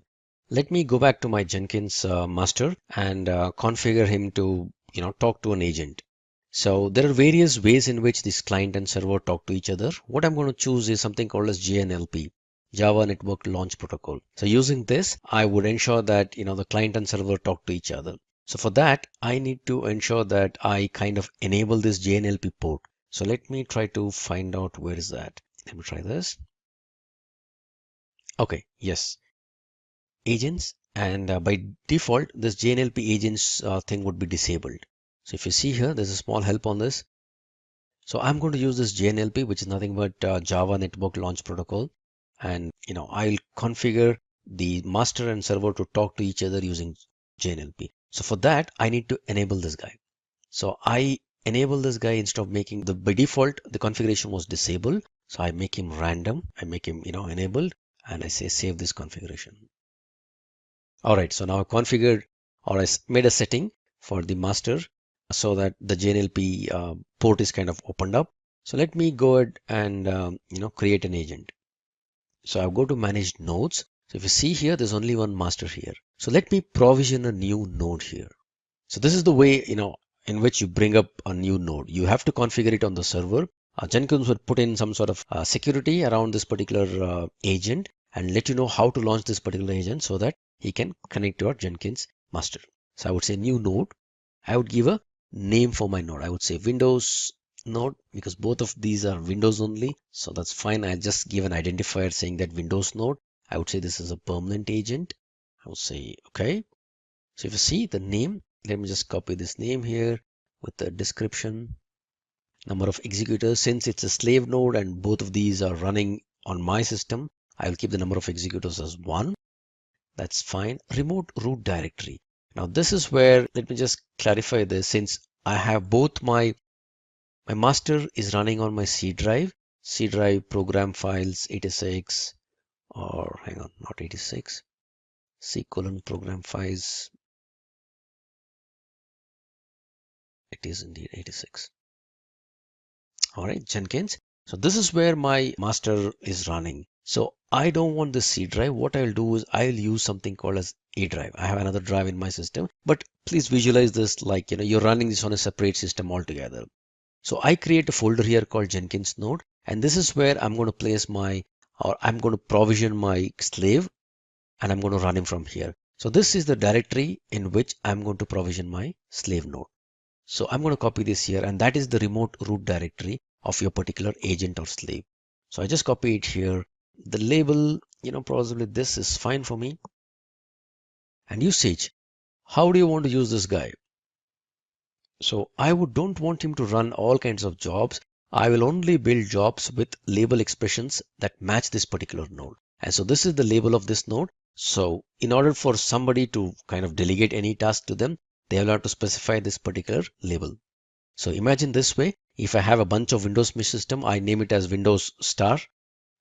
Let me go back to my Jenkins master and configure him to talk to an agent. So there are various ways in which this client and server talk to each other. What I'm going to choose is something called as JNLP, Java Network Launch Protocol. So using this, I would ensure that the client and server talk to each other. So for that, I need to ensure that I kind of enable this JNLP port. So let me try to find out where is that. Let me try this. Okay, yes. Agents, and by default this JNLP agents thing would be disabled. So if you see here, there's a small help on this. So I'm going to use this JNLP, which is nothing but Java Network Launch Protocol, and I'll configure the master and server to talk to each other using JNLP. So for that I need to enable this guy. So I enable this guy instead of making the by default the configuration was disabled. So I make him random, I make him enabled, and I say save this configuration. Alright, so now I configured or I made a setting for the master so that the JNLP port is kind of opened up. So let me go ahead and create an agent. So I'll go to manage nodes. So if you see here, there's only one master here. So let me provision a new node here. So this is the way in which you bring up a new node. You have to configure it on the server. Jenkins would put in some sort of security around this particular agent and let you know how to launch this particular agent so that he can connect to your Jenkins master. So I would say new node. I would give a name for my node. I would say Windows node because both of these are Windows only. So that's fine. I just give an identifier saying that Windows node. I would say this is a permanent agent. I would say okay. So if you see the name, let me just copy this name here with the description. Number of executors, since it's a slave node and both of these are running on my system, I will keep the number of executors as 1. That's fine. Remote root directory. Now this is where, let me just clarify this, since I have both my master is running on my C drive program files 86, or hang on, not 86, C:" program files. It is indeed 86. All right, Jenkins. So this is where my master is running. So I don't want the C drive. What I'll do is I'll use something called as A drive. I have another drive in my system, but please visualize this like you're running this on a separate system altogether. So I create a folder here called Jenkins node, and this is where I'm going to place I'm going to provision my slave, and I'm going to run him from here. So this is the directory in which I'm going to provision my slave node. So I'm going to copy this here, and that is the remote root directory of your particular agent or slave. So I just copy it here. The label, probably this is fine for me. And usage, how do you want to use this guy? So I don't want him to run all kinds of jobs. I will only build jobs with label expressions that match this particular node. And so this is the label of this node. So in order for somebody to kind of delegate any task to them, they will have to specify this particular label. So imagine this way, if I have a bunch of Windows mesh system, I name it as Windows star.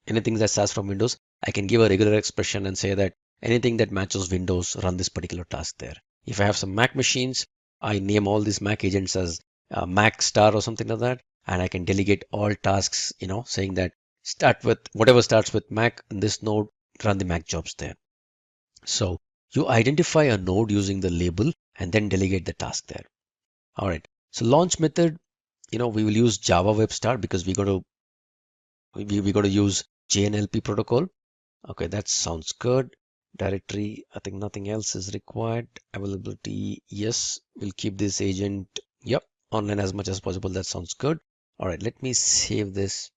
Anything that starts from Windows, I can give a regular expression and say that anything that matches Windows, run this particular task there. If I have some Mac machines, I name all these Mac agents as Mac star or something like that. And I can delegate all tasks, saying that start with whatever starts with Mac in this node, run the Mac jobs there. So you identify a node using the label and then delegate the task there. All right. So launch method, we will use Java Web Start because we're going to use JNLP protocol. Okay, that sounds good. Directory, I think nothing else is required. Availability, yes, we'll keep this agent, yep, online as much as possible. That sounds good. All right, let me save this.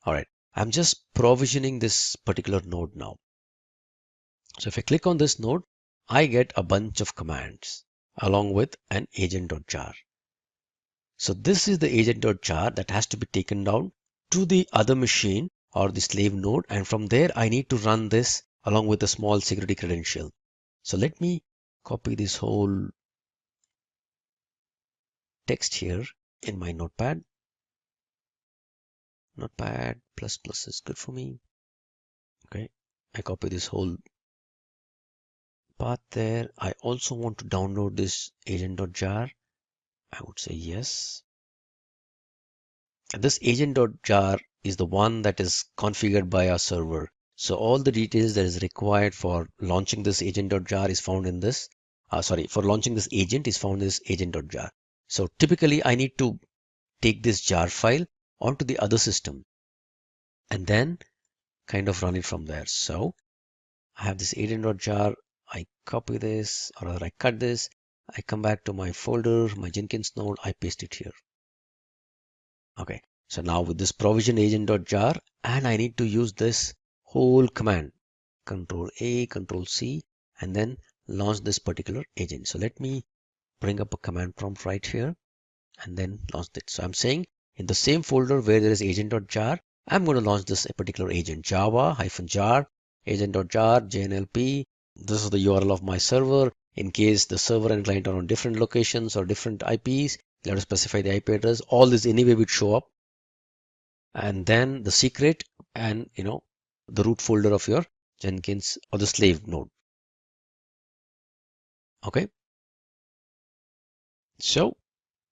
All right, I'm just provisioning this particular node now. So if I click on this node, I get a bunch of commands along with an agent.jar. So this is the agent.jar that has to be taken down to the other machine or the slave node, and from there I need to run this along with a small security credential. So let me copy this whole text here in my notepad. Notepad plus plus is good for me. Okay, I copy this whole path there. I also want to download this agent.jar. I would say yes. And this agent.jar is the one that is configured by our server. So all the details that is required for launching this agent.jar is found in this. For launching this agent is found in this agent.jar. So typically I need to take this jar file onto the other system and then kind of run it from there. So I have this agent.jar. I copy this, or rather I cut this. I come back to my folder, my Jenkins node. I paste it here. Okay. So now with this provision agent.jar, and I need to use this whole command, Control A, Control C, and then launch this particular agent. So let me bring up a command prompt right here and then launch it. So I'm saying in the same folder where there is agent.jar, I'm going to launch this particular agent, java-jar, agent.jar, JNLP. This is the URL of my server. In case the server and client are on different locations or different IPs, you have to specify the IP address. All this anyway would show up. And then the secret and the root folder of your Jenkins or the slave node. Okay. So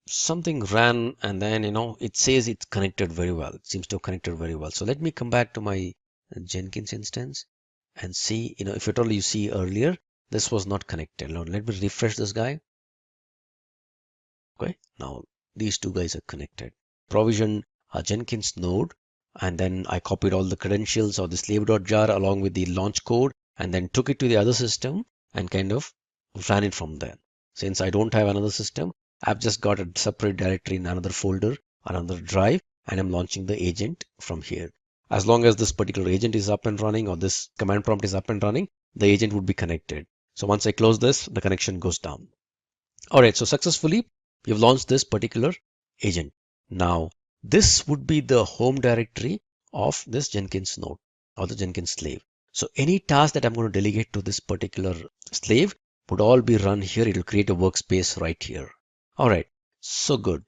something ran and then it says it's connected very well. It seems to have connected very well. So let me come back to my Jenkins instance and see, if at all you see earlier this was not connected. Now let me refresh this guy. Okay, now these two guys are connected. Provision a Jenkins node, and then I copied all the credentials of the slave.jar along with the launch code and then took it to the other system and kind of ran it from there. Since I don't have another system, I've just got a separate directory in another folder, another drive, and I'm launching the agent from here. As long as this particular agent is up and running or this command prompt is up and running, the agent would be connected. So once I close this, the connection goes down. All right, so successfully we've launched this particular agent. Now this would be the home directory of this Jenkins node or the Jenkins slave. So any task that I'm going to delegate to this particular slave would all be run here. It will create a workspace right here. All right, so good.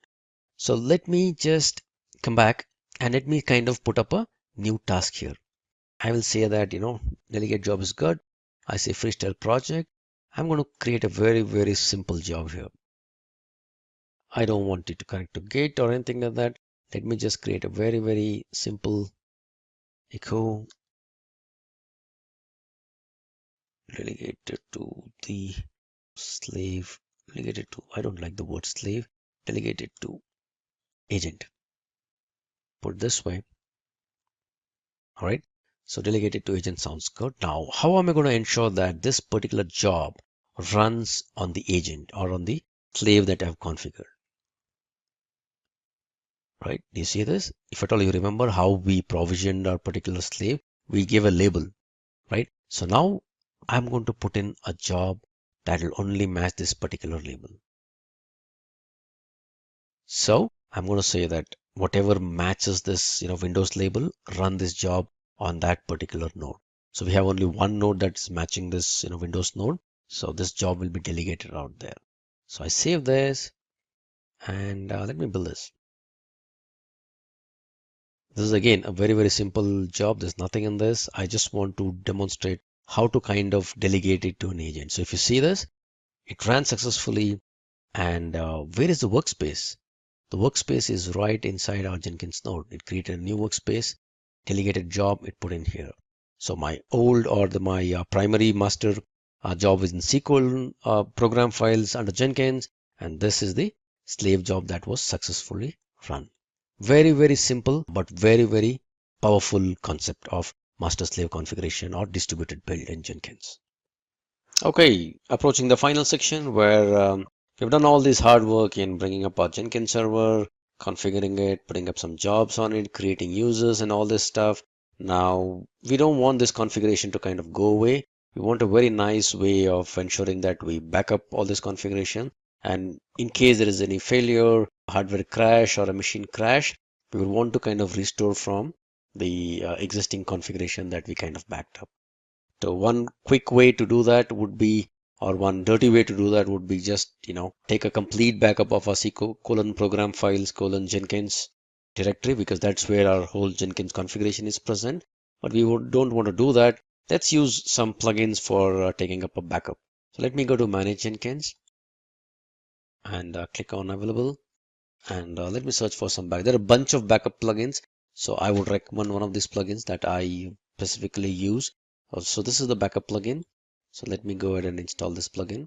So let me just come back and let me kind of put up a new task here. I will say that, delegate job is good. I say freestyle project. I'm going to create a very, very simple job here. I don't want it to connect to Git or anything like that. Let me just create a very, very simple echo delegated to the slave, delegated to, I don't like the word slave, delegated to agent. Put this way. All right. So delegated to agent sounds good. Now, how am I going to ensure that this particular job runs on the agent or on the slave that I've configured? Right? Do you see this? If at all you remember how we provisioned our particular slave, we gave a label, right? So now I'm going to put in a job that will only match this particular label. So I'm going to say that whatever matches this, Windows label, run this job on that particular node. So we have only one node that's matching this, Windows node. So this job will be delegated out there. So I save this and let me build this. This is again a very, very simple job. There's nothing in this. I just want to demonstrate how to kind of delegate it to an agent. So if you see this, it ran successfully. And where is the workspace? The workspace is right inside our Jenkins node. It created a new workspace, delegated job, it put in here. So my old or my primary master job is in SQL program files under Jenkins. And this is the slave job that was successfully run. Very, very simple, but very, very powerful concept of master slave configuration or distributed build in Jenkins. Okay, approaching the final section where we've done all this hard work in bringing up our Jenkins server, configuring it, putting up some jobs on it, creating users and all this stuff. Now, we don't want this configuration to kind of go away. We want a very nice way of ensuring that we back up all this configuration. And in case there is any failure, hardware crash or a machine crash, we will want to kind of restore from the existing configuration that we kind of backed up. So one quick way to do that would be, or one dirty way to do that would be just, take a complete backup of our C program files Jenkins directory, because that's where our whole Jenkins configuration is present. But we don't want to do that. Let's use some plugins for taking up a backup. So let me go to Manage Jenkins and click on Available. And let me search for some backup. There are a bunch of backup plugins. So I would recommend one of these plugins that I specifically use. So this is the backup plugin. So let me go ahead and install this plugin.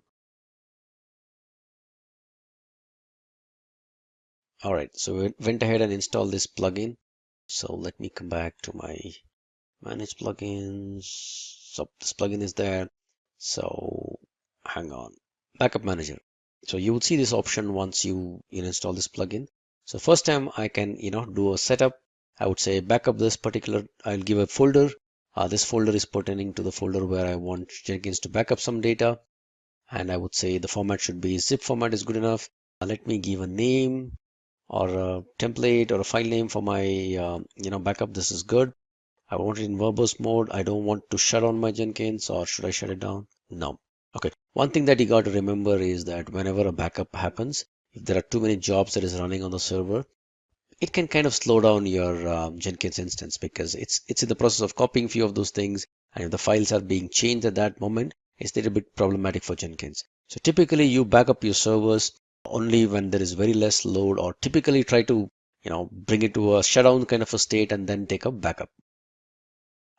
All right, so we went ahead and installed this plugin. So let me come back to my manage plugins. So this plugin is there. So hang on, backup manager. So you will see this option once you install this plugin. So first time I can do a setup. I would say backup this particular. I'll give a folder. This folder is pertaining to the folder where I want Jenkins to back up some data, and I would say the format should be zip format is good enough. Let me give a name or a template or a file name for my backup. This is good. I want it in verbose mode. I don't want to shut on my Jenkins, or should I shut it down? No. Okay. One thing that you got to remember is that whenever a backup happens, if there are too many jobs that is running on the server, it can kind of slow down your Jenkins instance, because it's in the process of copying few of those things, and if the files are being changed at that moment, it's a little bit problematic for Jenkins. So typically you back up your servers only when there is very less load, or typically try to bring it to a shutdown kind of a state and then take a backup.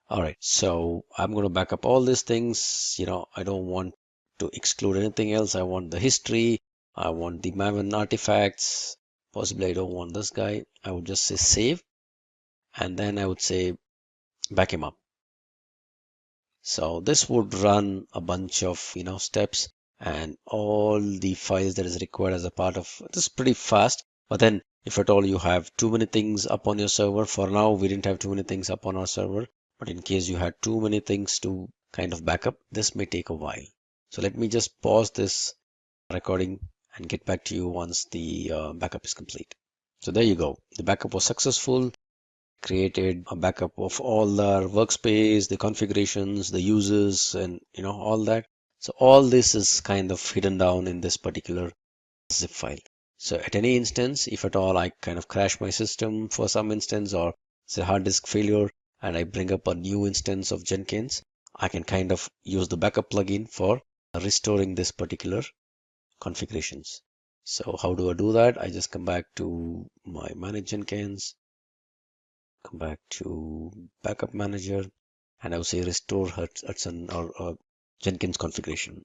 All right, so I'm going to back up all these things. I don't want to exclude anything else. I want the history. I want the Maven artifacts. Possibly I don't want this guy. I would just say save, and then I would say back him up. So this would run a bunch of steps, and all the files that is required as a part of this is pretty fast. But then if at all you have too many things up on your server, for now we didn't have too many things up on our server, but in case you had too many things to kind of back up, this may take a while. So let me just pause this recording and get back to you once the backup is complete. So there you go. The backup was successful. Created a backup of all the workspace, the configurations, the users, and all that. So all this is kind of hidden down in this particular zip file. So at any instance, if at all I kind of crash my system for some instance, or it's a hard disk failure, and I bring up a new instance of Jenkins, I can kind of use the backup plugin for restoring this particular configurations. So how do I do that? I just come back to my manage Jenkins, come back to backup manager, and I would say restore Hudson or Jenkins configuration.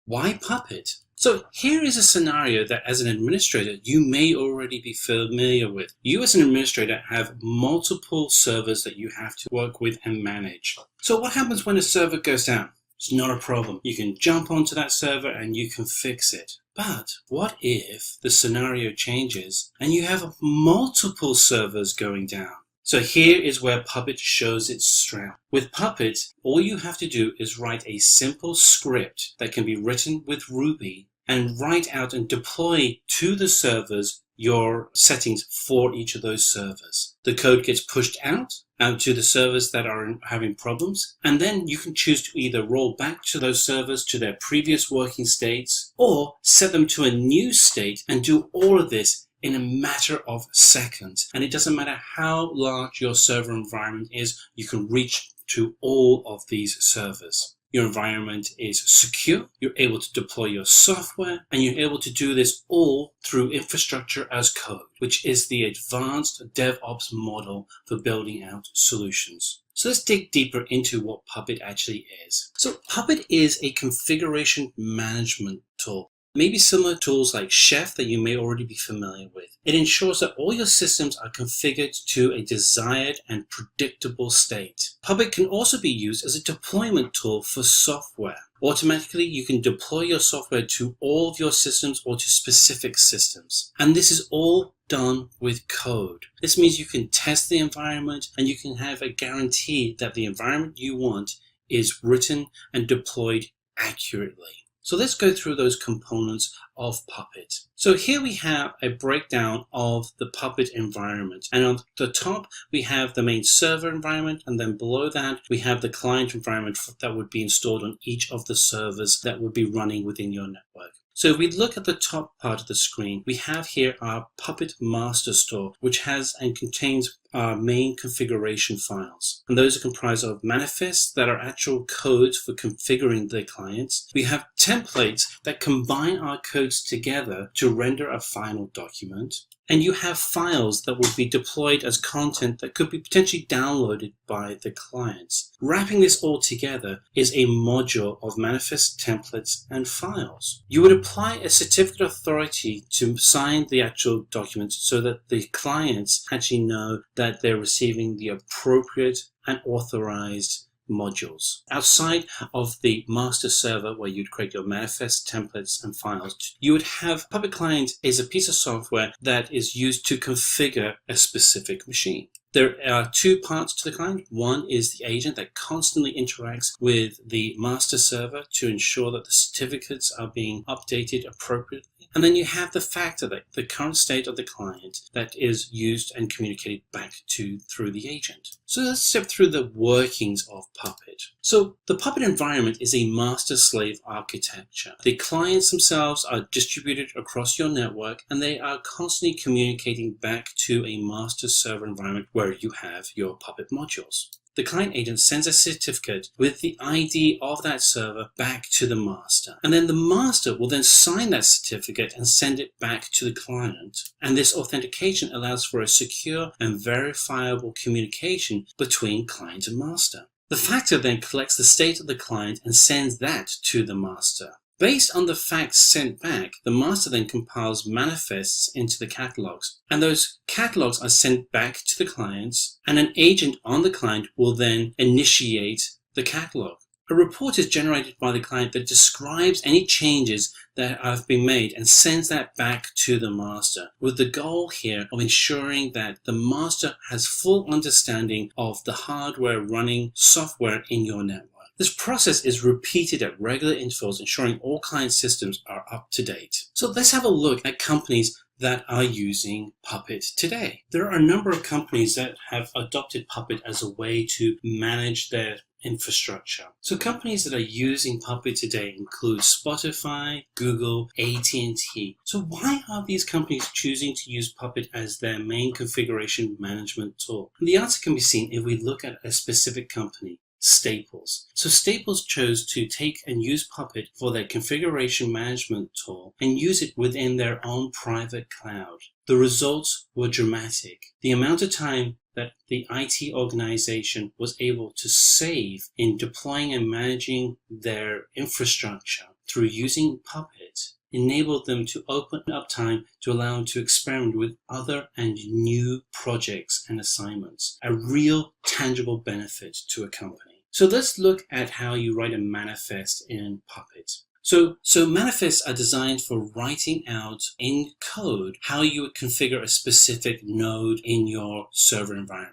Why Puppet? So here is a scenario that as an administrator, you may already be familiar with. You as an administrator have multiple servers that you have to work with and manage. So what happens when a server goes down? It's not a problem. You can jump onto that server and you can fix it. But what if the scenario changes and you have multiple servers going down? So here is where Puppet shows its strength. With Puppet, all you have to do is write a simple script that can be written with Ruby and write out and deploy to the servers your settings for each of those servers. The code gets pushed out to the servers that are having problems, and then you can choose to either roll back to those servers to their previous working states, or set them to a new state and do all of this in a matter of seconds. And it doesn't matter how large your server environment is, you can reach to all of these servers. Your environment is secure, you're able to deploy your software, and you're able to do this all through infrastructure as code, which is the advanced DevOps model for building out solutions. So let's dig deeper into what Puppet actually is. So Puppet is a configuration management tool. Maybe similar tools like Chef that you may already be familiar with. It ensures that all your systems are configured to a desired and predictable state. Puppet can also be used as a deployment tool for software. Automatically, you can deploy your software to all of your systems or to specific systems. And this is all done with code. This means you can test the environment and you can have a guarantee that the environment you want is written and deployed accurately. So let's go through those components of Puppet. So here we have a breakdown of the Puppet environment. And on the top, we have the main server environment. And then below that, we have the client environment that would be installed on each of the servers that would be running within your network. So if we look at the top part of the screen, we have here our Puppet master store, which has and contains our main configuration files. And those are comprised of manifests that are actual codes for configuring the clients. We have templates that combine our codes together to render a final document. And you have files that will be deployed as content that could be potentially downloaded by the clients. Wrapping this all together is a module of manifest templates and files. You would apply a certificate of authority to sign the actual documents so that the clients actually know that they're receiving the appropriate and authorized modules. Outside of the master server where you'd create your manifest, templates, and files, you would have Puppet Client is a piece of software that is used to configure a specific machine. There are two parts to the client. One is the agent that constantly interacts with the master server to ensure that the certificates are being updated appropriately. And then you have the factor, that the current state of the client that is used and communicated back to through the agent. So let's step through the workings of Puppet. So the Puppet environment is a master-slave architecture. The clients themselves are distributed across your network, and they are constantly communicating back to a master server environment where you have your Puppet modules. The client agent sends a certificate with the ID of that server back to the master. And then the master will then sign that certificate and send it back to the client. And this authentication allows for a secure and verifiable communication between client and master. The factor then collects the state of the client and sends that to the master. Based on the facts sent back, the master then compiles manifests into the catalogs, and those catalogs are sent back to the clients, and an agent on the client will then initiate the catalog. A report is generated by the client that describes any changes that have been made and sends that back to the master, with the goal here of ensuring that the master has full understanding of the hardware running software in your network. This process is repeated at regular intervals, ensuring all client systems are up to date. So let's have a look at companies that are using Puppet today. There are a number of companies that have adopted Puppet as a way to manage their infrastructure. So companies that are using Puppet today include Spotify, Google, AT&T. So why are these companies choosing to use Puppet as their main configuration management tool? And the answer can be seen if we look at a specific company. Staples. So Staples chose to take and use Puppet for their configuration management tool and use it within their own private cloud. The results were dramatic. The amount of time that the IT organization was able to save in deploying and managing their infrastructure through using Puppet enabled them to open up time to allow them to experiment with other and new projects and assignments, a real tangible benefit to a company. So let's look at how you write a manifest in Puppet. So manifests are designed for writing out in code how you would configure a specific node in your server environment.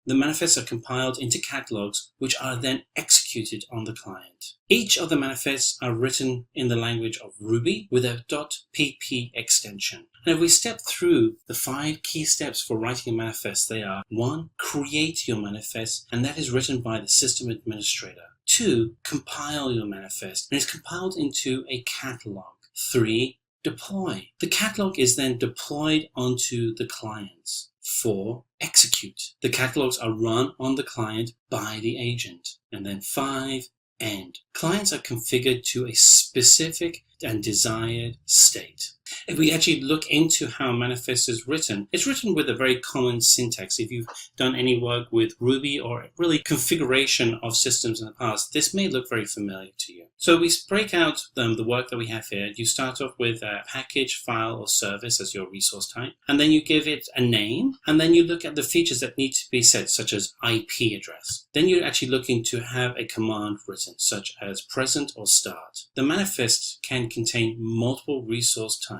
The manifests are compiled into catalogs, which are then executed on the client. Each of the manifests are written in the language of Ruby with a .pp extension. And if we step through the 5 key steps for writing a manifest, they are: 1. Create your manifest, and that is written by the system administrator. 2. Compile your manifest, and it's compiled into a catalog. 3. Deploy. The catalog is then deployed onto the clients. 4. Execute. The catalogs are run on the client by the agent. And then 5. End. Clients are configured to a specific and desired state. If we actually look into how a manifest is written, it's written with a very common syntax. If you've done any work with Ruby or really configuration of systems in the past, this may look very familiar to you. So we break out the work that we have here. You start off with a package, file, or service as your resource type, and then you give it a name, and then you look at the features that need to be set, such as IP address. Then you're actually looking to have a command written, such as present or start. The manifest can contain multiple resource types.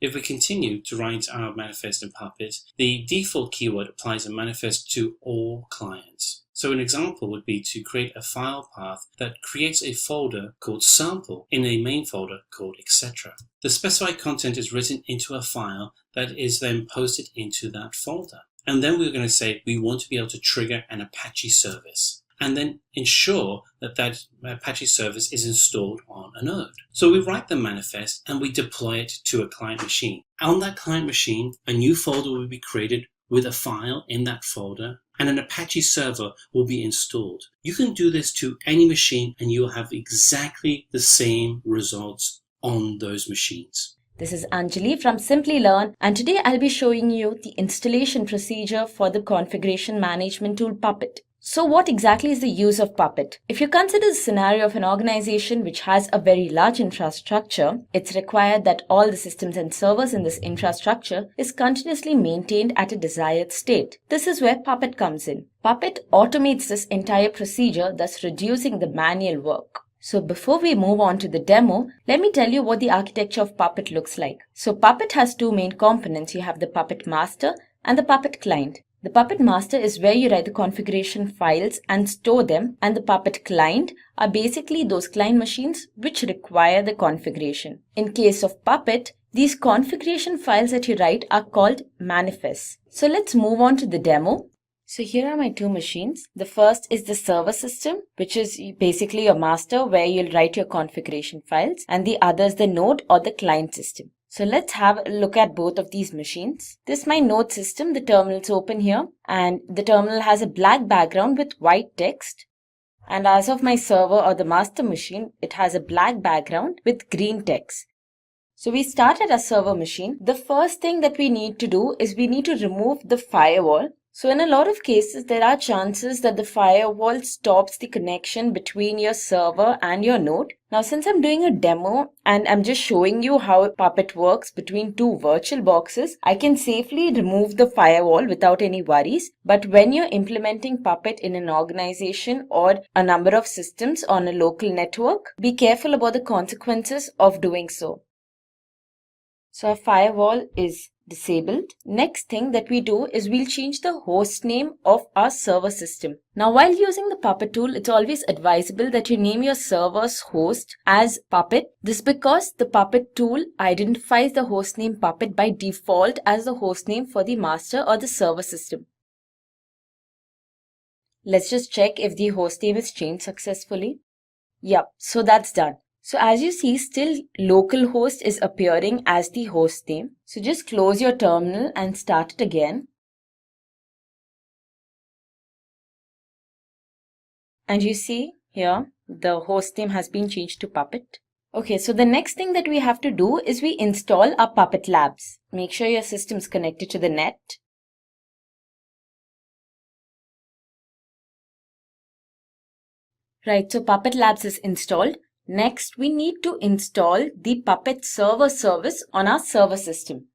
If we continue to write our manifest in Puppet, the default keyword applies a manifest to all clients. So an example would be to create a file path that creates a folder called sample in a main folder called etc. The specified content is written into a file that is then posted into that folder. And then we're going to say we want to be able to trigger an Apache service and then ensure that that Apache service is installed on a node. So we write the manifest and we deploy it to a client machine. On that client machine, a new folder will be created with a file in that folder, and an Apache server will be installed. You can do this to any machine and you'll have exactly the same results on those machines. This is Anjali from Simplilearn, and today I'll be showing you the installation procedure for the configuration management tool Puppet. So what exactly is the use of Puppet? If you consider the scenario of an organization which has a very large infrastructure, it's required that all the systems and servers in this infrastructure is continuously maintained at a desired state. This is where Puppet comes in. Puppet automates this entire procedure, thus reducing the manual work. So before we move on to the demo, let me tell you what the architecture of Puppet looks like. So Puppet has two main components. You have the Puppet master and the Puppet client. The Puppet master is where you write the configuration files and store them, and the Puppet client are basically those client machines which require the configuration. In case of Puppet, these configuration files that you write are called manifests. So let's move on to the demo. So here are my two machines. The first is the server system, which is basically your master where you'll write your configuration files, and the other is the node or the client system. So let's have a look at both of these machines. This is my node system. The terminal is open here, and the terminal has a black background with white text. And as of my server or the master machine, it has a black background with green text. So we start at our server machine. The first thing that we need to do is we need to remove the firewall. So in a lot of cases, there are chances that the firewall stops the connection between your server and your node. Now, since I'm doing a demo and I'm just showing you how Puppet works between two virtual boxes, I can safely remove the firewall without any worries. But when you're implementing Puppet in an organization or a number of systems on a local network, be careful about the consequences of doing so. So our firewall is disabled. Next thing that we do is we'll change the host name of our server system. Now while using the Puppet tool, it's always advisable that you name your server's host as Puppet. This because the Puppet tool identifies the host name Puppet by default as the host name for the master or the server system. Let's just check if the host name is changed successfully. Yep, so that's done. So as you see, still localhost is appearing as the host name. So just close your terminal and start it again. And you see here, the host name has been changed to Puppet. Okay, so the next thing that we have to do is we install our Puppet Labs. Make sure your system is connected to the net. Right, so Puppet Labs is installed. Next, we need to install the Puppet server service on our server system.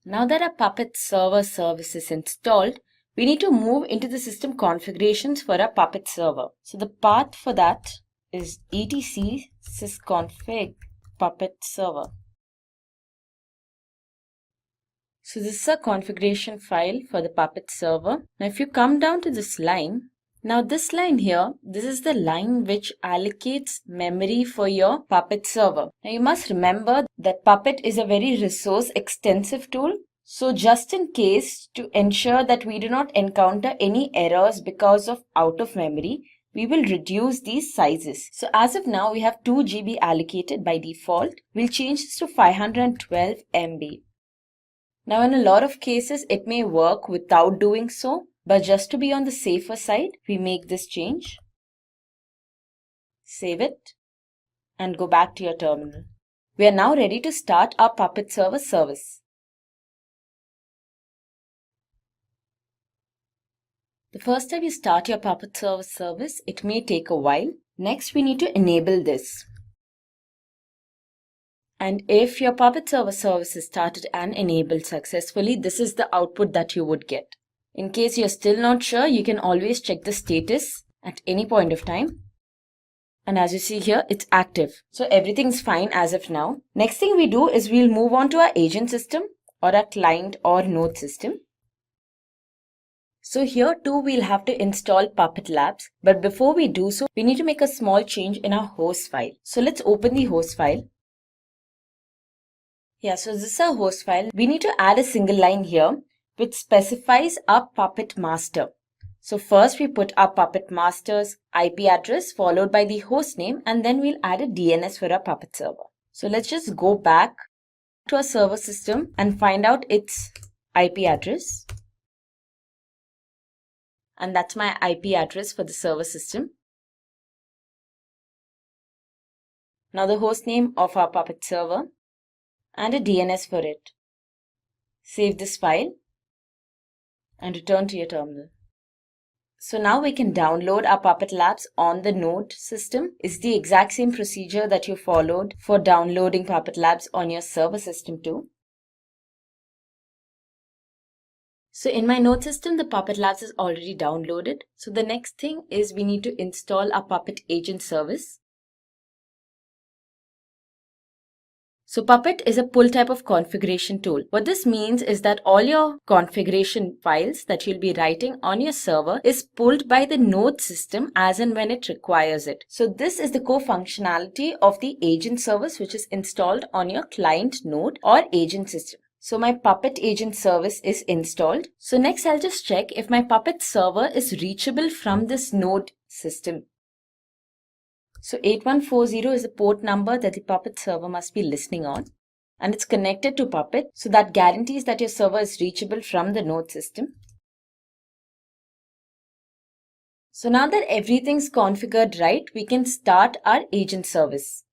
Now that our Puppet server service is installed, we need to move into the system configurations for our Puppet server. So the path for that is etc sysconfig Puppet server. So this is a configuration file for the Puppet server. Now if you come down to this line, now this line here, this is the line which allocates memory for your Puppet server. Now you must remember that Puppet is a very resource extensive tool. So just in case, to ensure that we do not encounter any errors because of out of memory, we will reduce these sizes. So as of now, we have 2 GB allocated by default. We'll change this to 512 MB. Now in a lot of cases, it may work without doing so, but just to be on the safer side, we make this change. Save it and go back to your terminal. We are now ready to start our Puppet server service. The first time you start your Puppet server service, it may take a while. Next, we need to enable this. And if your Puppet server service is started and enabled successfully, this is the output that you would get. In case you're still not sure, you can always check the status at any point of time. And as you see here, it's active. So everything's fine as of now. Next thing we do is we'll move on to our agent system or our client or node system. So here too we'll have to install Puppet Labs. But before we do so, we need to make a small change in our host file. So let's open the host file. Yeah, so this is our host file. We need to add a single line here which specifies our Puppet master. So first we put our Puppet master's IP address followed by the host name, and then we'll add a DNS for our Puppet server. So let's just go back to our server system and find out its IP address. And that's my IP address for the server system. Now the host name of our Puppet server and a DNS for it. Save this file and return to your terminal. So now we can download our Puppet Labs on the node system. It's the exact same procedure that you followed for downloading Puppet Labs on your server system too. So in my node system, the Puppet Labs is already downloaded. So the next thing is we need to install our Puppet agent service. So Puppet is a pull type of configuration tool. What this means is that all your configuration files that you'll be writing on your server is pulled by the node system as and when it requires it. So this is the core functionality of the agent service which is installed on your client node or agent system. So my Puppet agent service is installed. So next I'll just check if my Puppet server is reachable from this node system. So 8140 is the port number that the Puppet server must be listening on, and it's connected to Puppet, so that guarantees that your server is reachable from the node system. So now that everything's configured right, we can start our agent service.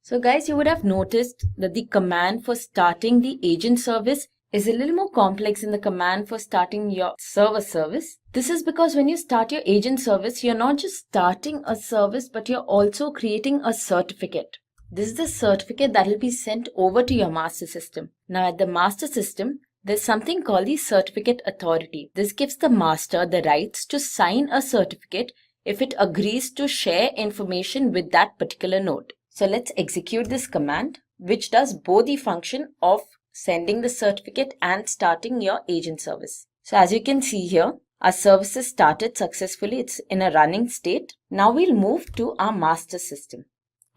So guys, you would have noticed that the command for starting the agent service is a little more complex than the command for starting your server service. This is because when you start your agent service, you're not just starting a service, but you're also creating a certificate. This is the certificate that will be sent over to your master system. Now at the master system, there's something called the certificate authority. This gives the master the rights to sign a certificate if it agrees to share information with that particular node. So let's execute this command, which does both the function of sending the certificate and starting your agent service. So as you can see here, our service is started successfully. It's in a running state. Now we'll move to our master system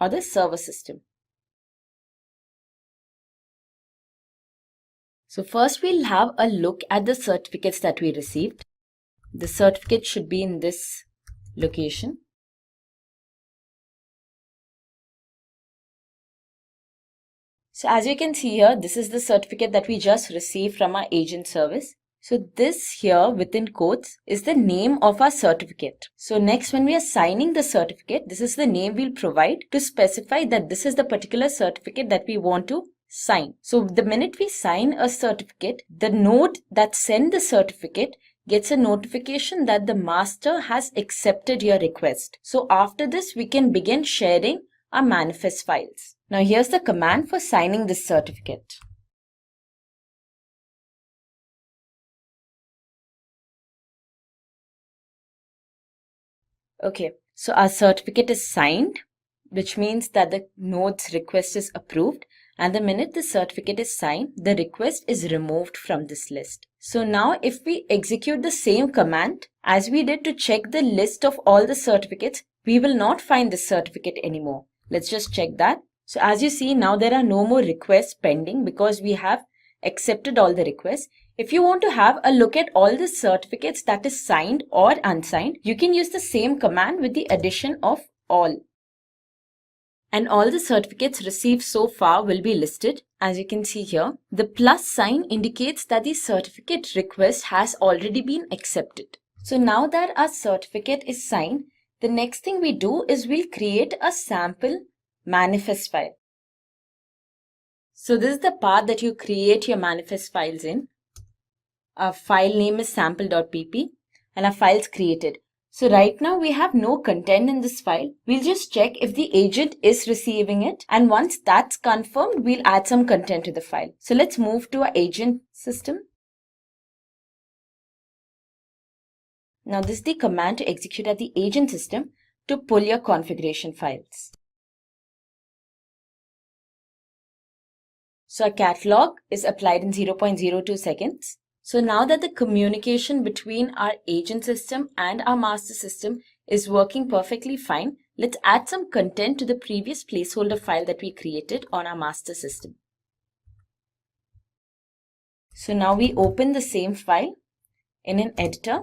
or the server system. So first we'll have a look at the certificates that we received. The certificate should be in this location. So as you can see here, this is the certificate that we just received from our agent service. So this here within quotes is the name of our certificate. So next, when we are signing the certificate, this is the name we'll provide to specify that this is the particular certificate that we want to sign. So the minute we sign a certificate, the node that sends the certificate gets a notification that the master has accepted your request. So after this, we can begin sharing our manifest files. Now here's the command for signing this certificate. Okay, so our certificate is signed, which means that the node's request is approved. And the minute the certificate is signed, the request is removed from this list. So now if we execute the same command as we did to check the list of all the certificates, we will not find this certificate anymore. Let's just check that. So as you see, now there are no more requests pending because we have accepted all the requests. If you want to have a look at all the certificates that is signed or unsigned, you can use the same command with the addition of all. And all the certificates received so far will be listed. As you can see here, the plus sign indicates that the certificate request has already been accepted. So now that our certificate is signed, the next thing we do is we'll create a sample manifest file. So this is the path that you create your manifest files in. Our file name is sample.pp and our file's created. So right now we have no content in this file. We'll just check if the agent is receiving it, and once that's confirmed, we'll add some content to the file. So let's move to our agent system. Now this is the command to execute at the agent system to pull your configuration files. So our catalog is applied in 0.02 seconds. So now that the communication between our agent system and our master system is working perfectly fine, let's add some content to the previous placeholder file that we created on our master system. So now we open the same file in an editor.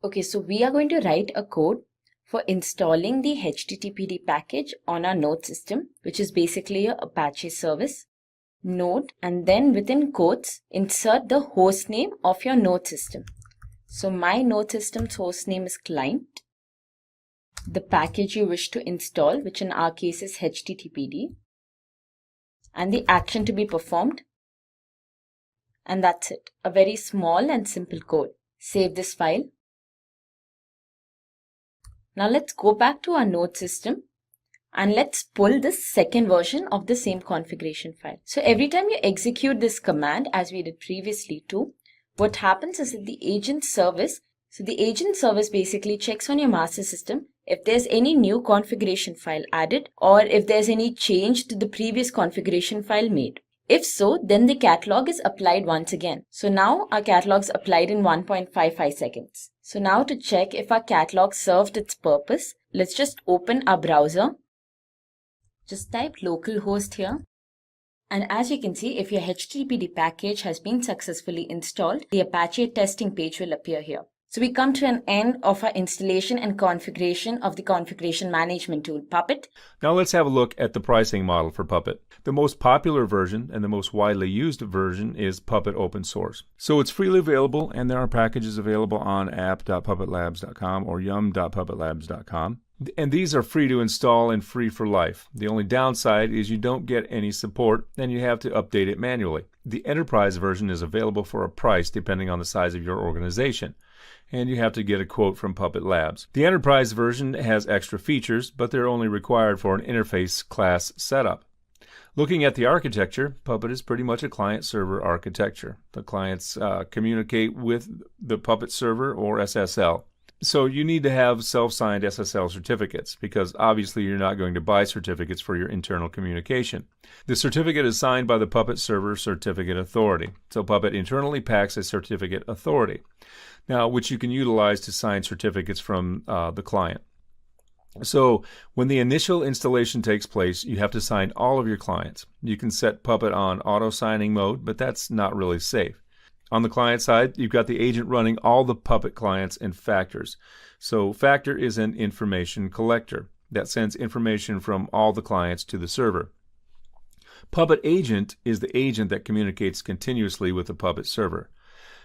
Okay, so we are going to write a code for installing the HTTPD package on our node system, which is basically a Apache service. Node, and then within quotes, insert the host name of your node system. So my node system's host name is client. The package you wish to install, which in our case is HTTPD, and the action to be performed. And that's it. A very small and simple code. Save this file. Now let's go back to our node system and let's pull this second version of the same configuration file. So every time you execute this command, as we did previously too, what happens is that the agent service basically checks on your master system if there's any new configuration file added or if there's any change to the previous configuration file made. If so, then the catalog is applied once again. So now our catalog is applied in 1.55 seconds. So now to check if our catalog served its purpose, let's just open our browser. Just type localhost here. And as you can see, if your HTTPD package has been successfully installed, the Apache testing page will appear here. So we come to an end of our installation and configuration of the configuration management tool, Puppet. Now let's have a look at the pricing model for Puppet. The most popular version and the most widely used version is Puppet open source. So it's freely available, and there are packages available on app.puppetlabs.com or yum.puppetlabs.com. And these are free to install and free for life. The only downside is you don't get any support and you have to update it manually. The enterprise version is available for a price depending on the size of your organization, and you have to get a quote from Puppet Labs. The enterprise version has extra features, but they're only required for an interface class setup. Looking at the architecture, Puppet is pretty much a client-server architecture. The clients communicate with the Puppet server or SSL. So you need to have self-signed SSL certificates because obviously you're not going to buy certificates for your internal communication. The certificate is signed by the Puppet Server Certificate Authority. So Puppet internally packs a certificate authority, now which you can utilize to sign certificates from the client. So when the initial installation takes place, you have to sign all of your clients. You can set Puppet on auto-signing mode, but that's not really safe. On the client side, you've got the agent running all the Puppet clients and factors. So factor is an information collector that sends information from all the clients to the server. Puppet agent is the agent that communicates continuously with the Puppet server.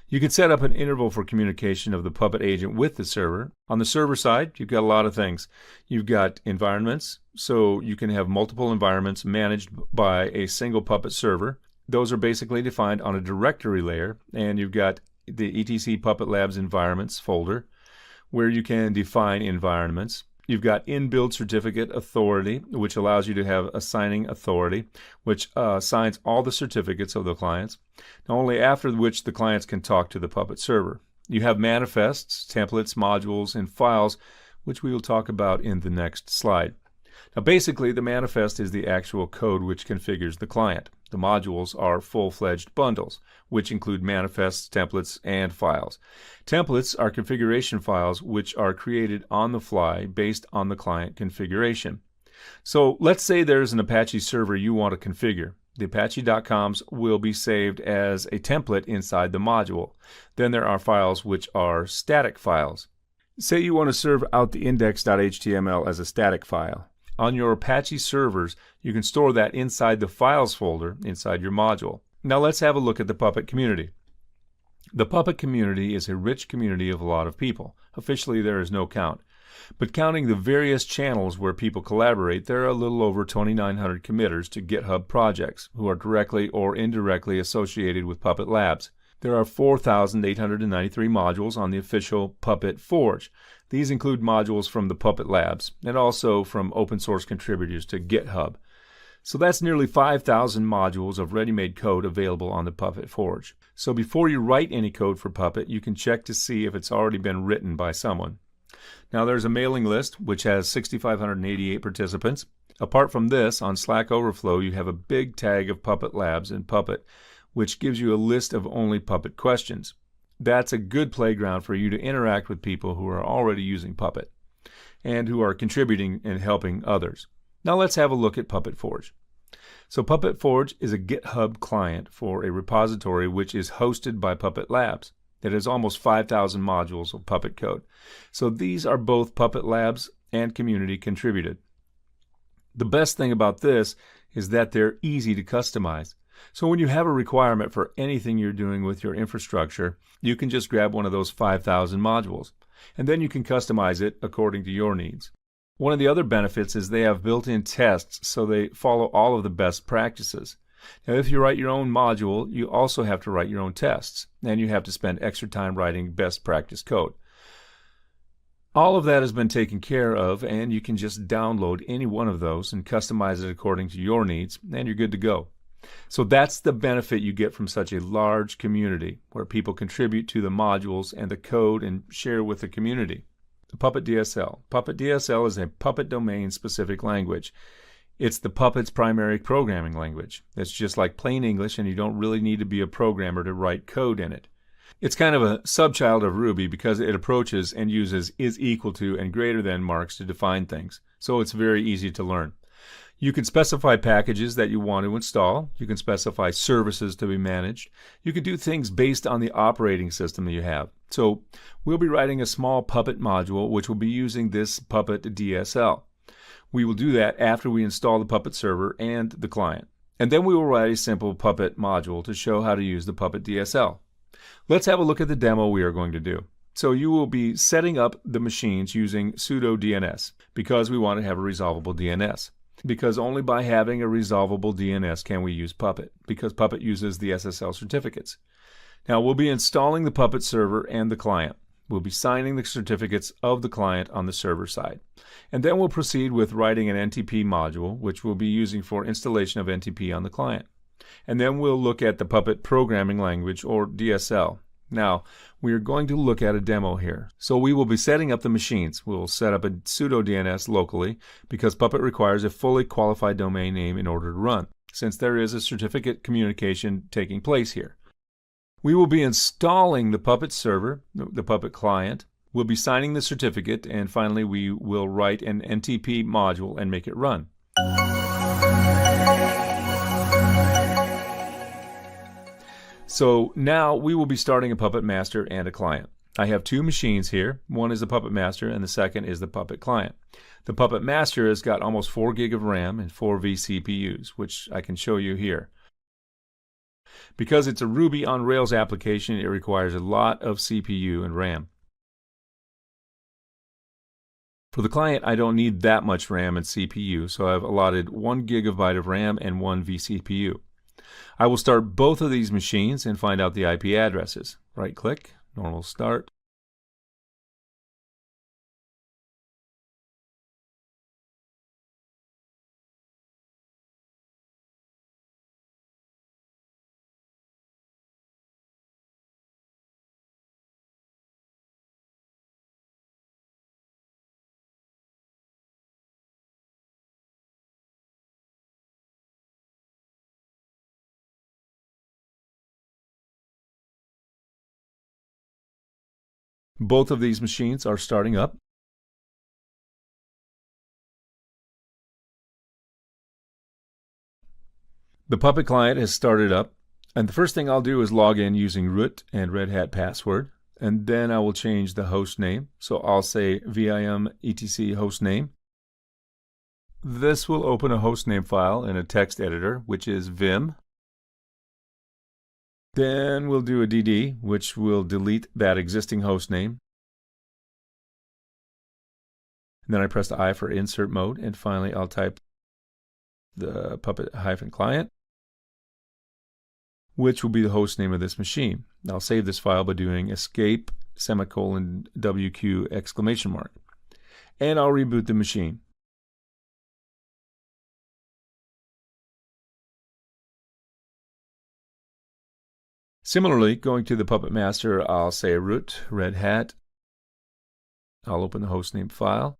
You can set up an interval for communication of the Puppet agent with the server. On the server side, you've got a lot of things. You've got environments, so you can have multiple environments managed by a single Puppet server. Those are basically defined on a directory layer, and you've got the etc Puppet Labs environments folder where you can define environments. You've got inbuilt certificate authority, which allows you to have a signing authority, which signs all the certificates of the clients, only after which the clients can talk to the Puppet server. You have manifests, templates, modules, and files, which we will talk about in the next slide. Now basically, the manifest is the actual code which configures the client. The modules are full-fledged bundles, which include manifests, templates, and files. Templates are configuration files which are created on the fly based on the client configuration. So let's say there's an Apache server you want to configure. The Apache.coms will be saved as a template inside the module. Then there are files which are static files. Say you want to serve out the index.html as a static file. On your Apache servers, you can store that inside the files folder inside your module. Now let's have a look at the Puppet community. The Puppet community is a rich community of a lot of people. Officially, there is no count. But counting the various channels where people collaborate, there are a little over 2,900 committers to GitHub projects who are directly or indirectly associated with Puppet Labs. There are 4,893 modules on the official Puppet Forge. These include modules from the Puppet Labs and also from open source contributors to GitHub. So that's nearly 5,000 modules of ready-made code available on the Puppet Forge. So before you write any code for Puppet, you can check to see if it's already been written by someone. Now there's a mailing list which has 6,588 participants. Apart from this, on Slack Overflow you have a big tag of Puppet Labs in Puppet, which gives you a list of only Puppet questions. That's a good playground for you to interact with people who are already using Puppet and who are contributing and helping others. Now let's have a look at Puppet Forge. So Puppet Forge is a GitHub client for a repository which is hosted by Puppet Labs. It has almost 5,000 modules of Puppet code. So these are both Puppet Labs and community contributed. The best thing about this is that they're easy to customize. So when you have a requirement for anything you're doing with your infrastructure, you can just grab one of those 5,000 modules, and then you can customize it according to your needs. One of the other benefits is they have built-in tests, so they follow all of the best practices. Now, if you write your own module, you also have to write your own tests, and you have to spend extra time writing best practice code. All of that has been taken care of, and you can just download any one of those and customize it according to your needs, and you're good to go. So that's the benefit you get from such a large community, where people contribute to the modules and the code and share with the community. Puppet DSL. Puppet DSL is a Puppet domain-specific language. It's the Puppet's primary programming language. It's just like plain English, and you don't really need to be a programmer to write code in it. It's kind of a subchild of Ruby because it approaches and uses is equal to and greater than marks to define things, so it's very easy to learn. You can specify packages that you want to install. You can specify services to be managed. You can do things based on the operating system that you have. So we'll be writing a small Puppet module which will be using this Puppet DSL. We will do that after we install the Puppet server and the client. And then we will write a simple Puppet module to show how to use the Puppet DSL. Let's have a look at the demo we are going to do. So you will be setting up the machines using sudo DNS because we want to have a resolvable DNS. Because only by having a resolvable DNS can we use Puppet, because Puppet uses the SSL certificates. Now we'll be installing the Puppet server and the client. We'll be signing the certificates of the client on the server side. And then we'll proceed with writing an NTP module, which we'll be using for installation of NTP on the client. And then we'll look at the Puppet programming language, or DSL. Now, we are going to look at a demo here. So we will be setting up the machines. We'll set up a sudo DNS locally because Puppet requires a fully qualified domain name in order to run, since there is a certificate communication taking place here. We will be installing the Puppet server, the Puppet client. We'll be signing the certificate, and finally we will write an NTP module and make it run. So now we will be starting a Puppet master and a client. I have two machines here. One is the Puppet master and the second is the Puppet client. The Puppet master has got almost 4 gig of RAM and 4 vCPUs, which I can show you here. Because it's a Ruby on Rails application, it requires a lot of CPU and RAM. For the client, I don't need that much RAM and CPU, so I've allotted 1 gigabyte of RAM and 1 vCPU. I will start both of these machines and find out the IP addresses. Right-click, normal start. Both of these machines are starting up. The Puppet client has started up, and the first thing I'll do is log in using root and Red Hat password, and then I will change the host name. So I'll say vim etc host name. This will open a hostname file in a text editor, which is vim. Then we'll do a dd, which will delete that existing host name. And then I press the I for insert mode, and finally I'll type the Puppet-client, which will be the host name of this machine. I'll save this file by doing escape !WQ ! And I'll reboot the machine. Similarly, going to the Puppet Master, I'll say root Red Hat. I'll open the hostname file.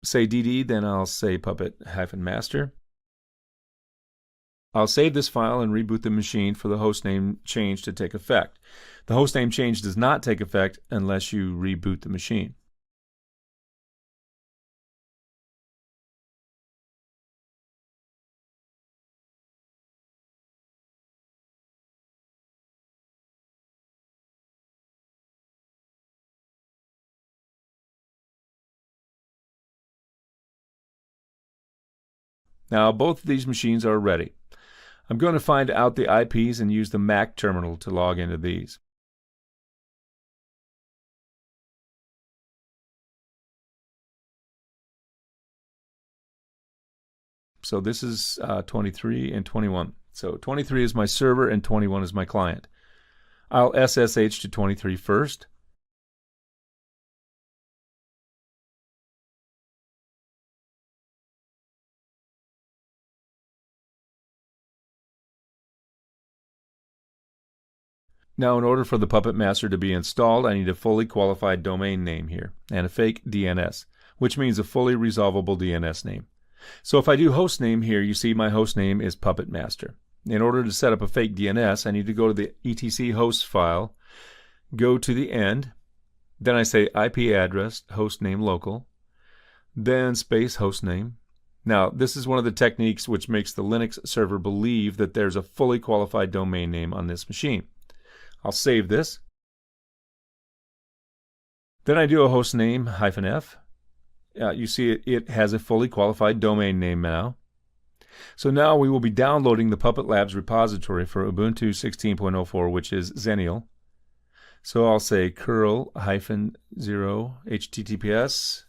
Say dd, then I'll say puppet-master. I'll save this file and reboot the machine for the hostname change to take effect. The hostname change does not take effect unless you reboot the machine. Now both of these machines are ready. I'm going to find out the IPs and use the Mac terminal to log into these. So this is 23 and 21. So 23 is my server and 21 is my client. I'll SSH to 23 first. Now, in order for the Puppet Master to be installed, I need a fully qualified domain name here and a fake DNS, which means a fully resolvable DNS name. So if I do host name here, you see my host name is Puppet Master. In order to set up a fake DNS, I need to go to the etc host file, go to the end, then I say IP address, host name local, then space host name. Now, this is one of the techniques which makes the Linux server believe that there's a fully qualified domain name on this machine. I'll save this. Then I do a host name -f. You see it has a fully qualified domain name now. So now we will be downloading the Puppet Labs repository for Ubuntu 16.04, which is Xennial. So I'll say curl -0 https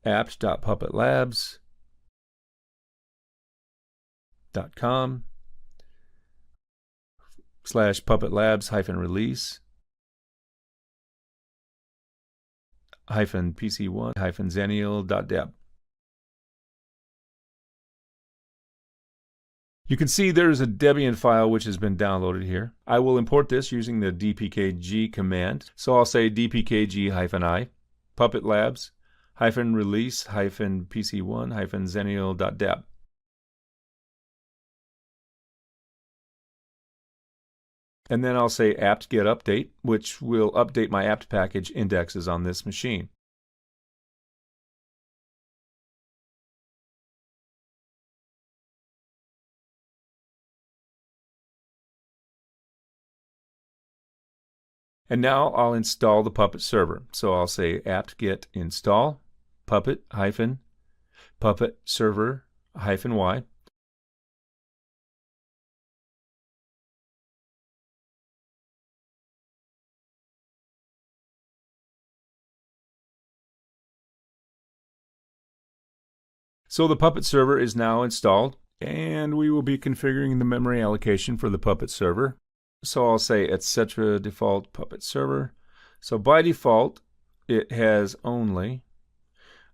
apt.puppetlabs.com /puppetlabs-release -pc1 -xennial.deb. You can see there's a Debian file which has been downloaded here. I will import this using the dpkg command. So I'll say dpkg-i puppetlabs-release -pc1 -xennial.deb. And then I'll say apt-get update, which will update my apt package indexes on this machine. And now I'll install the Puppet server. So I'll say apt-get install puppet server -y. So the Puppet server is now installed, and we will be configuring the memory allocation for the Puppet server. So I'll say etc default Puppet server. So by default, it has only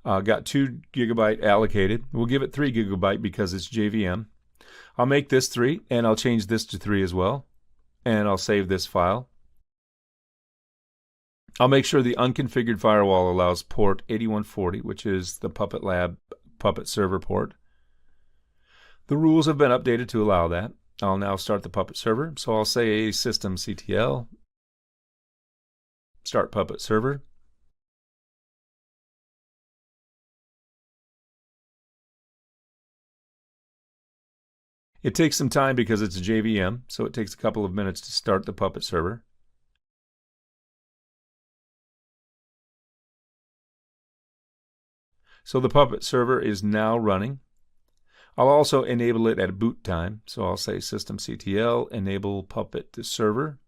got 2 GB allocated. We'll give it 3 GB because it's JVM. I'll make this 3, and I'll change this to 3 as well. And I'll save this file. I'll make sure the unconfigured firewall allows port 8140, which is the Puppet Lab Puppet server port. The rules have been updated to allow that. I'll now start the Puppet server. So I'll say systemctl start Puppet server. It takes some time because it's a JVM, so it takes a couple of minutes to start the Puppet server. So the Puppet server is now running. I'll also enable it at boot time. So I'll say systemctl enable Puppet to server.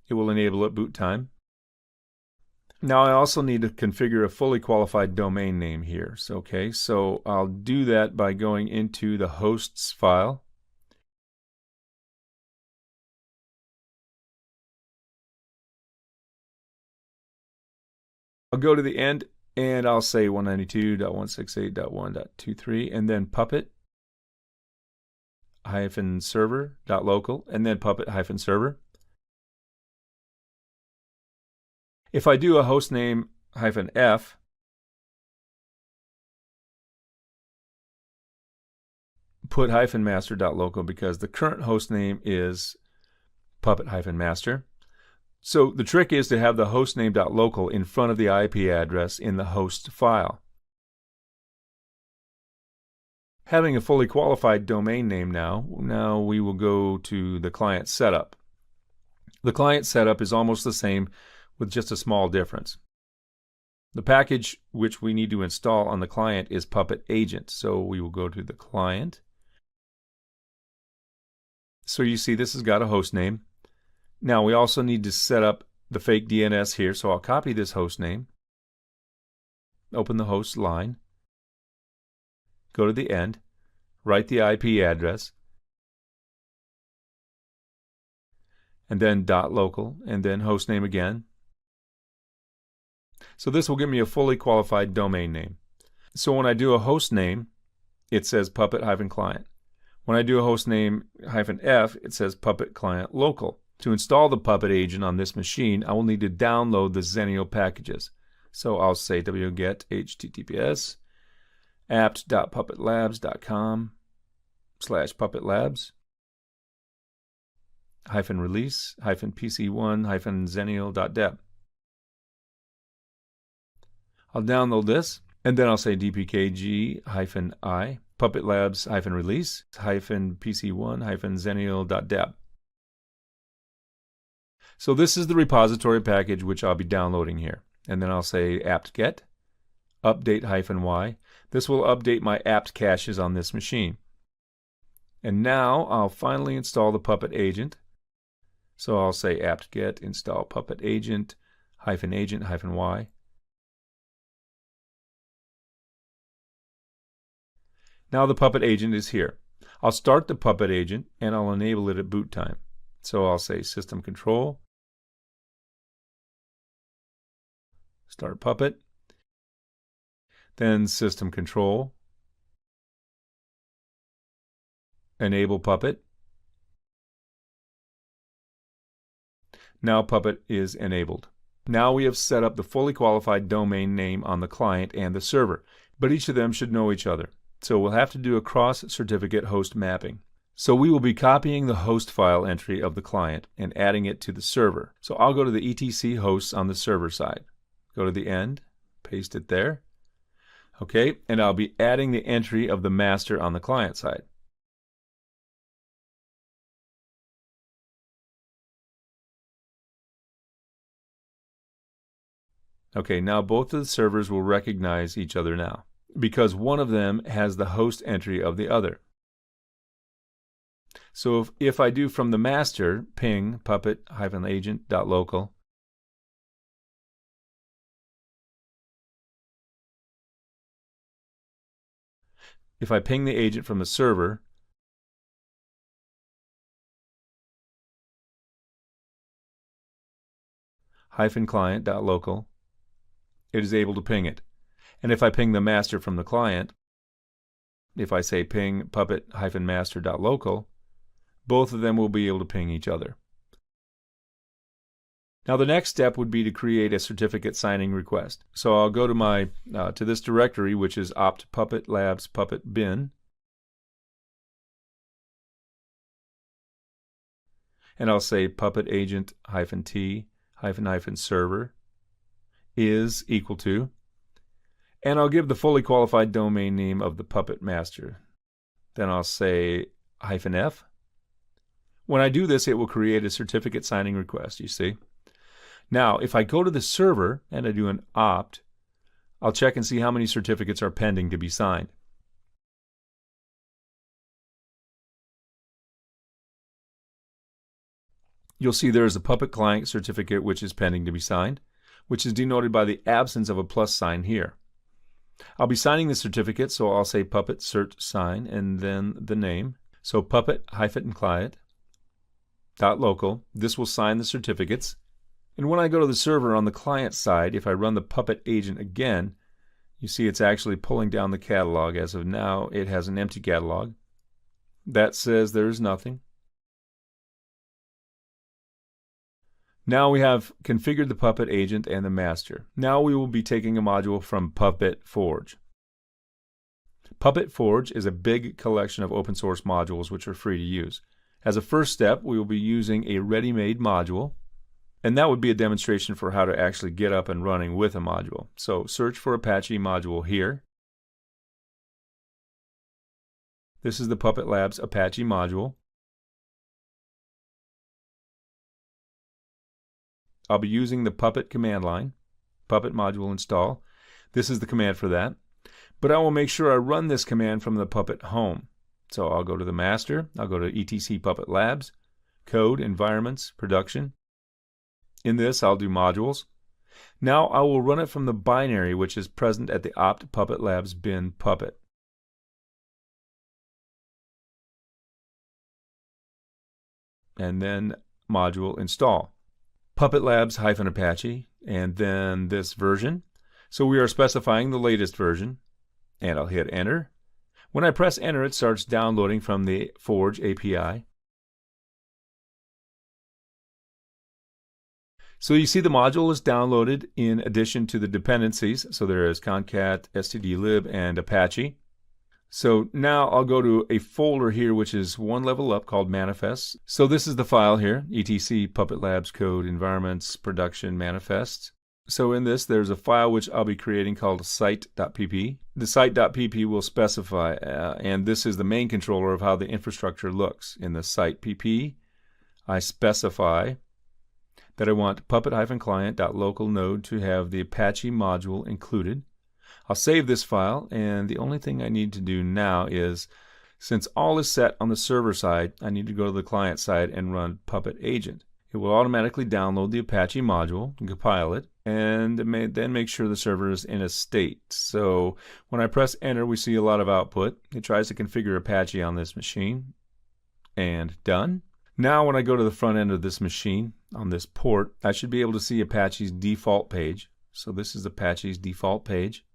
It will enable at boot time. Now I also need to configure a fully qualified domain name here. So I'll do that by going into the hosts file. I'll go to the end and I'll say 192.168.1.23 and then puppet-server.local and then puppet-server. If I do a hostname -f, put -master.local because the current hostname is puppet-master. So the trick is to have the hostname.local in front of the IP address in the host file. Having a fully qualified domain name now we will go to the client setup. The client setup is almost the same with just a small difference. The package which we need to install on the client is Puppet Agent. So we will go to the client. So you see this has got a host name. Now we also need to set up the fake DNS here. So I'll copy this host name, open the host line, go to the end, write the IP address, and then .local, and then host name again. So this will give me a fully qualified domain name. So when I do a host name, it says puppet-client. When I do a host name -f, it says puppet client local. To install the Puppet agent on this machine, I will need to download the Xenio packages. So I'll say wget https apt.puppetlabs.com/puppetlabs -release -pc1 -xenio.deb. I'll download this, and then I'll say dpkg-i puppetlabs-release -pc1 -xenio.deb. So this is the repository package which I'll be downloading here. And then I'll say apt-get update-y. This will update my apt caches on this machine. And now I'll finally install the Puppet agent. So I'll say apt-get install Puppet agent -y. Now the Puppet agent is here. I'll start the Puppet agent and I'll enable it at boot time. So I'll say system control, start Puppet, then system control, enable Puppet. Now Puppet is enabled. Now we have set up the fully qualified domain name on the client and the server, but each of them should know each other. So we'll have to do a cross-certificate host mapping. So we will be copying the host file entry of the client and adding it to the server. So I'll go to the etc hosts on the server side. Go to the end, paste it there. Okay, and I'll be adding the entry of the master on the client side. Okay, now both of the servers will recognize each other now, because one of them has the host entry of the other. So if I do from the master ping puppet-agent.local, if I ping the agent from the server, -client.local, it is able to ping it. And if I ping the master from the client, if I say ping puppet-master.local, both of them will be able to ping each other. Now the next step would be to create a certificate signing request. So I'll go to my to this directory, which is opt puppet labs puppet bin, and I'll say puppet agent -t -server is equal to, and I'll give the fully qualified domain name of the Puppet master. Then I'll say -f. When I do this, it will create a certificate signing request, you see. Now, if I go to the server and I do an opt, I'll check and see how many certificates are pending to be signed. You'll see there is a Puppet client certificate which is pending to be signed, which is denoted by the absence of a plus sign here. I'll be signing the certificate, so I'll say Puppet cert sign and then the name. So puppet-client.local, this will sign the certificates. And when I go to the server on the client side, if I run the Puppet agent again, you see it's actually pulling down the catalog. As of now, it has an empty catalog. That says there is nothing. Now we have configured the Puppet agent and the master. Now we will be taking a module from Puppet Forge. Puppet Forge is a big collection of open source modules which are free to use. As a first step, we will be using a ready-made module, and that would be a demonstration for how to actually get up and running with a module. So search for Apache module here. This is the Puppet Labs Apache module. I'll be using the Puppet command line, Puppet module install. This is the command for that. But I will make sure I run this command from the Puppet home. So I'll go to the master, I'll go to etc Puppet Labs, code, environments, production. In this I'll do modules. Now I will run it from the binary which is present at the opt Puppet Labs bin Puppet. And then module install. Puppet Labs-Apache, and then this version. So we are specifying the latest version, and I'll hit enter. When I press enter, it starts downloading from the Forge API. So you see the module is downloaded in addition to the dependencies. So there is concat, stdlib, and Apache. So now I'll go to a folder here which is one level up called manifests. So this is the file here, etc Puppet Labs code environments production manifests. So in this there's a file which I'll be creating called site.pp. The site.pp will specify, and this is the main controller of how the infrastructure looks. In the site.pp I specify that I want puppet-client.local node to have the Apache module included. I'll save this file, and the only thing I need to do now is, since all is set on the server side, I need to go to the client side and run Puppet agent. It will automatically download the Apache module and compile it, and then make sure the server is in a state. So when I press enter, we see a lot of output. It tries to configure Apache on this machine, and done. Now when I go to the front end of this machine, on this port, I should be able to see Apache's default page. So this is Apache's default page.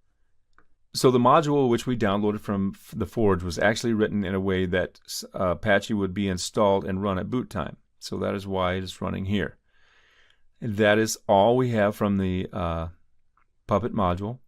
So the module which we downloaded from the Forge was actually written in a way that Apache would be installed and run at boot time. So that is why it is running here. And that is all we have from the Puppet module.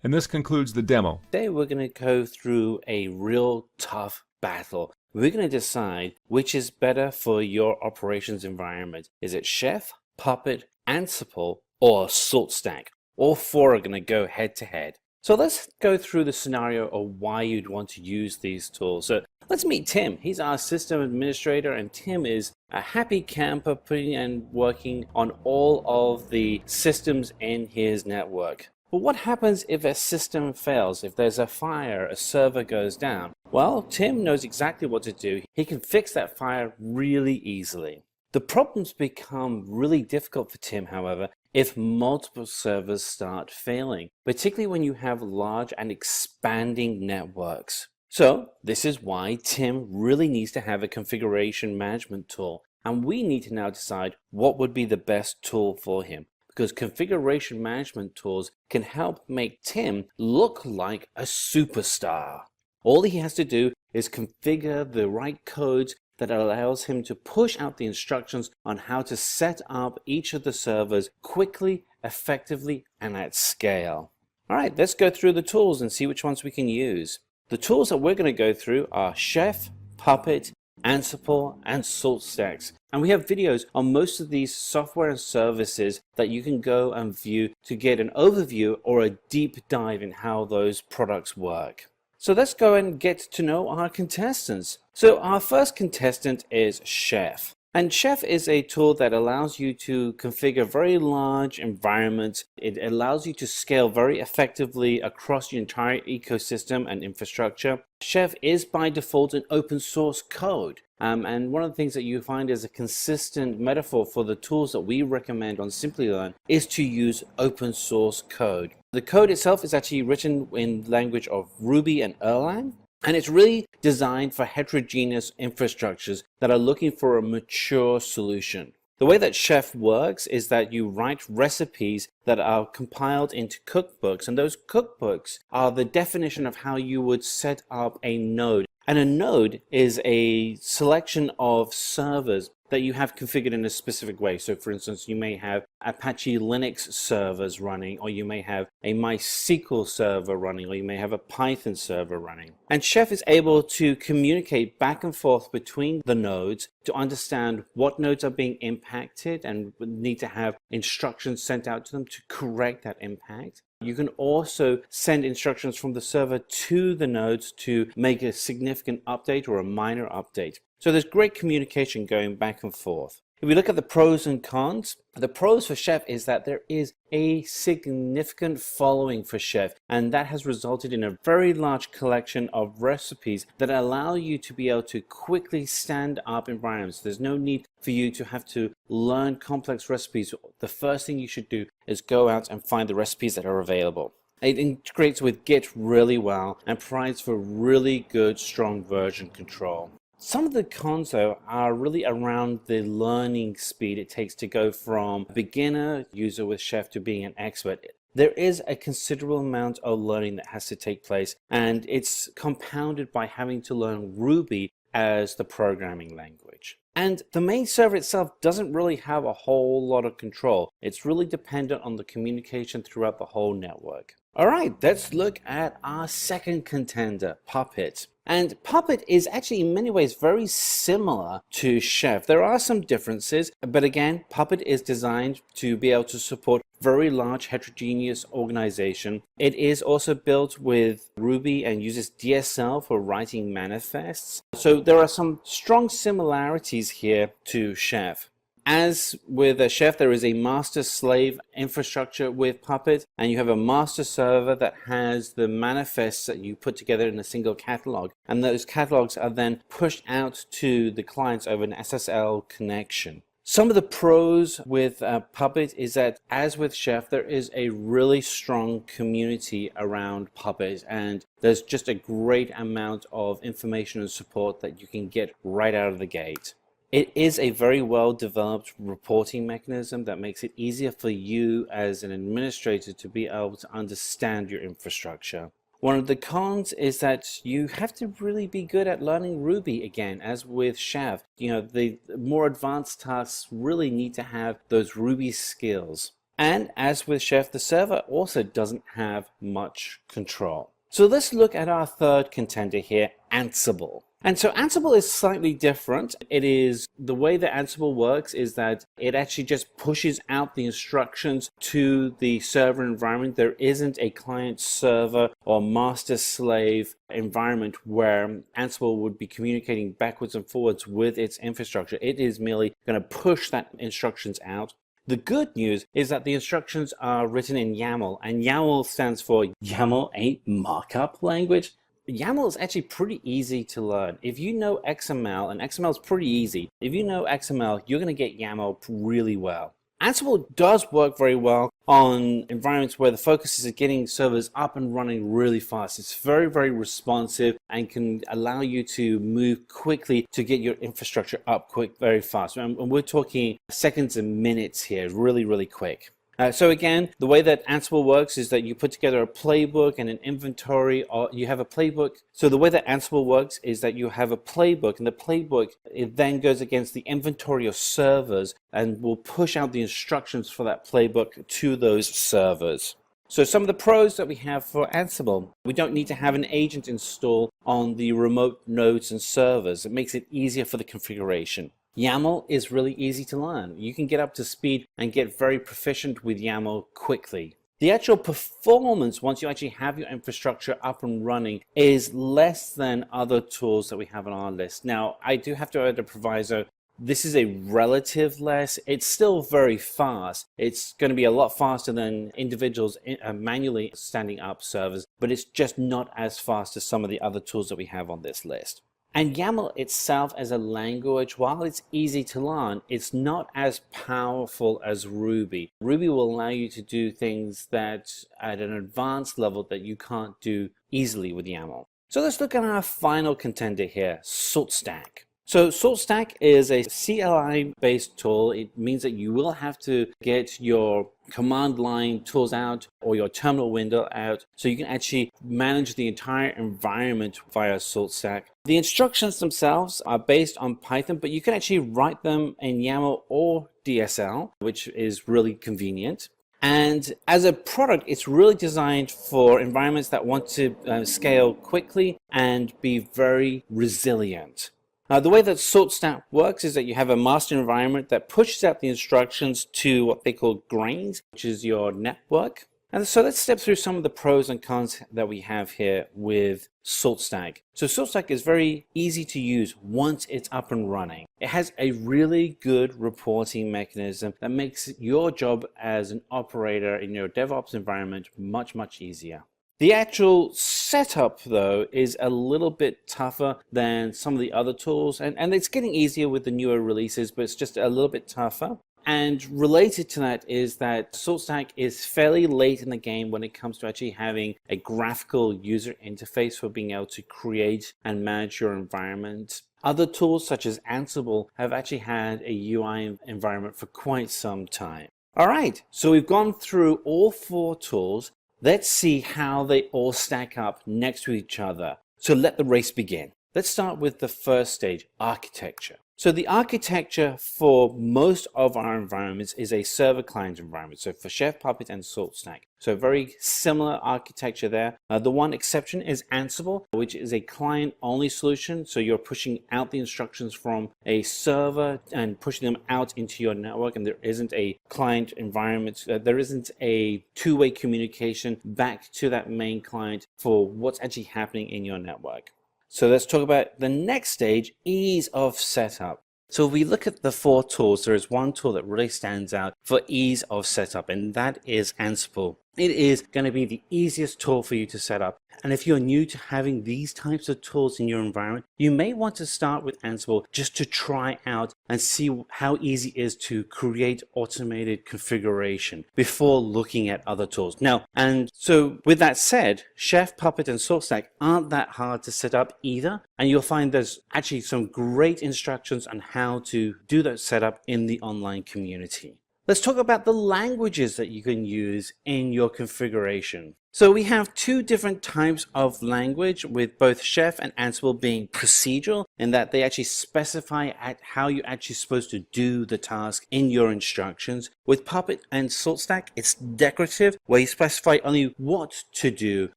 And this concludes the demo. Today we're going to go through a real tough battle. We're going to decide which is better for your operations environment. Is it Chef, Puppet, Ansible, or SaltStack? All four are going to go head to head. So let's go through the scenario of why you'd want to use these tools. So let's meet Tim. He's our system administrator, and Tim is a happy camper putting and working on all of the systems in his network. But what happens if a system fails? If there's a fire, a server goes down? Well, Tim knows exactly what to do. He can fix that fire really easily. The problems become really difficult for Tim, however, if multiple servers start failing, particularly when you have large and expanding networks. So this is why Tim really needs to have a configuration management tool, and we need to now decide what would be the best tool for him, because configuration management tools can help make Tim look like a superstar. All he has to do is configure the right codes that allows him to push out the instructions on how to set up each of the servers quickly, effectively, and at scale. All right, let's go through the tools and see which ones we can use. The tools that we're going to go through are Chef, Puppet, Ansible, and SaltStack. And we have videos on most of these software and services that you can go and view to get an overview or a deep dive in how those products work. So let's go and get to know our contestants. So our first contestant is Chef. And Chef is a tool that allows you to configure very large environments. It allows you to scale very effectively across your entire ecosystem and infrastructure. Chef is by default an open source code. And one of the things that you find as a consistent metaphor for the tools that we recommend on Simplilearn is to use open source code. The code itself is actually written in language of Ruby and Erlang, and it's really designed for heterogeneous infrastructures that are looking for a mature solution. The way that Chef works is that you write recipes that are compiled into cookbooks, and those cookbooks are the definition of how you would set up a node. And a node is a selection of servers that you have configured in a specific way. So for instance, you may have Apache Linux servers running, or you may have a MySQL server running, or you may have a Python server running. And Chef is able to communicate back and forth between the nodes to understand what nodes are being impacted and need to have instructions sent out to them to correct that impact. You can also send instructions from the server to the nodes to make a significant update or a minor update. So there's great communication going back and forth. If we look at the pros and cons, the pros for Chef is that there is a significant following for Chef, and that has resulted in a very large collection of recipes that allow you to be able to quickly stand up environments. There's no need for you to have to learn complex recipes. The first thing you should do is go out and find the recipes that are available. It integrates with Git really well and provides for really good, strong version control. Some of the cons, though, are really around the learning speed it takes to go from beginner user with Chef to being an expert. There is a considerable amount of learning that has to take place, and it's compounded by having to learn Ruby as the programming language. And the main server itself doesn't really have a whole lot of control. It's really dependent on the communication throughout the whole network. All right, let's look at our second contender, Puppet. And Puppet is actually in many ways very similar to Chef. There are some differences, but again, Puppet is designed to be able to support very large heterogeneous organization. It is also built with Ruby and uses DSL for writing manifests. So there are some strong similarities here to Chef. As with a Chef, there is a master-slave infrastructure with Puppet, and you have a master server that has the manifests that you put together in a single catalog, and those catalogs are then pushed out to the clients over an SSL connection. Some of the pros with Puppet is that, as with Chef, there is a really strong community around Puppet, and there's just a great amount of information and support that you can get right out of the gate. It is a very well developed reporting mechanism that makes it easier for you as an administrator to be able to understand your infrastructure. One of the cons is that you have to really be good at learning Ruby again, as with Chef. The more advanced tasks really need to have those Ruby skills. And as with Chef, the server also doesn't have much control. So let's look at our third contender here, Ansible. And so Ansible is slightly different. The way that Ansible works is that it actually just pushes out the instructions to the server environment. There isn't a client server or master slave environment where Ansible would be communicating backwards and forwards with its infrastructure. It is merely going to push that instructions out. The good news is that the instructions are written in YAML, and YAML stands for YAML Ain't Markup Language. YAML is actually pretty easy to learn. If you know XML, and XML is pretty easy, if you know XML, you're going to get YAML really well. Ansible does work very well on environments where the focus is getting servers up and running really fast. It's very, very responsive and can allow you to move quickly to get your infrastructure up very fast. And we're talking seconds and minutes here, really, really quick. So again, the way that Ansible works is that you put together a playbook and an inventory, or you have a playbook. So the way that Ansible works is that you have a playbook, and the playbook, it then goes against the inventory of servers and will push out the instructions for that playbook to those servers. So some of the pros that we have for Ansible: we don't need to have an agent installed on the remote nodes and servers. It makes it easier for the configuration. YAML is really easy to learn. You can get up to speed and get very proficient with YAML quickly. The actual performance, once you actually have your infrastructure up and running, is less than other tools that we have on our list. Now, I do have to add a proviso. This is a relative less. It's still very fast. It's going to be a lot faster than individuals manually standing up servers, but it's just not as fast as some of the other tools that we have on this list. And YAML itself as a language, while it's easy to learn, it's not as powerful as Ruby. Ruby will allow you to do things that at an advanced level that you can't do easily with YAML. So let's look at our final contender here, SaltStack. So SaltStack is a CLI-based tool. It means that you will have to get your command line tools out or your terminal window out so you can actually manage the entire environment via SaltStack. The instructions themselves are based on Python, but you can actually write them in YAML or DSL, which is really convenient. And as a product, it's really designed for environments that want to scale quickly and be very resilient. Now, the way that SaltStack works is that you have a master environment that pushes out the instructions to what they call grains, which is your network. And so let's step through some of the pros and cons that we have here with SaltStack. So SaltStack is very easy to use once it's up and running. It has a really good reporting mechanism that makes your job as an operator in your DevOps environment much, much easier. The actual setup, though, is a little bit tougher than some of the other tools, and it's getting easier with the newer releases, but it's just a little bit tougher. And related to that is that SaltStack is fairly late in the game when it comes to actually having a graphical user interface for being able to create and manage your environment. Other tools such as Ansible have actually had a UI environment for quite some time. All right, so we've gone through all 4 tools. Let's see how they all stack up next to each other. So let the race begin. Let's start with the first stage, architecture. So the architecture for most of our environments is a server-client environment. So for Chef, Puppet, and SaltStack. So very similar architecture there. The one exception is Ansible, which is a client-only solution. So you're pushing out the instructions from a server and pushing them out into your network. And there isn't a client environment. There isn't a two-way communication back to that main client for what's actually happening in your network. So let's talk about the next stage, ease of setup. So if we look at the 4 tools, there is one tool that really stands out for ease of setup, and that is Ansible. It is going to be the easiest tool for you to set up. And if you're new to having these types of tools in your environment, you may want to start with Ansible just to try out and see how easy it is to create automated configuration before looking at other tools. Now, and so with that said, Chef, Puppet, and SaltStack aren't that hard to set up either. And you'll find there's actually some great instructions on how to do that setup in the online community. Let's talk about the languages that you can use in your configuration. So we have 2 different types of language, with both Chef and Ansible being procedural in that they actually specify how you're actually supposed to do the task in your instructions. With Puppet and SaltStack, it's declarative, where you specify only what to do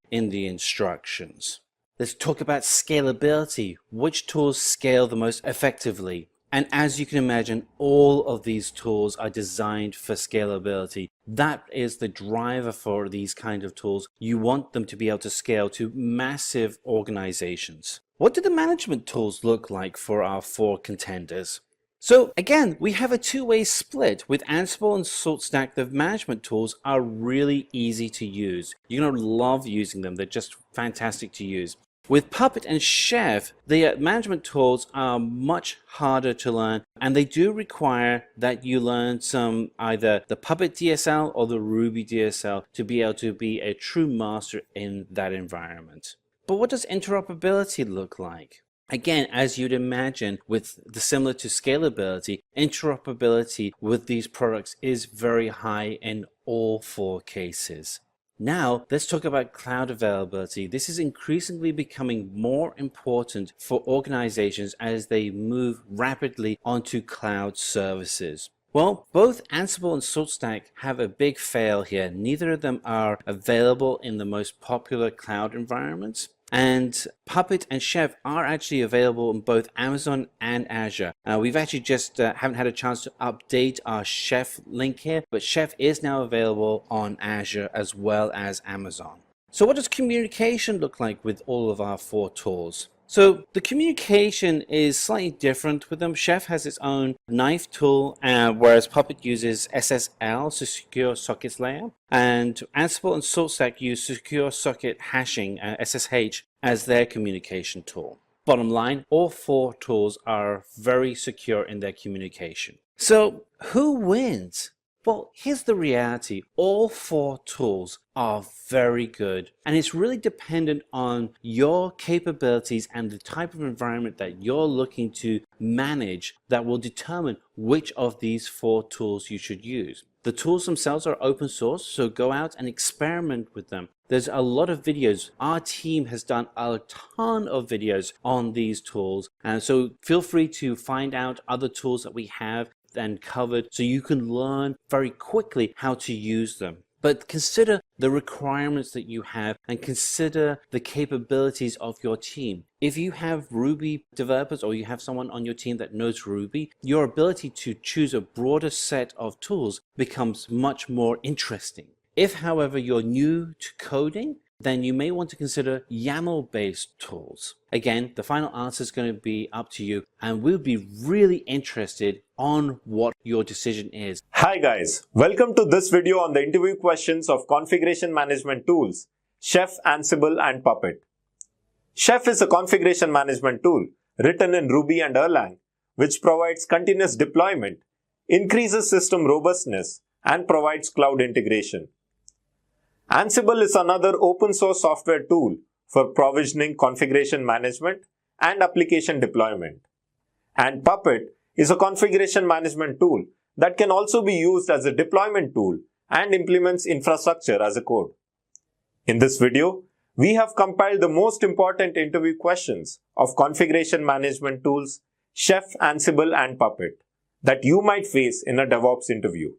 in the instructions. Let's talk about scalability. Which tools scale the most effectively? And as you can imagine, all of these tools are designed for scalability. That is the driver for these kind of tools. You want them to be able to scale to massive organizations. What do the management tools look like for our 4 contenders? So again, we have a 2-way split. With Ansible and SaltStack, the management tools are really easy to use. You're going to love using them. They're just fantastic to use. With Puppet and Chef, the management tools are much harder to learn, and they do require that you learn some either the Puppet DSL or the Ruby DSL to be able to be a true master in that environment. But what does interoperability look like? Again, as you'd imagine, with the similar to scalability, interoperability with these products is very high in all 4 cases. Now, let's talk about cloud availability. This is increasingly becoming more important for organizations as they move rapidly onto cloud services. Well, both Ansible and SaltStack have a big fail here. Neither of them are available in the most popular cloud environments. And Puppet and Chef are actually available in both Amazon and Azure. We've actually just haven't had a chance to update our Chef link here, but Chef is now available on Azure as well as Amazon. So what does communication look like with all of our 4 tools? So the communication is slightly different with them. Chef has its own knife tool, whereas Puppet uses SSL, so Secure Sockets Layer, and Ansible and SaltStack use Secure Socket Hashing, SSH, as their communication tool. Bottom line, all 4 tools are very secure in their communication. So who wins? Well, here's the reality. All 4 tools are very good, and it's really dependent on your capabilities and the type of environment that you're looking to manage that will determine which of these 4 tools you should use. The tools themselves are open source, so go out and experiment with them. There's a lot of videos. Our team has done a ton of videos on these tools, and so feel free to find out other tools that we have and covered so you can learn very quickly how to use them. But consider the requirements that you have and consider the capabilities of your team. If you have Ruby developers or you have someone on your team that knows Ruby, your ability to choose a broader set of tools becomes much more interesting. If, however, you're new to coding, then you may want to consider YAML-based tools. Again, the final answer is going to be up to you, and we'll be really interested on what your decision is. Hi guys, welcome to this video on the interview questions of configuration management tools, Chef, Ansible and Puppet. Chef is a configuration management tool written in Ruby and Erlang, which provides continuous deployment, increases system robustness, and provides cloud integration. Ansible is another open source software tool for provisioning configuration management and application deployment. And Puppet is a configuration management tool that can also be used as a deployment tool and implements infrastructure as a code. In this video, we have compiled the most important interview questions of configuration management tools, Chef, Ansible, and Puppet that you might face in a DevOps interview.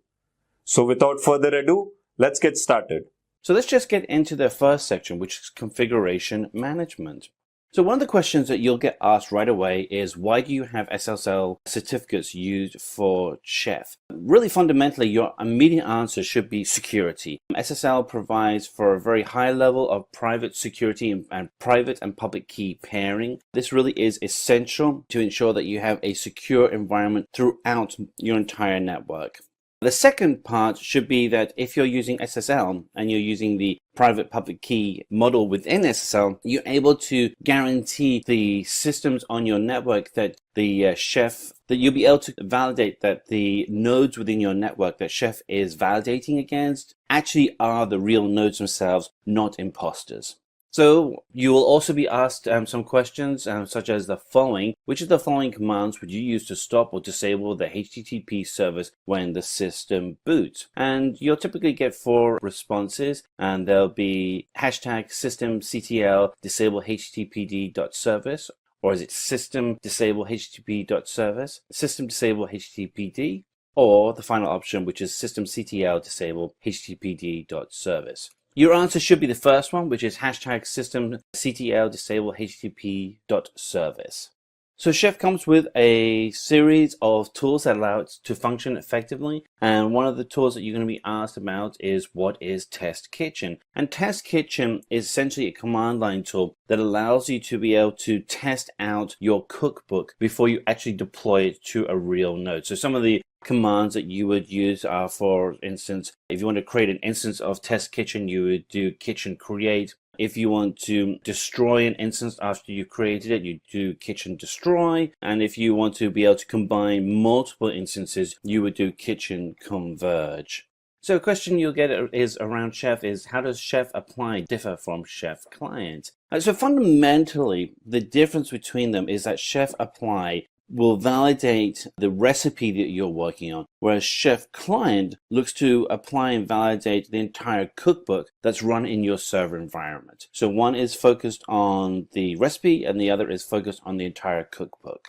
So without further ado, let's get started. So let's just get into the first section, which is configuration management. So one of the questions that you'll get asked right away is, why do you have SSL certificates used for Chef? Really fundamentally, your immediate answer should be security. SSL provides for a very high level of private security and private and public key pairing. This really is essential to ensure that you have a secure environment throughout your entire network. The second part should be that if you're using SSL and you're using the private public key model within SSL, you're able to guarantee the systems on your network that the Chef, that you'll be able to validate that the nodes within your network that Chef is validating against actually are the real nodes themselves, not imposters. So you will also be asked some questions such as the following. Which of the following commands would you use to stop or disable the HTTP service when the system boots? And you'll typically get 4 responses, and there'll be hashtag systemctl disable httpd.service, or is it system disable http.service, system disable httpd, or the final option, which is systemctl disable httpd.service. Your answer should be the first one, which is hashtag systemctl disable http.service. So Chef comes with a series of tools that allow it to function effectively. And one of the tools that you're going to be asked about is, what is Test Kitchen? And Test Kitchen is essentially a command line tool that allows you to be able to test out your cookbook before you actually deploy it to a real node. So some of the commands that you would use are, for instance, if you want to create an instance of Test Kitchen, you would do kitchen create. If you want to destroy an instance after you created it, you do kitchen destroy. And if you want to be able to combine multiple instances, you would do kitchen converge. So a question you'll get is around Chef is, how does Chef Apply differ from Chef Client? So fundamentally, the difference between them is that Chef Apply will validate the recipe that you're working on, whereas Chef Client looks to apply and validate the entire cookbook that's run in your server environment. So one is focused on the recipe and the other is focused on the entire cookbook.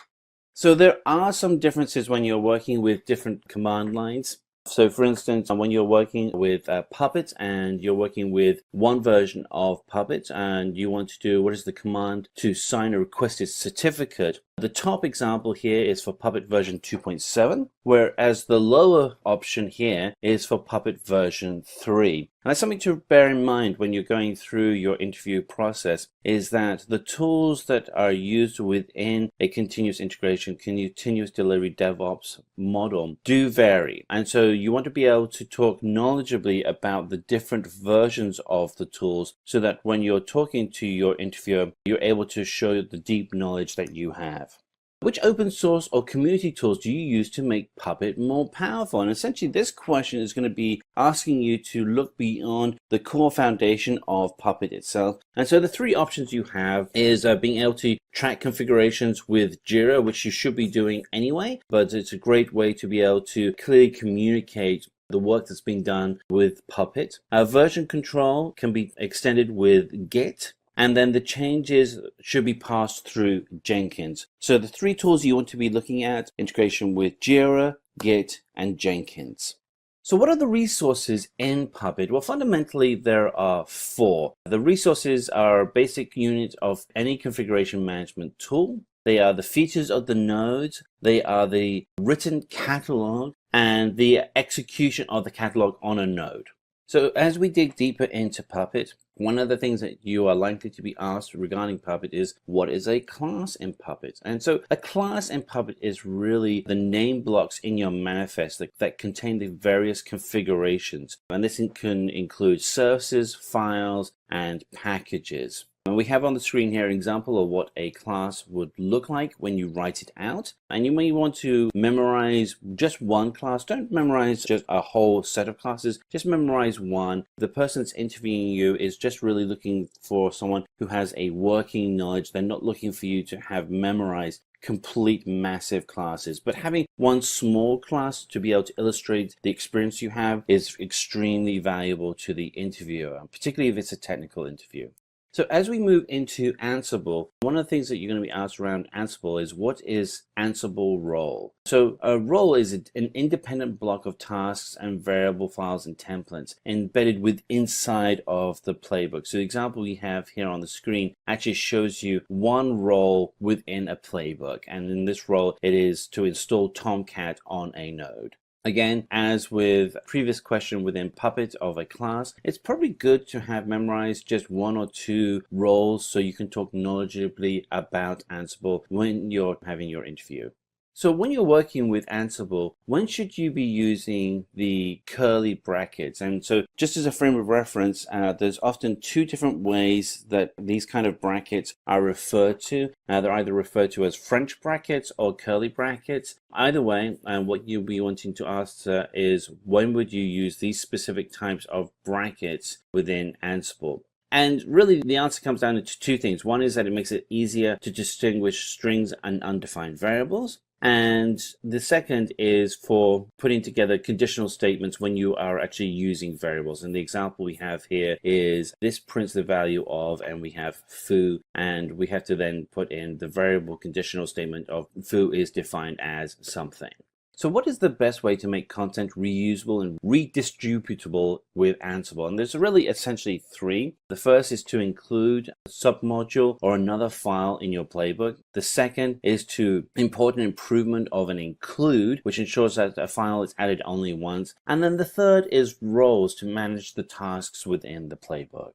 So there are some differences when you're working with different command lines. So for instance, when you're working with Puppet and you're working with one version of Puppet and you want to do, what is the command to sign a requested certificate? The top example here is for Puppet version 2.7, whereas the lower option here is for Puppet version 3. And that's something to bear in mind when you're going through your interview process, is that the tools that are used within a continuous integration, continuous delivery DevOps model do vary. And so you want to be able to talk knowledgeably about the different versions of the tools so that when you're talking to your interviewer, you're able to show the deep knowledge that you have. Which open source or community tools do you use to make Puppet more powerful? And essentially this question is going to be asking you to look beyond the core foundation of Puppet itself. And so the three options you have is being able to track configurations with Jira, which you should be doing anyway, but it's a great way to be able to clearly communicate the work that's being done with Puppet. Version control can be extended with Git. And then the changes should be passed through Jenkins. So the three tools you want to be looking at: integration with Jira, Git, and Jenkins. So what are the resources in Puppet? Well, fundamentally, there are four. The resources are basic units of any configuration management tool. They are the features of the nodes. They are the written catalog and the execution of the catalog on a node. So as we dig deeper into Puppet, one of the things that you are likely to be asked regarding Puppet is, what is a class in Puppet? And so a class in Puppet is really the name blocks in your manifest that contain the various configurations. And this can include services, files, and packages. And we have on the screen here an example of what a class would look like when you write it out. And you may want to memorize just one class. Don't memorize just a whole set of classes. Just memorize one. The person that's interviewing you is just really looking for someone who has a working knowledge. They're not looking for you to have memorized complete massive classes, but having one small class to be able to illustrate the experience you have is extremely valuable to the interviewer, particularly if it's a technical interview. So as we move into Ansible, one of the things that you're going to be asked around Ansible is, what is Ansible role? So a role is an independent block of tasks and variable files and templates embedded inside of the playbook. So the example we have here on the screen actually shows you one role within a playbook. And in this role, it is to install Tomcat on a node. Again, as with previous question within Puppet of a class, it's probably good to have memorized just one or two roles so you can talk knowledgeably about Ansible when you're having your interview. So when you're working with Ansible, when should you be using the curly brackets? And so just as a frame of reference, there's often two different ways that these kind of brackets are referred to. They're either referred to as French brackets or curly brackets. Either way, what you'll be wanting to ask is, when would you use these specific types of brackets within Ansible? And really, the answer comes down to two things. One is that it makes it easier to distinguish strings and undefined variables. And the second is for putting together conditional statements when you are actually using variables. And the example we have here is this prints the value of, and we have foo, and we have to then put in the variable conditional statement of foo is defined as something. So what is the best way to make content reusable and redistributable with Ansible? And there's really essentially three. The first is to include a submodule or another file in your playbook. The second is to import an improvement of an include, which ensures that a file is added only once. And then the third is roles to manage the tasks within the playbook.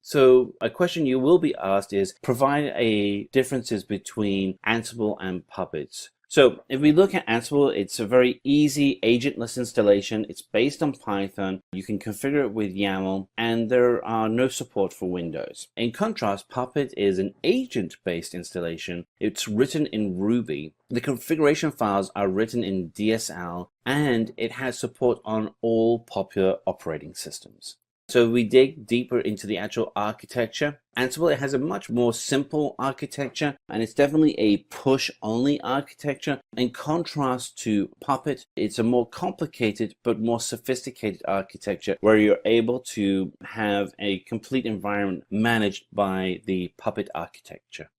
So a question you will be asked is, provide a differences between Ansible and Puppet. So if we look at Ansible, it's a very easy agentless installation. It's based on Python. You can configure it with YAML, and there are no support for Windows. In contrast, Puppet is an agent-based installation. It's written in Ruby. The configuration files are written in DSL, and it has support on all popular operating systems. So we dig deeper into the actual architecture. Ansible, it has a much more simple architecture, and it's definitely a push-only architecture. In contrast to Puppet, it's a more complicated but more sophisticated architecture where you're able to have a complete environment managed by the Puppet architecture.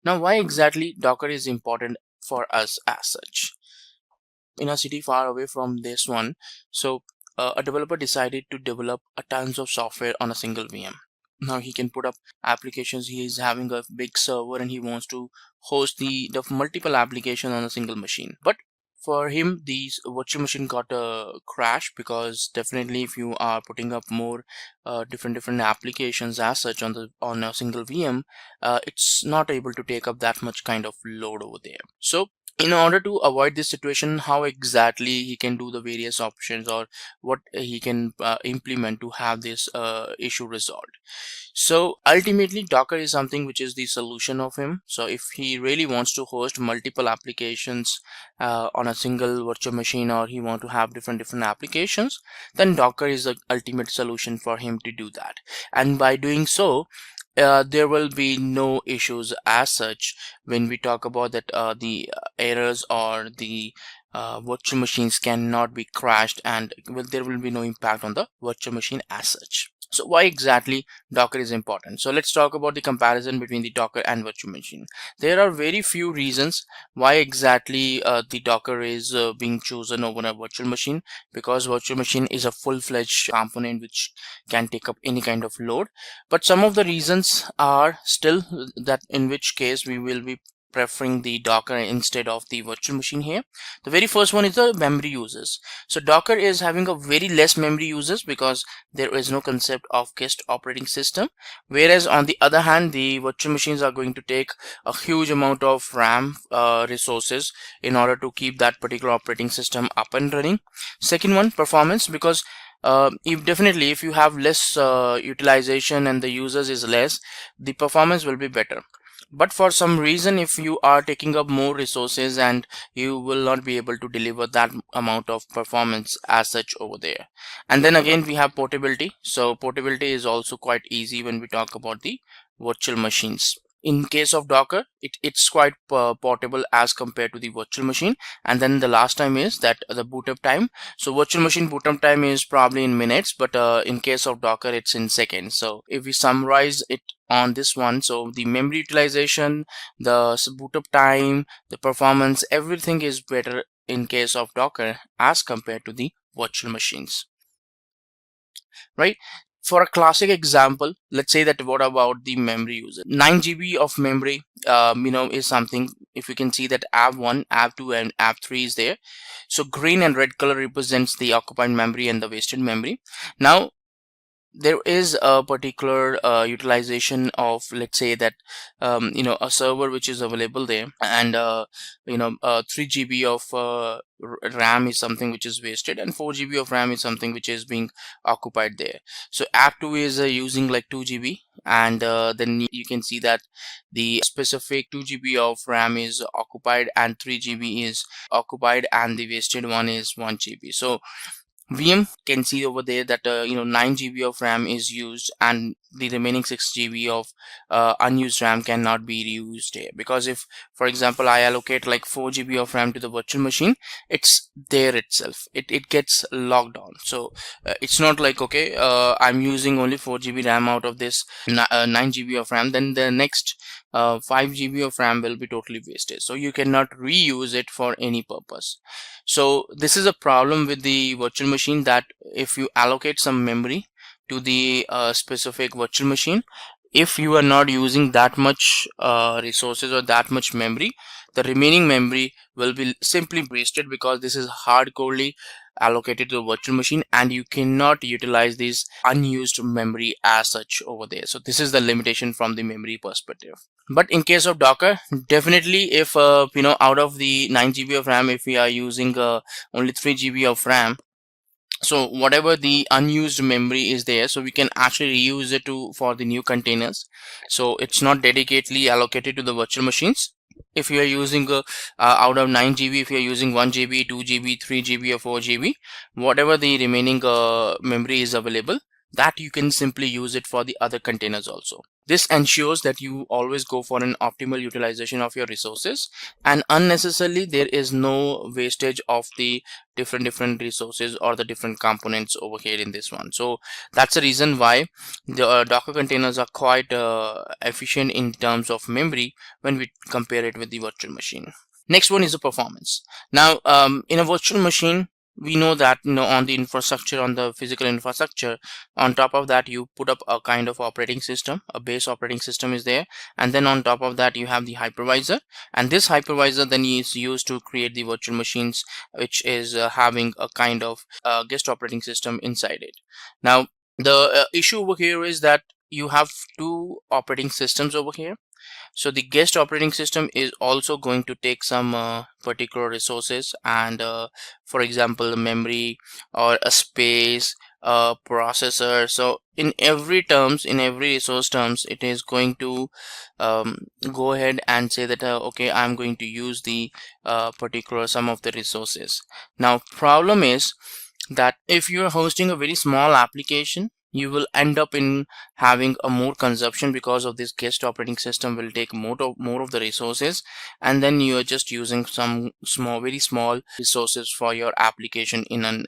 Now, why exactly Docker is important for us as such? In a city far away from this one, a developer decided to develop a tons of software on a single VM. Now he can put up applications. He is having a big server and he wants to host the multiple applications on a single machine. But for him, these virtual machine got a crash, because definitely if you are putting up more different applications as such on a single VM, it's not able to take up that much kind of load over there. So In order to avoid this situation, how exactly he can do the various options, or what he can implement to have this issue resolved. So ultimately, Docker is something which is the solution of him. So if he really wants to host multiple applications on a single virtual machine, or he want to have different applications, then Docker is the ultimate solution for him to do that. And by doing so, there will be no issues as such when we talk about that the errors or the virtual machines cannot be crashed, and there will be no impact on the virtual machine as such. So why exactly Docker is important? So let's talk about the comparison between the Docker and virtual machine. There are very few reasons why exactly the Docker is being chosen over a virtual machine, because virtual machine is a full-fledged component which can take up any kind of load. But some of the reasons are still that in which case we will be preferring the Docker instead of the virtual machine here. The very first one is the memory uses. So Docker is having a very less memory uses because there is no concept of guest operating system, whereas on the other hand, the virtual machines are going to take a huge amount of RAM resources in order to keep that particular operating system up and running. Second one, performance, because if you have less utilization and the users is less, the performance will be better. But for some reason, if you are taking up more resources, and you will not be able to deliver that amount of performance as such over there. And then again, we have portability. So portability is also quite easy when we talk about the virtual machines. In case of Docker, it's quite portable as compared to the virtual machine. And then the last time is that the boot up time. So virtual machine boot up time is probably in minutes, but in case of Docker, it's in seconds. So if we summarize it on this one, so the memory utilization, the boot up time, the performance, everything is better in case of Docker as compared to the virtual machines, right? For a classic example, let's say that what about the memory user? 9 GB of memory is something. If you can see that app1, app2 and app3 is there. So green and red color represents the occupied memory and the wasted memory. Now there is a particular utilization of, let's say that a server which is available there, and 3 GB of RAM is something which is wasted, and 4 GB of RAM is something which is being occupied there. So app 2 is using like 2 GB, and then you can see that the specific 2 GB of RAM is occupied and 3 GB is occupied, and the wasted one is 1 GB. So VM can see over there that 9 GB of RAM is used, and the remaining 6 GB of unused RAM cannot be reused here, because if, for example, I allocate like 4 GB of RAM to the virtual machine, it's there itself, it gets locked on. So it's not like, okay, I'm using only 4 GB RAM out of this 9 GB of RAM, then the next 5 GB of RAM will be totally wasted. So you cannot reuse it for any purpose. So this is a problem with the virtual machine, that if you allocate some memory to the specific virtual machine, if you are not using that much resources or that much memory, the remaining memory will be simply wasted, because this is hardcorely allocated to the virtual machine, and you cannot utilize this unused memory as such over there. So this is the limitation from the memory perspective. But in case of Docker, definitely if out of the 9 GB of RAM, if we are using only 3 GB of RAM, so whatever the unused memory is there, so we can actually reuse it for the new containers. So it's not dedicatedly allocated to the virtual machines. If you are using out of 9 GB, if you are using 1 GB, 2 GB, 3 GB or 4 GB, whatever the remaining memory is available, that you can simply use it for the other containers also. This ensures that you always go for an optimal utilization of your resources, and unnecessarily there is no wastage of the different resources or the different components over here in this one. So that's the reason why the Docker containers are quite efficient in terms of memory when we compare it with the virtual machine. Next one is the performance. Now in a virtual machine, we know that on the infrastructure, on the physical infrastructure, on top of that you put up a kind of operating system, a base operating system is there, and then on top of that you have the hypervisor, and this hypervisor then is used to create the virtual machines, which is having a kind of guest operating system inside it. Now the issue over here is that you have two operating systems over here. So the guest operating system is also going to take some particular resources, and for example memory or a space, a processor. So in every resource terms, it is going to go ahead and say that okay, I'm going to use the particular some of the resources. Now problem is that if you're hosting a very small application, you will end up in having a more consumption, because of this guest operating system will take more of the resources, and then you are just using some very small resources for your application in an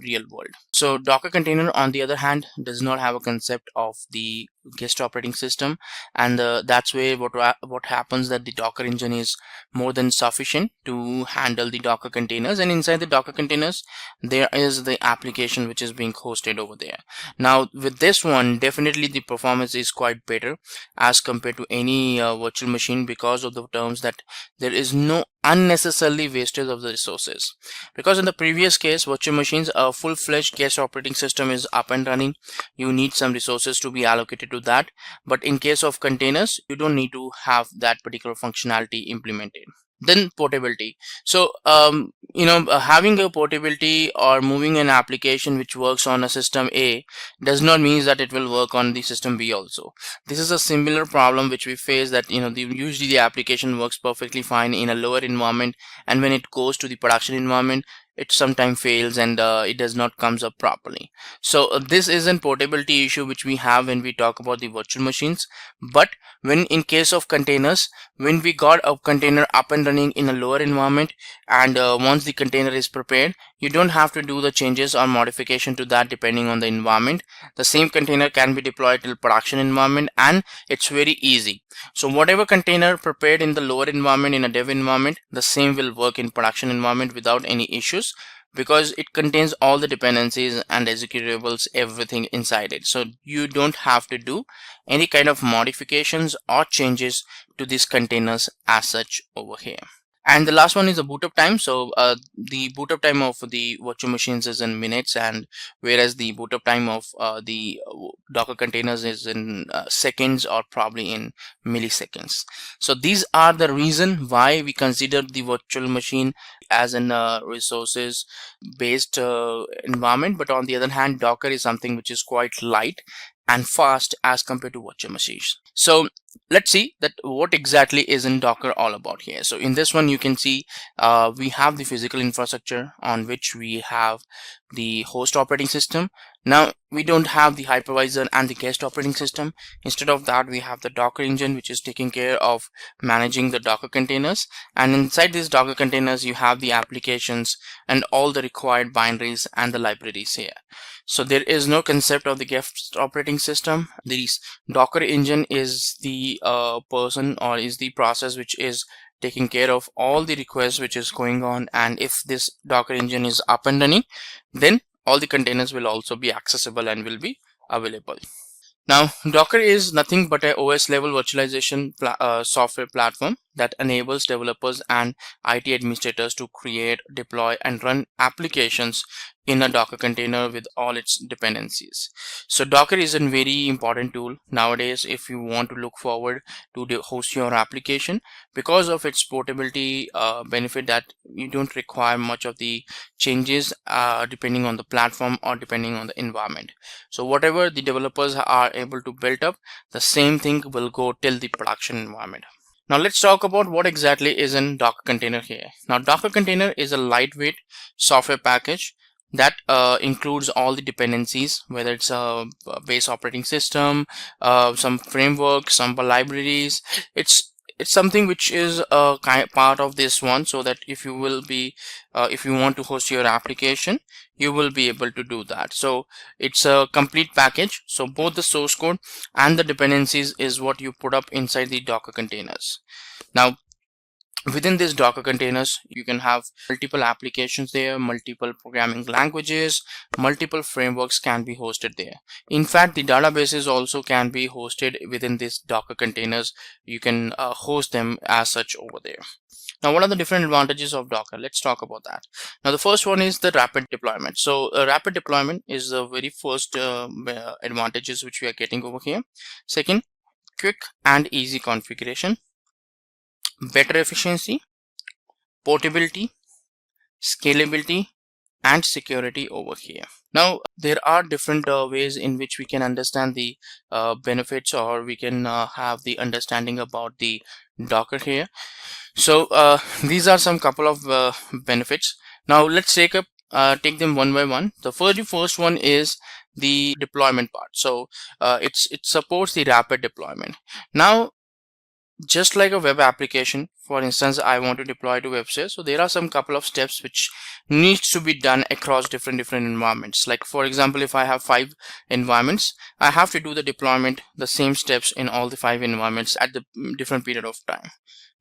real world. So Docker container, on the other hand, does not have a concept of the guest operating system, and that's where what happens, that the Docker engine is more than sufficient to handle the Docker containers, and inside the Docker containers there is the application which is being hosted over there. Now with this one, definitely the performance is quite better as compared to any virtual machine, because of the terms that there is no unnecessarily wastage of the resources. Because in the previous case, virtual machines, a full-fledged guest operating system is up and running, you need some resources to be allocated to that, but in case of containers, you don't need to have that particular functionality implemented. Then portability. So having a portability or moving an application which works on a system A does not mean that it will work on the system B also. This is a similar problem which we face, that usually the application works perfectly fine in a lower environment, and when it goes to the production environment, it sometimes fails and it does not comes up properly. So this is an portability issue which we have when we talk about the virtual machines. But when in case of containers, when we got a container up and running in a lower environment, and once the container is prepared, you don't have to do the changes or modification to that depending on the environment. The same container can be deployed till production environment, and it's very easy. So whatever container prepared in the lower environment in a dev environment, the same will work in production environment without any issues, because it contains all the dependencies and executables, everything inside it. So you don't have to do any kind of modifications or changes to these containers as such over here. And the last one is the boot up time. So the boot up time of the virtual machines is in minutes, and whereas the boot up time of the Docker containers is in seconds or probably in milliseconds. So these are the reason why we consider the virtual machine as an resources based environment. But on the other hand, Docker is something which is quite light and fast as compared to virtual machines. So let's see that what exactly is in Docker all about here. So in this one, you can see we have the physical infrastructure on which we have the host operating system. Now we don't have the hypervisor and the guest operating system. Instead of that, we have the Docker engine, which is taking care of managing the Docker containers, and inside these Docker containers you have the applications and all the required binaries and the libraries here. So there is no concept of the guest operating system. This Docker engine is the person or is the process which is taking care of all the requests which is going on, and if this Docker engine is up and running, then all the containers will also be accessible and will be available. Now Docker is nothing but a OS level virtualization software platform that enables developers and IT administrators to create, deploy and run applications in a Docker container with all its dependencies. So Docker is a very important tool nowadays if you want to look forward to host your application, because of its portability benefit, that you don't require much of the changes depending on the platform or depending on the environment. So whatever the developers are able to build up, the same thing will go till the production environment. Now let's talk about what exactly is in Docker container here. Now Docker container is a lightweight software package that includes all the dependencies, whether it's a base operating system, some framework, some libraries. It's something which is a part of this one, so that if you will be if you want to host your application, you will be able to do that. So it's a complete package. So both the source code and the dependencies is what you put up inside the Docker containers. Now within these Docker containers, you can have multiple applications there, multiple programming languages, multiple frameworks can be hosted there. In fact, the databases also can be hosted within these Docker containers. You can host them as such over there. Now, what are the different advantages of Docker? Let's talk about that. Now, the first one is the rapid deployment. So rapid deployment is the very first advantages which we are getting over here. Second, quick and easy configuration, better efficiency, portability, scalability, and security over here. Now there are different ways in which we can understand the benefits, or we can have the understanding about the Docker here. So these are some couple of benefits. Now let's take take them one by one. The first one is the deployment part. So it supports the rapid deployment. Now, just like a web application, for instance, I want to deploy to website, so there are some couple of steps which needs to be done across different environments. Like for example, if I have 5 environments, I have to do the deployment, the same steps in all the 5 environments at the different period of time.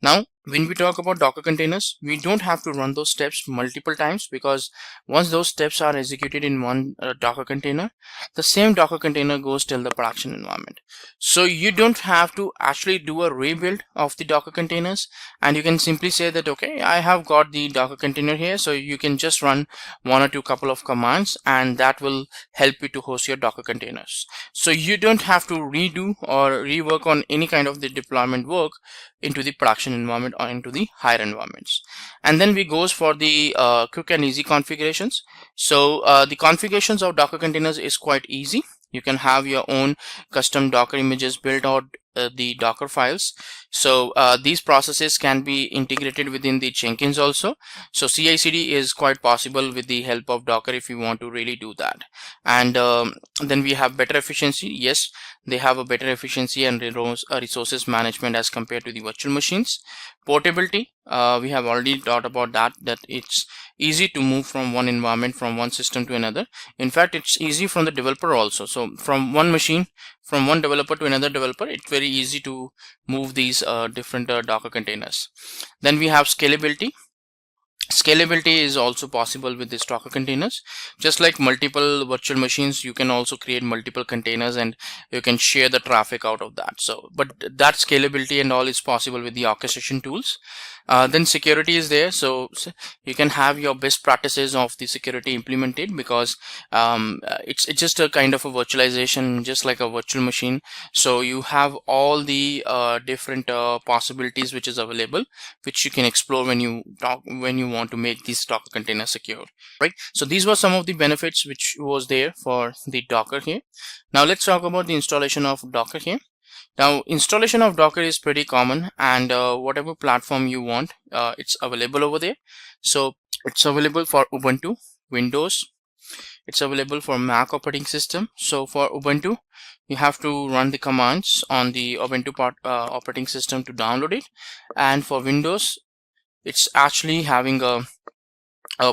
Now when we talk about Docker containers, we don't have to run those steps multiple times, because once those steps are executed in one Docker container, the same Docker container goes till the production environment. So you don't have to actually do a rebuild of the Docker containers, and you can simply say that, okay, I have got the Docker container here, so you can just run one or two couple of commands, and that will help you to host your Docker containers. So you don't have to redo or rework on any kind of the deployment work into the production environment or into the higher environments. And then we goes for the quick and easy configurations. So the configurations of Docker containers is quite easy. You can have your own custom Docker images built out the Docker files. So these processes can be integrated within the Jenkins also. So CI/CD is quite possible with the help of Docker if you want to really do that. And then we have better efficiency. Yes, they have a better efficiency and resources management as compared to the virtual machines. Portability, we have already talked about that it's easy to move from one environment, from one system to another. In fact, it's easy from the developer also. So from one machine, from one developer to another developer, it's very easy to move these different Docker containers. Then we have scalability. Scalability is also possible with these Docker containers. Just like multiple virtual machines, you can also create multiple containers and you can share the traffic out of that. So, but that scalability and all is possible with the orchestration tools. Then security is there, so you can have your best practices of the security implemented, because it's just a kind of a virtualization, just like a virtual machine. So you have all the different possibilities which is available, which you can explore when you want to make these Docker containers secure, right? So these were some of the benefits which was there for the Docker here. Now let's talk about the installation of Docker here. Now installation of Docker is pretty common, and whatever platform you want, it's available over there. So it's available for Ubuntu, Windows, it's available for Mac operating system. So for Ubuntu, you have to run the commands on the Ubuntu operating system to download it, and for Windows, it's actually having a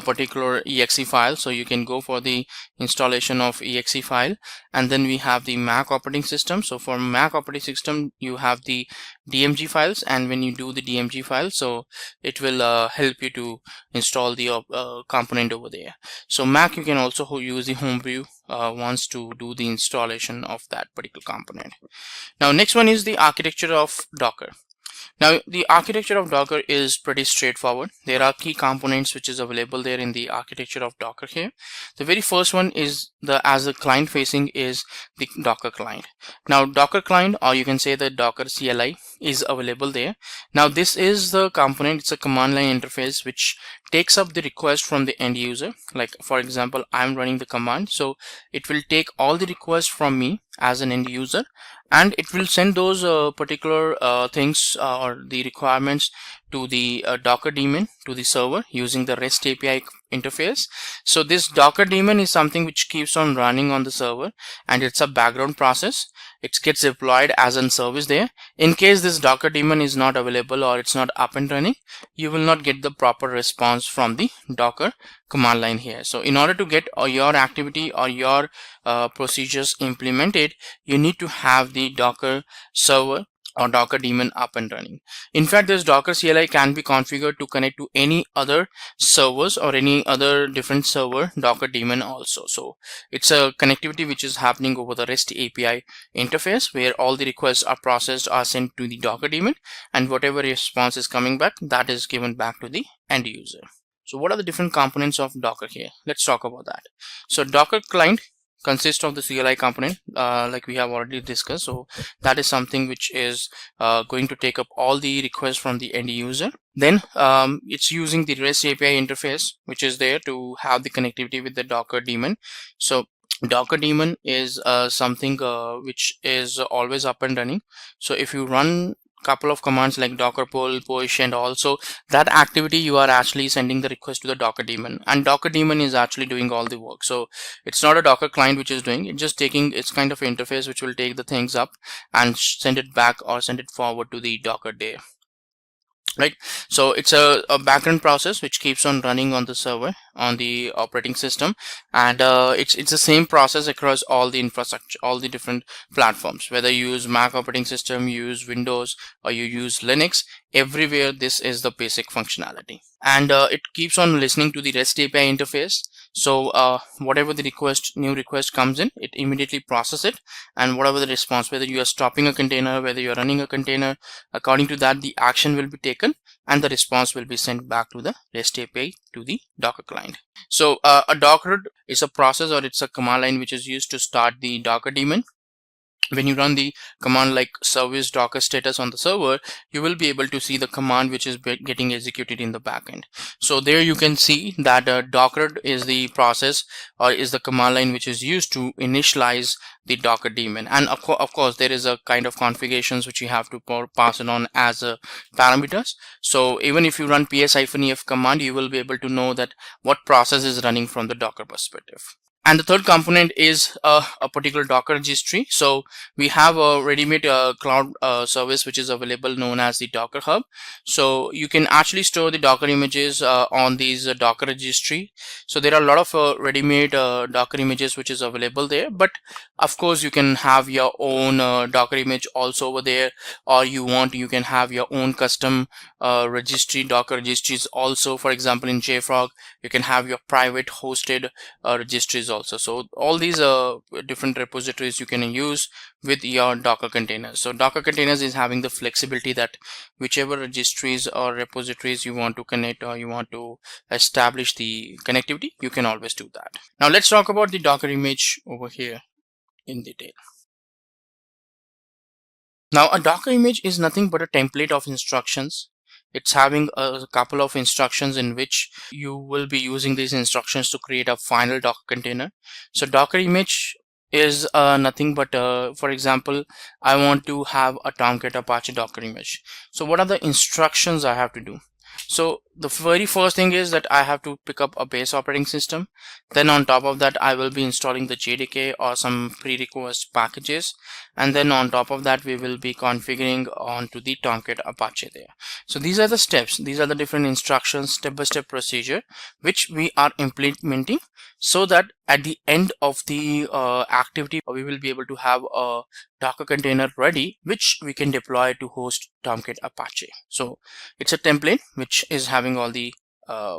particular exe file, so you can go for the installation of exe file. And then we have the Mac operating system. So for Mac operating system, you have the DMG files, and when you do the DMG file, so it will help you to install the component over there. So Mac, you can also use the homebrew once to do the installation of that particular component. Now next one is the architecture of Docker. Now the architecture of Docker is pretty straightforward. There are key components which is available there in the architecture of Docker here. The very first one is as the client facing is the Docker client. Now Docker client, or you can say the Docker CLI, is available there. Now this is the component, it's a command line interface which takes up the request from the end user. Like for example, I'm running the command, so it will take all the requests from me as an end user, and it will send those particular things or the requirements to the Docker daemon, to the server, using the REST API interface. So this Docker daemon is something which keeps on running on the server, and it's a background process. It gets deployed as a service there. In case this Docker daemon is not available or it's not up and running, you will not get the proper response from the Docker command line here. So in order to get your activity or your procedures implemented, you need to have the Docker server or Docker daemon up and running. In fact, this Docker CLI can be configured to connect to any other servers or any other different server Docker daemon also. So it's a connectivity which is happening over the REST API interface, where all the requests are processed, are sent to the Docker daemon, and whatever response is coming back, that is given back to the end user. So what are the different components of Docker here? Let's talk about that. So Docker client consists of the CLI component, like we have already discussed. So that is something which is going to take up all the requests from the end user. Then it's using the REST API interface, which is there to have the connectivity with the Docker daemon. So Docker daemon is something which is always up and running. So if you run couple of commands like docker pull, push, and also that activity, you are actually sending the request to the Docker daemon, and Docker daemon is actually doing all the work. So it's not a Docker client which is doing it, just taking its kind of interface which will take the things up and send it back or send it forward to the Docker day. Right, so it's a background process which keeps on running on the server on the operating system, and it's the same process across all the infrastructure, all the different platforms, whether you use Mac operating system, you use Windows, or you use Linux. Everywhere this is the basic functionality, and it keeps on listening to the REST API interface. So whatever the new request comes in, it immediately processes it, and whatever the response, whether you are stopping a container, whether you are running a container, according to that the action will be taken and the response will be sent back to the REST API to the Docker client. So a Docker is a process, or it's a command line which is used to start the Docker daemon. When you run the command like service docker status on the server, you will be able to see the command which is getting executed in the backend. So there you can see that Docker is the process, or is the command line which is used to initialize the Docker daemon. And of course there is a kind of configurations which you have to pass it on as parameters. So even if you run ps-ef command, you will be able to know that what process is running from the Docker perspective. And the third component is a particular Docker registry. So we have a ready-made cloud service which is available, known as the Docker Hub. So you can actually store the Docker images on these Docker registry. So there are a lot of ready-made Docker images which is available there, but of course you can have your own Docker image also over there, or you can have your own custom registry, Docker registries also. For example, in JFrog you can have your private hosted registries also. So all these different repositories you can use with your Docker containers. So Docker containers is having the flexibility that whichever registries or repositories you want to connect, or you want to establish the connectivity, you can always do that. Now let's talk about the Docker image over here in detail. Now a Docker image is nothing but a template of instructions. It's having a couple of instructions in which you will be using these instructions to create a final Docker container. So Docker image is nothing but for example, I want to have a Tomcat Apache Docker image. So what are the instructions I have to do? So the very first thing is that I have to pick up a base operating system. Then on top of that, I will be installing the JDK or some pre-request packages. And then on top of that, we will be configuring onto the Tomcat Apache there. So these are the steps. These are the different instructions, step-by-step procedure, which we are implementing, so that at the end of the activity, we will be able to have a Docker container ready, which we can deploy to host Tomcat Apache. So it's a template which is having all the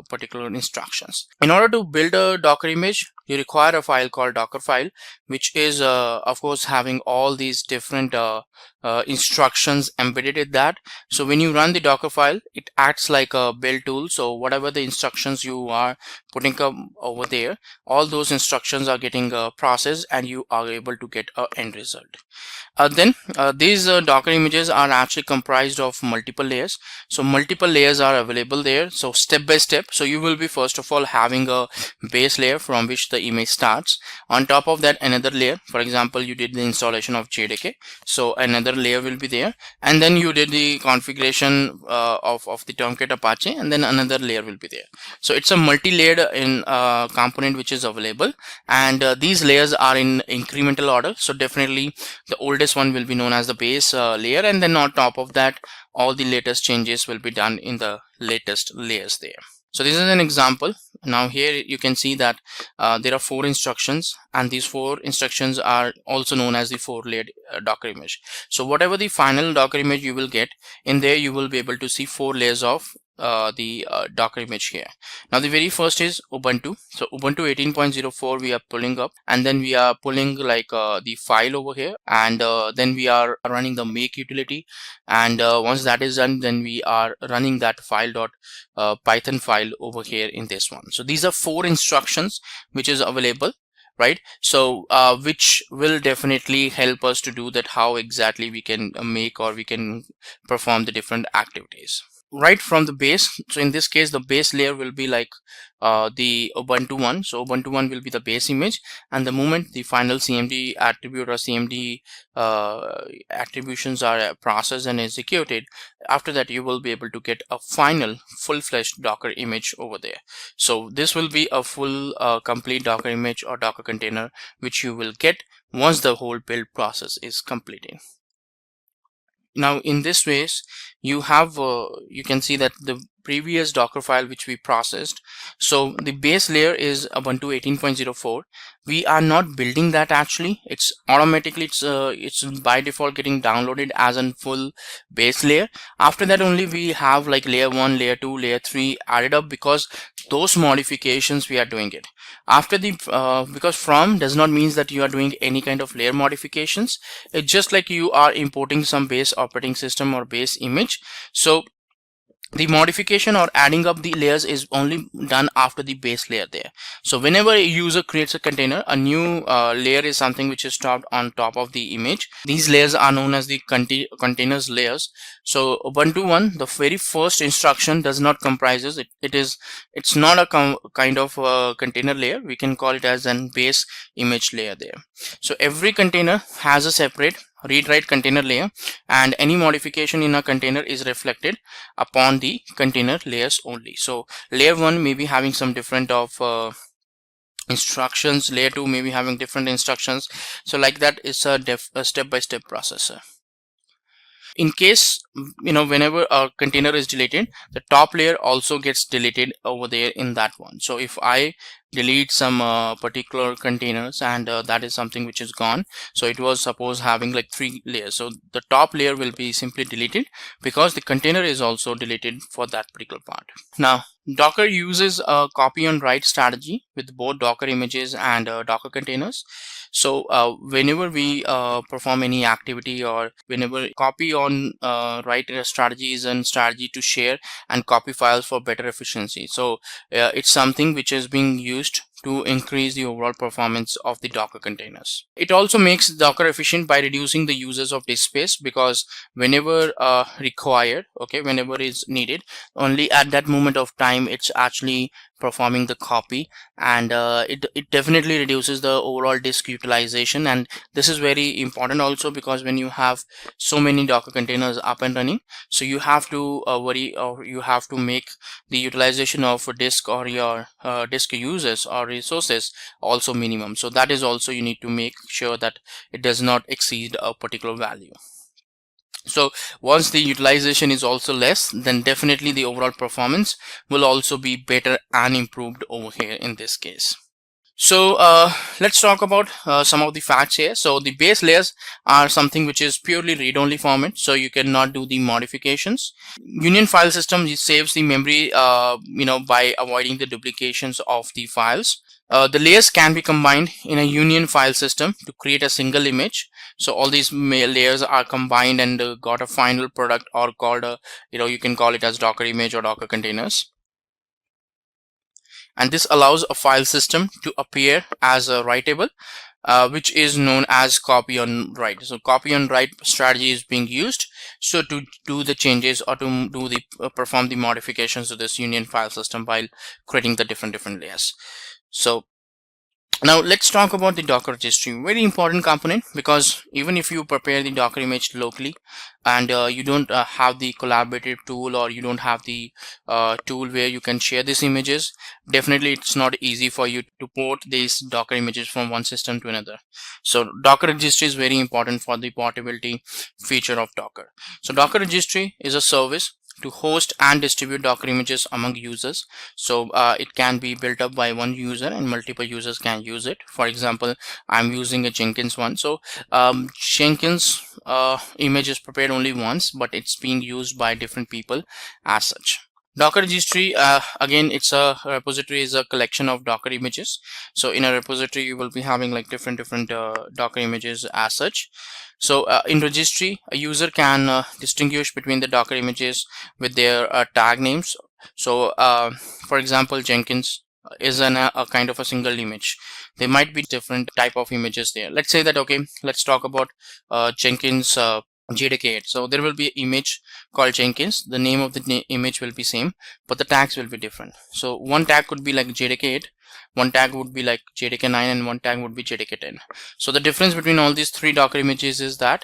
particular instructions. In order to build a Docker image, you require a file called Dockerfile, which is of course having all these different instructions embedded in that. So when you run the Dockerfile, it acts like a build tool. So whatever the instructions you are putting up over there, all those instructions are getting processed, and you are able to get an end result. Then these Docker images are actually comprised of multiple layers. So multiple layers are available there. So step by step, so you will be first of all having a base layer from which the image starts. On top of that, another layer. For example, you did the installation of JDK, so another layer will be there, and then you did the configuration of the Tomcat Apache, and then another layer will be there. So it's a multi-layered in component which is available, and these layers are in incremental order. So definitely the oldest one will be known as the base layer, and then on top of that, all the latest changes will be done in the latest layers there. So this is an example. Now here you can see that there are 4 instructions, and these 4 instructions are also known as the 4-layered Docker image. So whatever the final Docker image you will get, in there you will be able to see 4 layers of the Docker image here. Now the very first is Ubuntu. So Ubuntu 18.04 we are pulling up, and then we are pulling like the file over here, and then we are running the make utility, and once that is done, then we are running that file.python file over here in this one. So these are 4 instructions which is available right? So which will definitely help us to do that, how exactly we can make or we can perform the different activities right from the base. So in this case, the base layer will be like the Ubuntu one. So Ubuntu one will be the base image, and the moment the final CMD attribute or CMD attributions are processed and executed, after that you will be able to get a final full-fledged Docker image over there. So this will be a full complete Docker image or Docker container which you will get once the whole build process is completed. Now in this ways you have you can see that the previous Docker file which we processed, so the base layer is Ubuntu 18.04. we are not building that, actually it's automatically it's by default getting downloaded as a full base layer. After that only we have like layer 1, layer 2, layer 3 added up, because those modifications we are doing it after the because from does not means that you are doing any kind of layer modifications. It's just like you are importing some base operating system or base image. So the modification or adding up the layers is only done after the base layer there. So whenever a user creates a container, a new layer is something which is stored on top of the image. These layers are known as the containers layers. So Ubuntu one, the very first instruction does not comprises it. It's not a kind of container layer. We can call it as an base image layer there. So every container has a separate read-write container layer, and any modification in a container is reflected upon the container layers only. So layer 1 may be having some different of instructions, layer 2 may be having different instructions. So like that, it's a step-by-step process. In case whenever a container is deleted, the top layer also gets deleted over there in that one. So if I delete some particular containers and that is something which is gone, so it was suppose having like 3 layers, so the top layer will be simply deleted because the container is also deleted for that particular part. Now Docker uses a copy on write strategy with both Docker images and Docker containers. So whenever we perform any activity, or whenever copy on write strategy is a strategy to share and copy files for better efficiency. So it's something which is being used to increase the overall performance of the Docker containers. It also makes Docker efficient by reducing the uses of disk space, because whenever required, whenever is needed, only at that moment of time it's actually performing the copy, and it definitely reduces the overall disk utilization. And this is very important also, because when you have so many Docker containers up and running, so you have to worry, or you have to make the utilization of a disk or your disk uses or resources also minimum. So that is also you need to make sure that it does not exceed a particular value. So once the utilization is also less, then definitely the overall performance will also be better and improved over here in this case. So let's talk about some of the facts here. So the base layers are something which is purely read-only format, so you cannot do the modifications. Union file system saves the memory by avoiding the duplications of the files. The layers can be combined in a union file system to create a single image. So all these layers are combined and got a final product, or called a you can call it as Docker image or Docker containers. And this allows a file system to appear as a writable, which is known as copy on write. So copy on write strategy is being used so to do the changes, or to do the perform the modifications to this union file system while creating the different layers. So now let's talk about the Docker registry. Very important component, because even if you prepare the Docker image locally and you don't have the collaborative tool, or you don't have the tool where you can share these images, definitely it's not easy for you to port these Docker images from one system to another. So Docker registry is very important for the portability feature of Docker. So Docker registry is a service to host and distribute Docker images among users. So it can be built up by one user and multiple users can use it. For example, I'm using a Jenkins one. So Jenkins image is prepared only once, but it's being used by different people as such. Docker registry, again, it's a repository is a collection of Docker images. So in a repository you will be having like different Docker images as such. So in registry, a user can distinguish between the Docker images with their tag names. So for example, Jenkins is a kind of a single image. There might be different type of images there. Let's say that, okay, let's talk about Jenkins JDK8. So there will be an image called Jenkins. The name of the image will be same, but the tags will be different. So one tag could be like JDK8, one tag would be like JDK9, and one tag would be JDK10. So the difference between all these three Docker images is that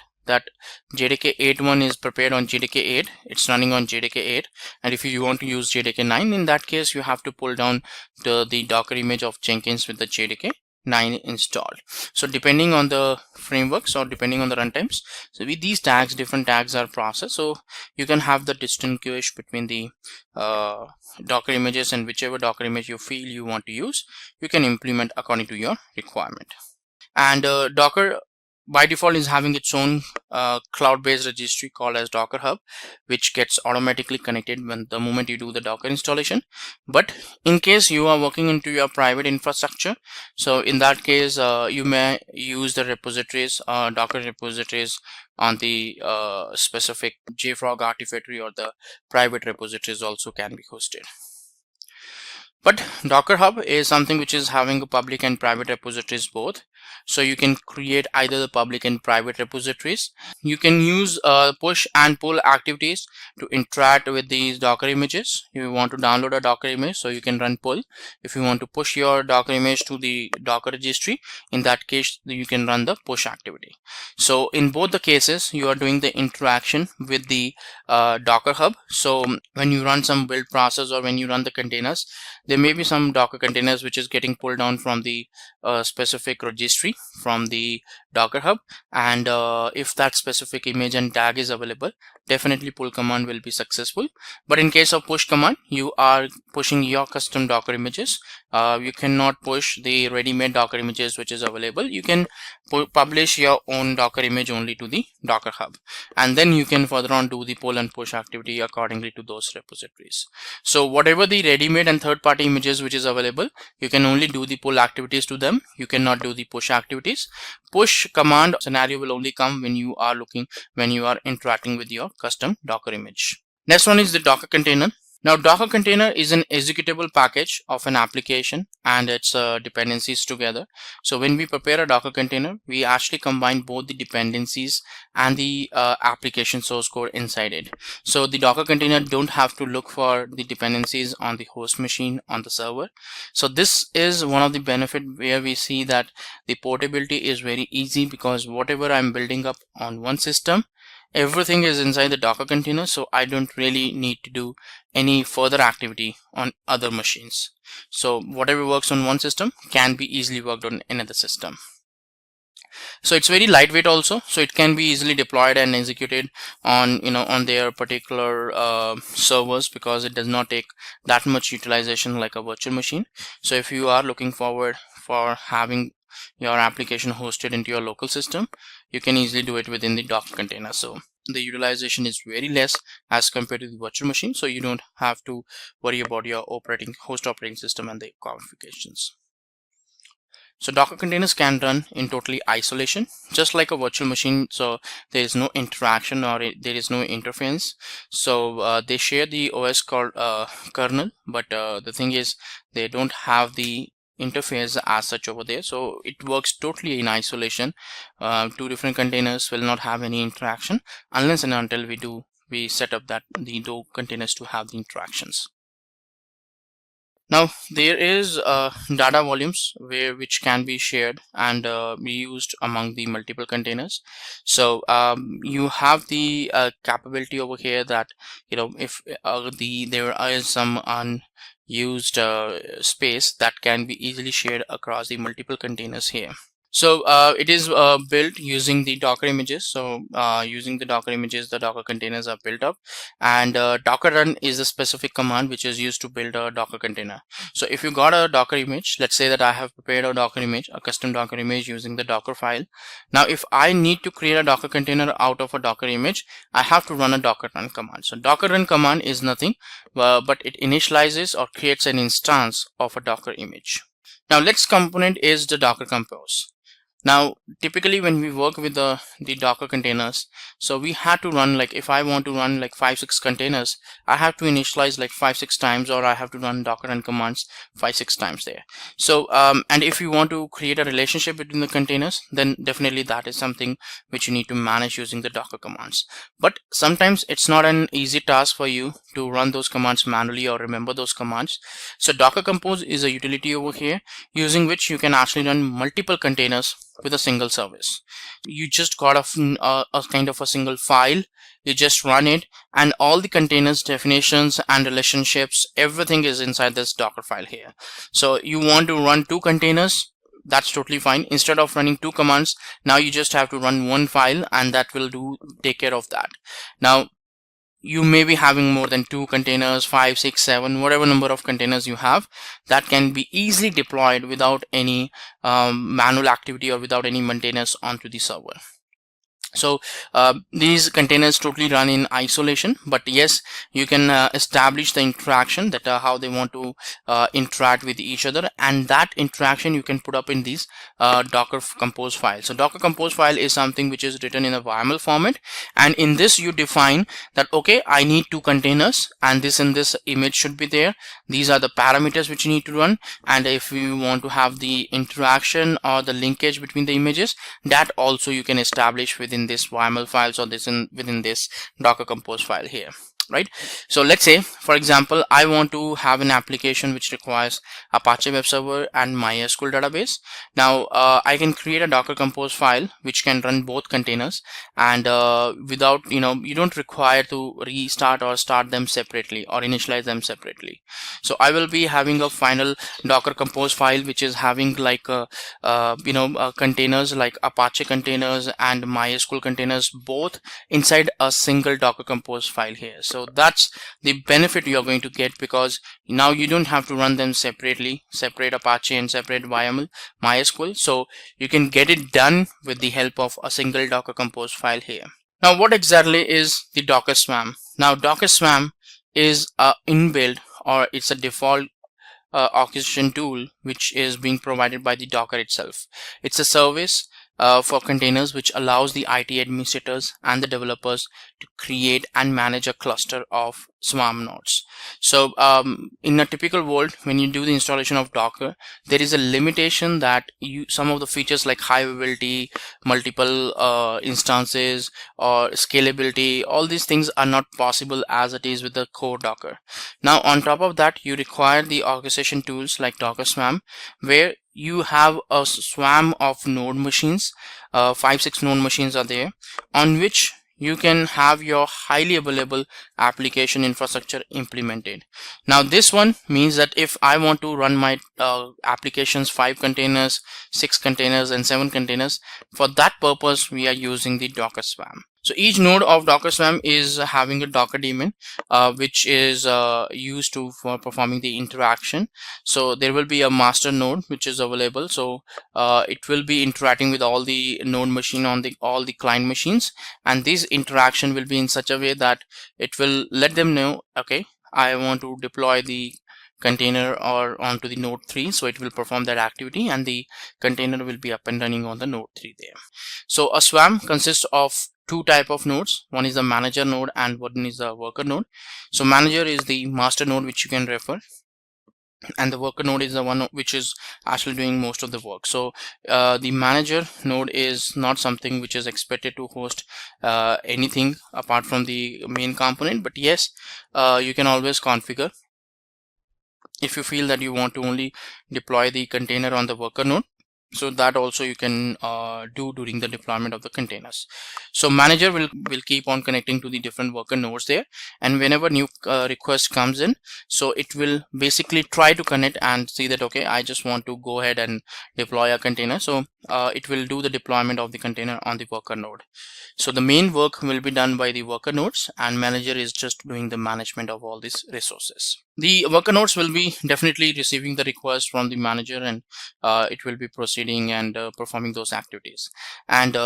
JDK8 one is prepared on JDK8, it's running on JDK8, and if you want to use JDK9, in that case you have to pull down the Docker image of Jenkins with the JDK9 installed. So depending on the frameworks or depending on the runtimes, so with these tags, different tags are processed, so you can have the distinguish between the Docker images, and whichever Docker image you feel you want to use, you can implement according to your requirement. And Docker by default is having its own cloud-based registry called as Docker Hub, which gets automatically connected when the moment you do the Docker installation. But in case you are working into your private infrastructure, so in that case you may use the repositories, Docker repositories on the specific JFrog Artifactory, or the private repositories also can be hosted. But Docker Hub is something which is having a public and private repositories both. So you can create either the public and private repositories. You can use push and pull activities to interact with these Docker images. If you want to download a Docker image, so you can run pull. If you want to push your Docker image to the Docker registry, in that case you can run the push activity. So in both the cases you are doing the interaction with the Docker Hub. So when you run some build process, or when you run the containers, there may be some Docker containers which is getting pulled down from the specific registry from the Docker Hub, and if that specific image and tag is available, definitely pull command will be successful. But in case of push command, you are pushing your custom Docker images. You cannot push the ready-made Docker images which is available. You can publish your own Docker image only to the Docker Hub, and then you can further on do the pull and push activity accordingly to those repositories. So whatever the ready-made and third-party images which is available, you can only do the pull activities to them. You cannot do the push activities. Push command scenario will only come when you are interacting with your custom Docker image. Next one is the Docker container. Now Docker container is an executable package of an application and its dependencies together. So when we prepare a Docker container, we actually combine both the dependencies and the application source code inside it. So the Docker container don't have to look for the dependencies on the host machine on the server. So this is one of the benefit where we see that the portability is very easy, because whatever I'm building up on one system, everything is inside the Docker container, so I don't really need to do any further activity on other machines. So whatever works on one system can be easily worked on another system. So it's very lightweight also, so it can be easily deployed and executed on on their particular servers, because it does not take that much utilization like a virtual machine. So if you are looking forward for having your application hosted into your local system, you can easily do it within the Docker container. So the utilization is very less as compared to the virtual machine, so you don't have to worry about your host operating system and the configurations. So Docker containers can run in totally isolation, just like a virtual machine. So there is no interaction, or there is no interference. So they share the OS called kernel, but the thing is they don't have the interface as such over there. So it works totally in isolation. Two different containers will not have any interaction unless and until we set up the containers to have the interactions. Now there is data volumes which can be shared and be used among the multiple containers. So you have the capability over here that if there is some unused space that can be easily shared across the multiple containers here. So it is built using the Docker images. So using the Docker images, the Docker containers are built up, and Docker run is a specific command which is used to build a Docker container. So if you got a Docker image, let's say that I have prepared a Docker image, a custom Docker image using the Docker file. Now if I need to create a Docker container out of a Docker image, I have to run a Docker run command. So Docker run command is nothing but it initializes or creates an instance of a Docker image. Now next component is the Docker Compose. Now, typically when we work with the Docker containers, so we had to run, like if I want to run like 5-6 containers, I have to initialize like 5-6 times, or I have to run Docker run commands 5-6 times there. So and if you want to create a relationship between the containers, then definitely that is something which you need to manage using the Docker commands. But sometimes it's not an easy task for you to run those commands manually or remember those commands. So Docker Compose is a utility over here using which you can actually run multiple containers with a single service. You just got a kind of a single file, you just run it, and all the containers, definitions and relationships, everything is inside this Docker file here. So you want to run 2 containers, that's totally fine. Instead of running 2 commands, now you just have to run 1 file, and that will take care of that. Now you may be having more than 2 containers, 5, 6, 7, whatever number of containers you have, that can be easily deployed without any manual activity or without any maintenance onto the server. So these containers totally run in isolation, but yes, you can establish the interaction, that how they want to interact with each other, and that interaction you can put up in these Docker Compose file. So Docker Compose file is something which is written in a YAML format, and in this you define that okay, I need 2 containers, and this in this image should be there. These are the parameters which you need to run, and if you want to have the interaction or the linkage between the images, that also you can establish within this YAML files, or within this Docker Compose file here, right? So let's say, for example, I want to have an application which requires Apache Web Server and MySQL database. Now I can create a Docker Compose file which can run both containers, and without, you don't require to restart or start them separately or initialize them separately. So I will be having a final Docker Compose file which is having like containers like Apache containers and MySQL containers, both inside a single Docker Compose file here. So that's the benefit you're going to get, because now you don't have to run them separately, separate Apache and separate YAML MySQL. So you can get it done with the help of a single Docker Compose file here. Now what exactly is the Docker Swarm? Now Docker Swarm is a inbuilt, or it's a default orchestration tool which is being provided by the Docker itself. It's a service for containers which allows the IT administrators and the developers to create and manage a cluster of Swarm nodes. So in a typical world, when you do the installation of Docker, there is a limitation that some of the features like high availability, multiple instances, or scalability, all these things are not possible as it is with the core Docker. Now on top of that, you require the orchestration tools like Docker Swarm, where you have a swarm of node machines, 5-6 node machines are there, on which you can have your highly available application infrastructure implemented. Now this one means that if I want to run my applications 5 containers, 6 containers and 7 containers, for that purpose we are using the Docker Swarm. So each node of Docker Swarm is having a Docker daemon which is used for performing the interaction. So there will be a master node which is available, so it will be interacting with all the node machine on all the client machines, and this interaction will be in such a way that it will let them know, okay, I want to deploy the container or onto the node 3, so it will perform that activity and the container will be up and running on the node 3 there. So a swarm consists of 2 type of nodes. One is the manager node and one is the worker node. So manager is the master node which you can refer, and the worker node is the one which is actually doing most of the work. So the manager node is not something which is expected to host anything apart from the main component, but yes, you can always configure if you feel that you want to only deploy the container on the worker node. So that also you can do during the deployment of the containers. So manager will keep on connecting to the different worker nodes there, and whenever new request comes in, so it will basically try to connect and see that okay, I just want to go ahead and deploy a container. So it will do the deployment of the container on the worker node. So the main work will be done by the worker nodes, and manager is just doing the management of all these resources. The worker nodes will be definitely receiving the request from the manager, and it will be proceeding and performing those activities. And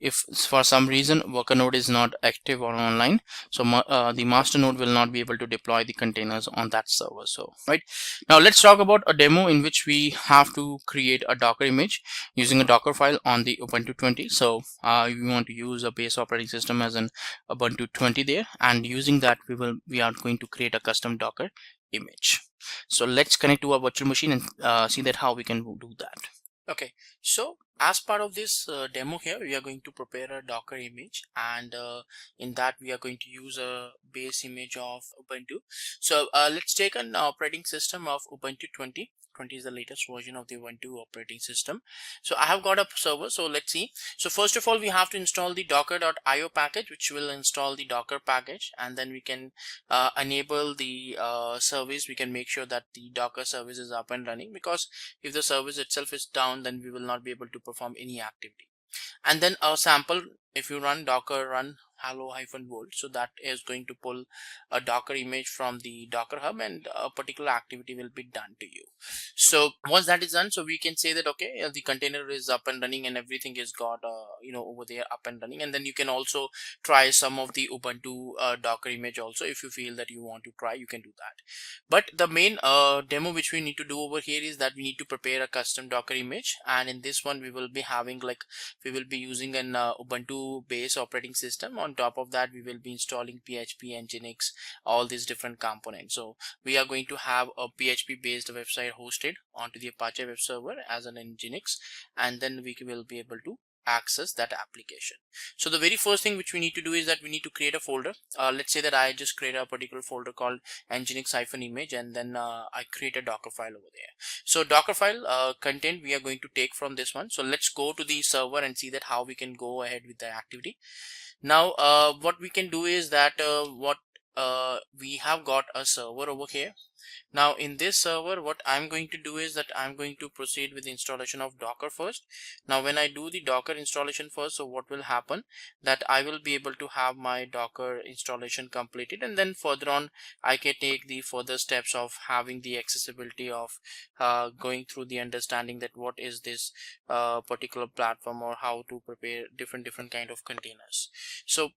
if for some reason worker node is not active or online, so the master node will not be able to deploy the containers on that server. So right now, let's talk about a demo in which we have to create a Docker image using a Docker file on the Ubuntu 20. So we want to use a base operating system as an Ubuntu 20 there, and using that we are going to create a custom Docker image. So let's connect to our virtual machine and see that how we can do that. Okay, so as part of this demo here, we are going to prepare a Docker image, and in that we are going to use a base image of Ubuntu. So let's take an operating system of Ubuntu 20. 20 is the latest version of the Ubuntu operating system. So I have got a server, so let's see. So first of all, we have to install the docker.io package, which will install the Docker package, and then we can enable the service. We can make sure that the Docker service is up and running, because if the service itself is down, then we will not be able to perform any activity. And then a sample, if you run docker run hello-world, so that is going to pull a Docker image from the Docker hub, and a particular activity will be done to you. So once that is done, so we can say that okay, the container is up and running and everything is got over there up and running. And then you can also try some of the Ubuntu Docker image also. If you feel that you want to try, you can do that. But the main demo which we need to do over here is that we need to prepare a custom Docker image, and in this one we will be having we will be using an Ubuntu base operating system. On top of that, we will be installing PHP, Nginx, all these different components. So we are going to have a PHP based website hosted onto the Apache web server as an Nginx, and then we will be able to access that application. So the very first thing which we need to do is that we need to create a folder. Let's say that I just create a particular folder called Nginx-image, and then I create a Docker file over there. So Docker file content we are going to take from this one. So let's go to the server and see that how we can go ahead with the activity. Now what we can do is that we have got a server over here. Now in this server, what I'm going to do is that I'm going to proceed with the installation of Docker first. Now when I do the Docker installation first, so what will happen, that I will be able to have my Docker installation completed, and then further on I can take the further steps of having the accessibility of going through the understanding that what is this particular platform, or how to prepare different kind of containers. So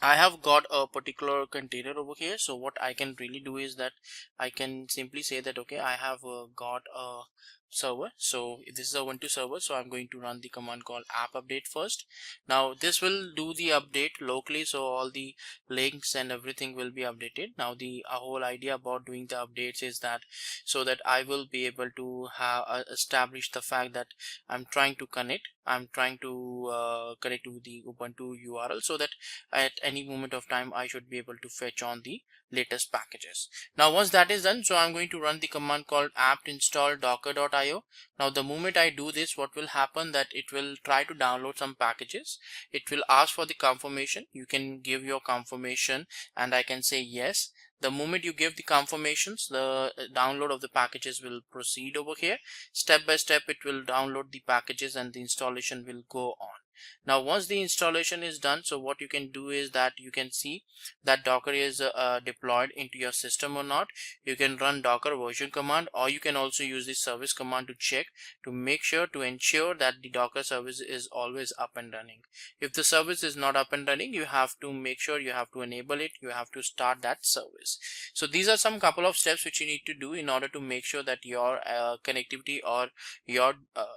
I have got a particular container over here. So what I can really do is that I can simply say that okay, I have got a server. So this is a Ubuntu server, so I'm going to run the command called app update first. Now this will do the update locally, so all the links and everything will be updated. Now the whole idea about doing the updates is that so that I will be able to have establish the fact that I'm trying to connect to the Ubuntu URL, so that at any moment of time I should be able to fetch on the latest packages. Now once that is done, so I'm going to run the command called apt install docker.io. Now the moment I do this, what will happen, that it will try to download some packages. It will ask for the confirmation. You can give your confirmation, and I can say yes. The moment you give the confirmations, the download of the packages will proceed over here. Step by step it will download the packages and the installation will go on. Now once the installation is done, so what you can do is that you can see that Docker is deployed into your system or not. You can run docker version command, or you can also use the service command to check, to make sure, to ensure that the Docker service is always up and running. If the service is not up and running, you have to make sure, you have to enable it, you have to start that service. So these are some couple of steps which you need to do in order to make sure that your connectivity or your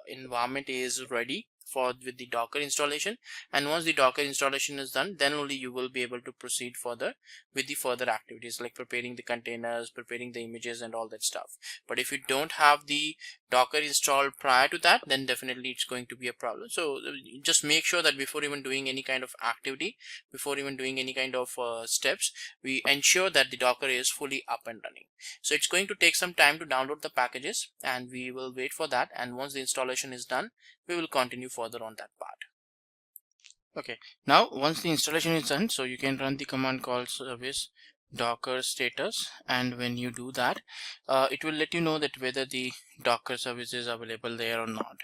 environment is ready with the Docker installation. And once the Docker installation is done, then only you will be able to proceed further with the further activities like preparing the containers, preparing the images and all that stuff. But if you don't have the Docker installed prior to that, then definitely it's going to be a problem. So just make sure that before even doing any kind of activity, before even doing any kind of steps, we ensure that the Docker is fully up and running. So it's going to take some time to download the packages, and we will wait for that. And once the installation is done, we will continue further on that part. Okay, now once the installation is done, so you can run the command called service docker status, and when you do that, it will let you know that whether the Docker service is available there or not.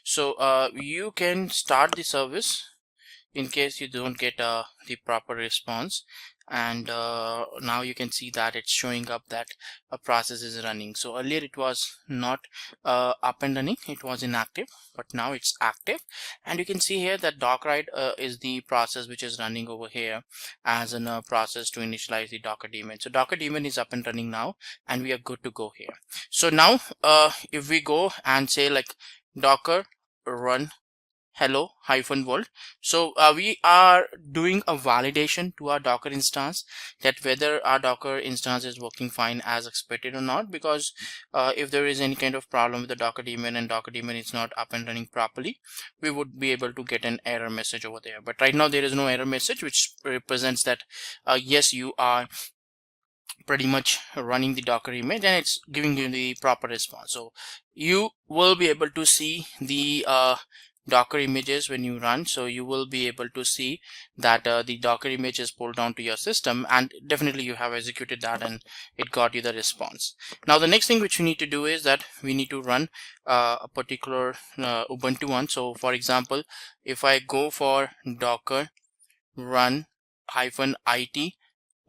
So you can start the service in case you don't get the proper response, and now you can see that it's showing up that a process is running. So earlier it was not up and running, it was inactive, but now it's active. And you can see here that dockeride is the process which is running over here as a process to initialize the Docker daemon. So Docker daemon is up and running now, and we are good to go here. So now if we go and say like docker run hello -world, so we are doing a validation to our Docker instance that whether our Docker instance is working fine as expected or not, because if there is any kind of problem with the Docker daemon and Docker daemon is not up and running properly, we would be able to get an error message over there. But right now there is no error message, which represents that yes, you are pretty much running the Docker image and it's giving you the proper response. So you will be able to see the Docker images when you run. So you will be able to see that the Docker image is pulled down to your system, and definitely you have executed that and it got you the response. Now the next thing which we need to do is that we need to run a particular Ubuntu one. So for example, if I go for docker run -it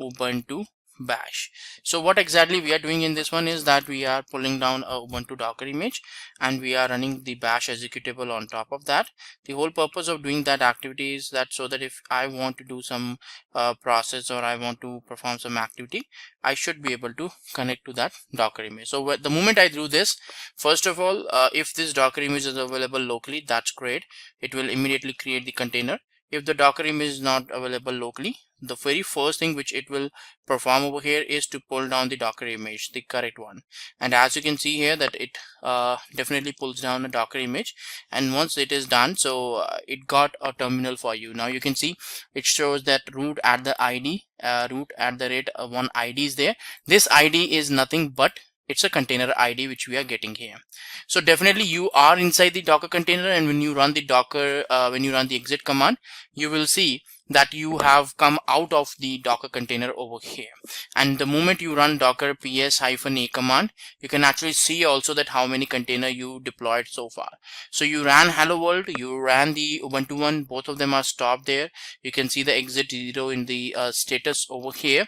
Ubuntu bash. So what exactly we are doing in this one is that we are pulling down a Ubuntu Docker image and we are running the bash executable on top of that. The whole purpose of doing that activity is that so that if I want to do some process or I want to perform some activity, I should be able to connect to that Docker image. So the moment I do this, first of all, if this Docker image is available locally, that's great. It will immediately create the container. If the Docker image is not available locally, the very first thing which it will perform over here is to pull down the Docker image, the correct one. And as you can see here that it definitely pulls down a Docker image, and once it is done, so it got a terminal for you. Now you can see it shows that root at the ID, root at the rate one ID is there. This ID is nothing but it's a container ID which we are getting here. So definitely you are inside the Docker container, and when you run the Docker, when you run the exit command, you will see that you have come out of the Docker container over here. And the moment you run docker ps-a command, you can actually see also that how many container you deployed so far. So you ran hello world, you ran the Ubuntu one, both of them are stopped there. You can see the exit 0 in the status over here,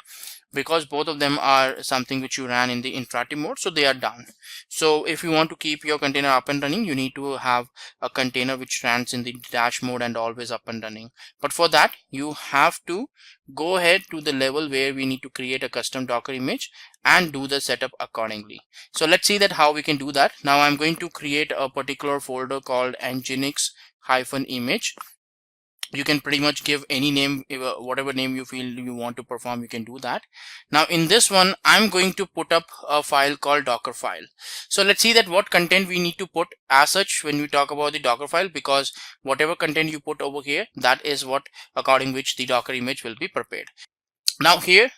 because both of them are something which you ran in the interactive mode, so they are down. So if you want to keep your container up and running, you need to have a container which runs in the dash mode and always up and running. But for that, you have to go ahead to the level where we need to create a custom Docker image and do the setup accordingly. So let's see that how we can do that. Now I'm going to create a particular folder called nginx-image. You can pretty much give any name, whatever name you feel you want to perform, you can do that. Now in this one, I'm going to put up a file called Docker file. So let's see that what content we need to put as such when we talk about the Docker file, because whatever content you put over here, that is what according which the Docker image will be prepared. Now here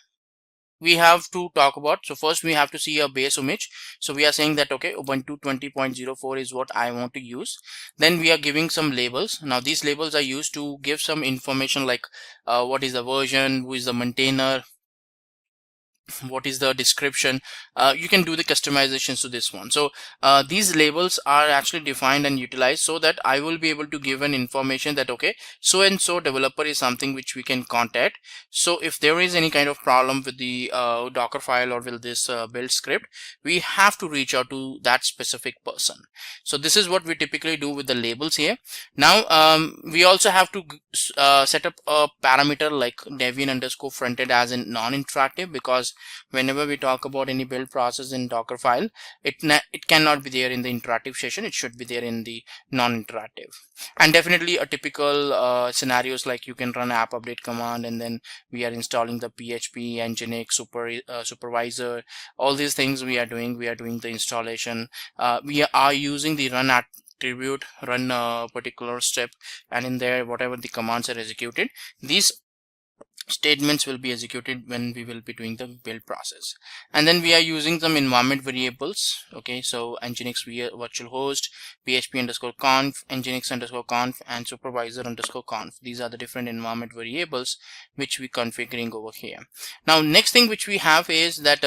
we have to talk about, so first we have to see a base image. So we are saying that okay, Ubuntu 20.04 is what I want to use. Then we are giving some labels. Now these labels are used to give some information like what is the version, who is the maintainer, what is the description. You can do the customizations to this one. So these labels are actually defined and utilized so that I will be able to give an information that okay, so and so developer is something which we can contact. So if there is any kind of problem with the Docker file or with this build script, we have to reach out to that specific person. So this is what we typically do with the labels here. Now we also have to set up a parameter like Debian_frontend as in non-interactive, because whenever we talk about any build process in Docker file, it cannot be there in the interactive session. It should be there in the non-interactive. And definitely a typical scenarios like you can run app update command, and then we are installing the PHP, Nginx, supervisor, all these things we are doing the installation. We are using the run attribute, run a particular step, and in there whatever the commands are executed, these statements will be executed when we will be doing the build process. And then we are using some environment variables. Okay, so nginx virtual host, php_conf, nginx_conf, and supervisor_conf. These are the different environment variables which we configuring over here. Now next thing which we have is that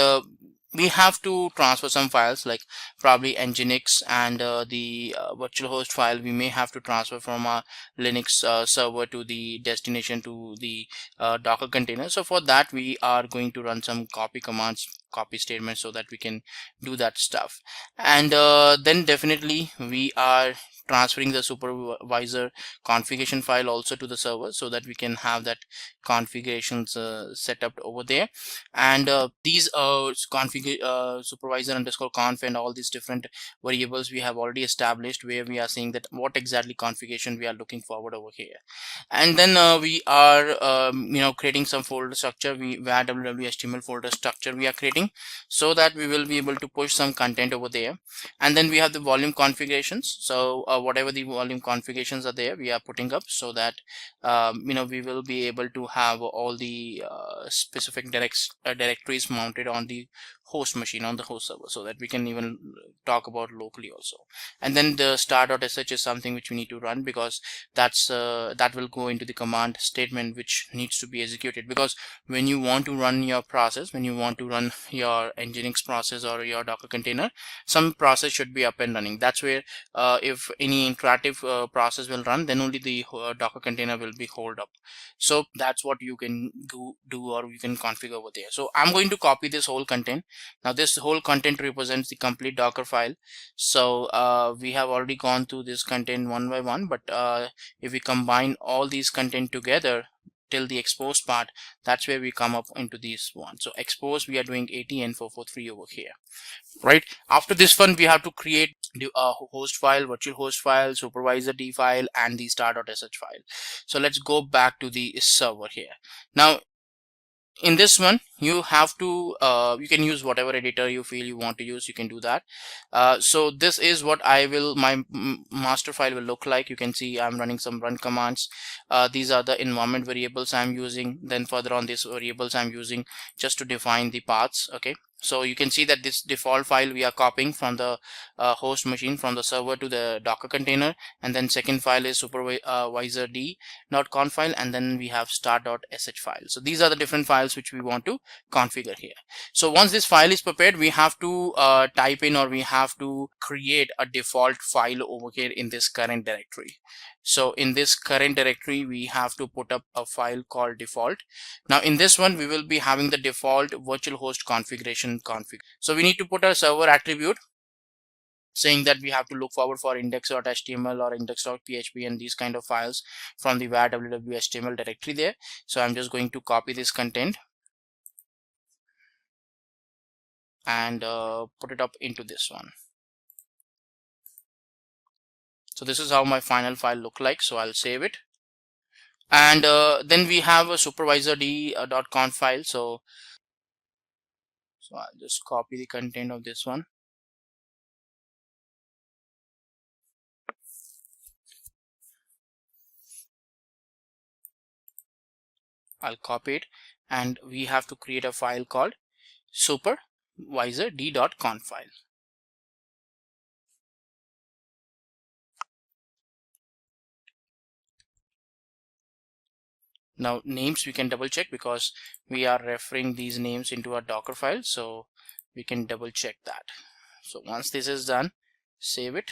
we have to transfer some files like probably Nginx and the virtual host file. We may have to transfer from a Linux server to the destination to the Docker container. So for that we are going to run some copy commands, copy statements, so that we can do that stuff. And then definitely we are transferring the supervisor configuration file also to the server, so that we can have that configurations set up over there. And these supervisor underscore conf and all these different variables we have already established, where we are saying that what exactly configuration we are looking forward over here. And then we are creating some folder structure. We www.html folder structure we are creating, so that we will be able to push some content over there. And then we have the volume configurations. So whatever the volume configurations are there, we are putting up, so that we will be able to have all the specific directories mounted on the host machine, on the host server, so that we can even talk about locally also. And then the star.sh is something which we need to run, because that's that will go into the command statement which needs to be executed. Because when you want to run your process, when you want to run your Nginx process or your Docker container, some process should be up and running. That's where if any interactive process will run, then only the Docker container will be hold up. So that's what you can do or you can configure over there. So I'm going to copy this whole content. Now this whole content represents the complete Docker file. So we have already gone through this content one by one, but if we combine all these content together till the expose part, that's where we come up into this one. So expose, we are doing 80 and 443 over here. Right after this one, we have to create the host file, virtual host file, supervisor D file, and the star.sh file. So let's go back to the server here. Now in this one, you have to you can use whatever editor you feel you want to use, you can do that. So this is what my master file will look like. You can see I'm running some run commands. These are the environment variables I'm using. Then further on, these variables I'm using just to define the paths. Okay, so you can see that this default file we are copying from the host machine, from the server to the Docker container. And then second file is supervisor d.conf file, and then we have star.sh file. So these are the different files which we want to configure here. So once this file is prepared, we have to type in, or we have to create a default file over here in this current directory. So in this current directory, we have to put up a file called default. Now in this one, we will be having the default virtual host configuration config. So we need to put a server attribute saying that we have to look forward for index.html or index.php and these kind of files from the var www.html directory there. So I'm just going to copy this content and put it up into this one. So this is how my final file look like. So I'll save it. And then we have a supervisor d.conf file. So I'll just copy the content of this one. I'll copy it, and we have to create a file called supervisor d.conf file. Now names we can double check, because we are referring these names into a Docker file, so we can double check that. So once this is done, save it,